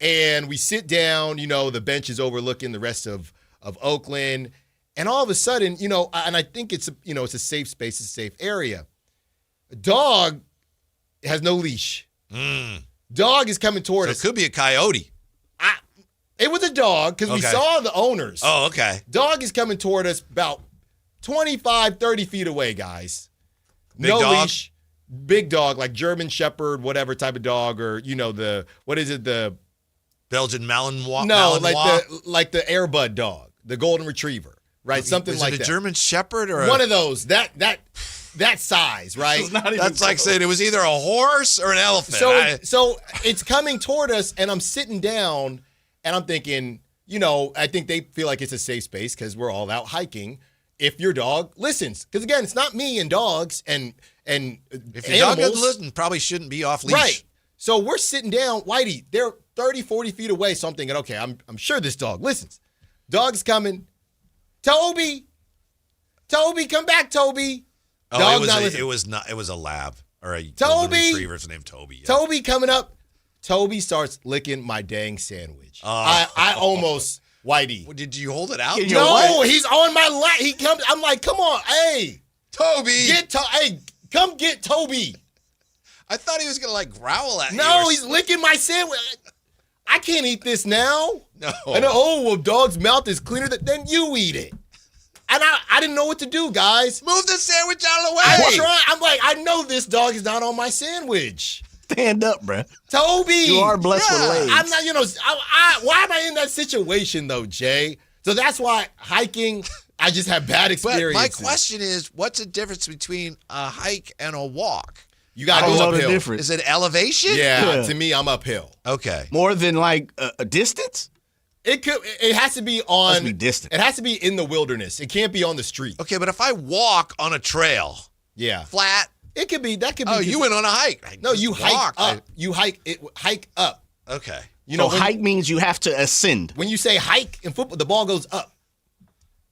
and we sit down. The bench is overlooking the rest of Oakland, and all of a sudden, and I think it's a safe space, it's a safe area. A dog has no leash. Dog is coming toward us. It could be a coyote. It was a dog because we saw the owners. Oh, okay. Dog is coming toward us about 25, 30 feet away, guys. Big dog? Leash. Big dog, like German Shepherd, whatever type of dog, or the Belgian Malinois? No, like the Air Bud dog, the Golden Retriever, right? Something like that. Is it a German Shepherd or one of those? That size, right? That's like saying it was either a horse or an elephant. So it's coming toward us, and I'm sitting down, and I'm thinking, I think they feel like it's a safe space because we're all out hiking. If your dog listens, because again, it's not me and dogs and if your dog doesn't listen, probably shouldn't be off leash. Right. So we're sitting down, Whitey. They're 30, 40 feet away. So I'm thinking, okay, I'm sure this dog listens. Dog's coming. Toby. Toby, come back, Toby. Oh, Dog it was a lab or a Toby. golden retriever's named Toby. Yeah. Toby coming up. Toby starts licking my dang sandwich. I almost Whitey. Well, did you hold it out? No, he's on my lap. He comes. I'm like, come on, hey, Toby, come get Toby. I thought he was gonna like growl at you. No, he's licking my sandwich. I can't eat this now. No. And well, dog's mouth is cleaner than you eat it. And I didn't know what to do, guys. Move the sandwich out of the way. I'm like, I know this dog is not on my sandwich. Stand up, bruh. Toby. You are blessed with legs. I'm not, why am I in that situation, though, Jay? So that's why hiking, I just have bad experiences. But my question is, what's the difference between a hike and a walk? You got to go uphill. The difference. Is it elevation? Yeah, to me, I'm uphill. Okay. More than like a distance? It has to be on. It has to be distant. It has to be in the wilderness. It can't be on the street. Okay, but if I walk on a trail, flat. It could be. That could be. Oh, you went on a hike. No, you hike up. You hike up. Okay. Hike means you have to ascend. When you say hike in football, the ball goes up.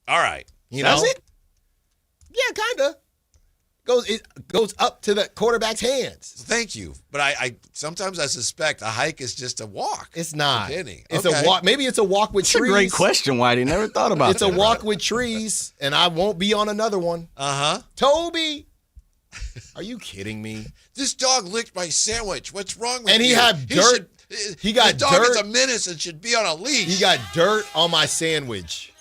All right. Does it? Yeah, kind of. It goes up to the quarterback's hands. Thank you. But I sometimes I suspect a hike is just a walk. It's not. Depending. It's a walk. Maybe it's a walk with trees. That's a great question, Whitey. Never thought about It's a walk with trees, and I won't be on another one. Uh-huh. Toby, are you kidding me? This dog licked my sandwich. What's wrong with and you? he had dirt. He got the dog dirt. is a menace and should be on a leash. He got dirt on my sandwich.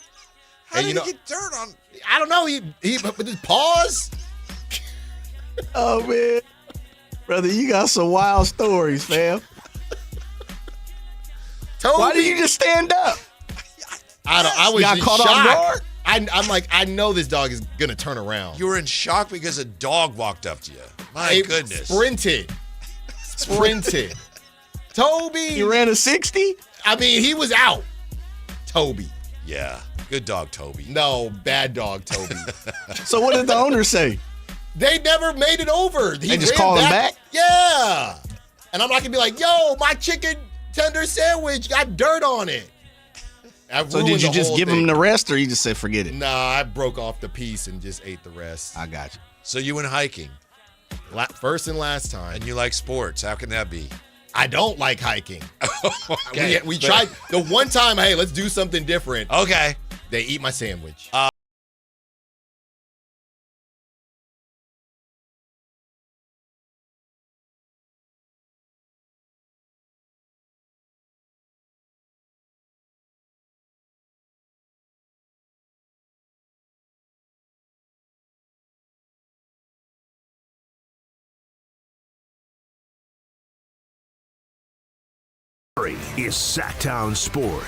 How did he get dirt on? I don't know. He with his paws. Oh, man. Brother, you got some wild stories, fam. Toby, why did you just stand up? I was got caught shocked. off guard? I'm like, I know this dog is going to turn around. You were in shock because a dog walked up to you. My goodness. Sprinted. Toby. You ran a 60? I mean, he was out. Toby. Yeah. Good dog, Toby. No, bad dog, Toby. So what did the owner say? They never made it over. They just called him back? Yeah. And I'm not going to be like, yo, my chicken tender sandwich got dirt on it. So did you just give him the rest, or you just said forget it? Nah, I broke off the piece and just ate the rest. I got you. So you went hiking. First and last time. And you like sports. How can that be? I don't like hiking. Okay. We tried the one time, hey, let's do something different. Okay. They eat my sandwich. Is Sactown Sports.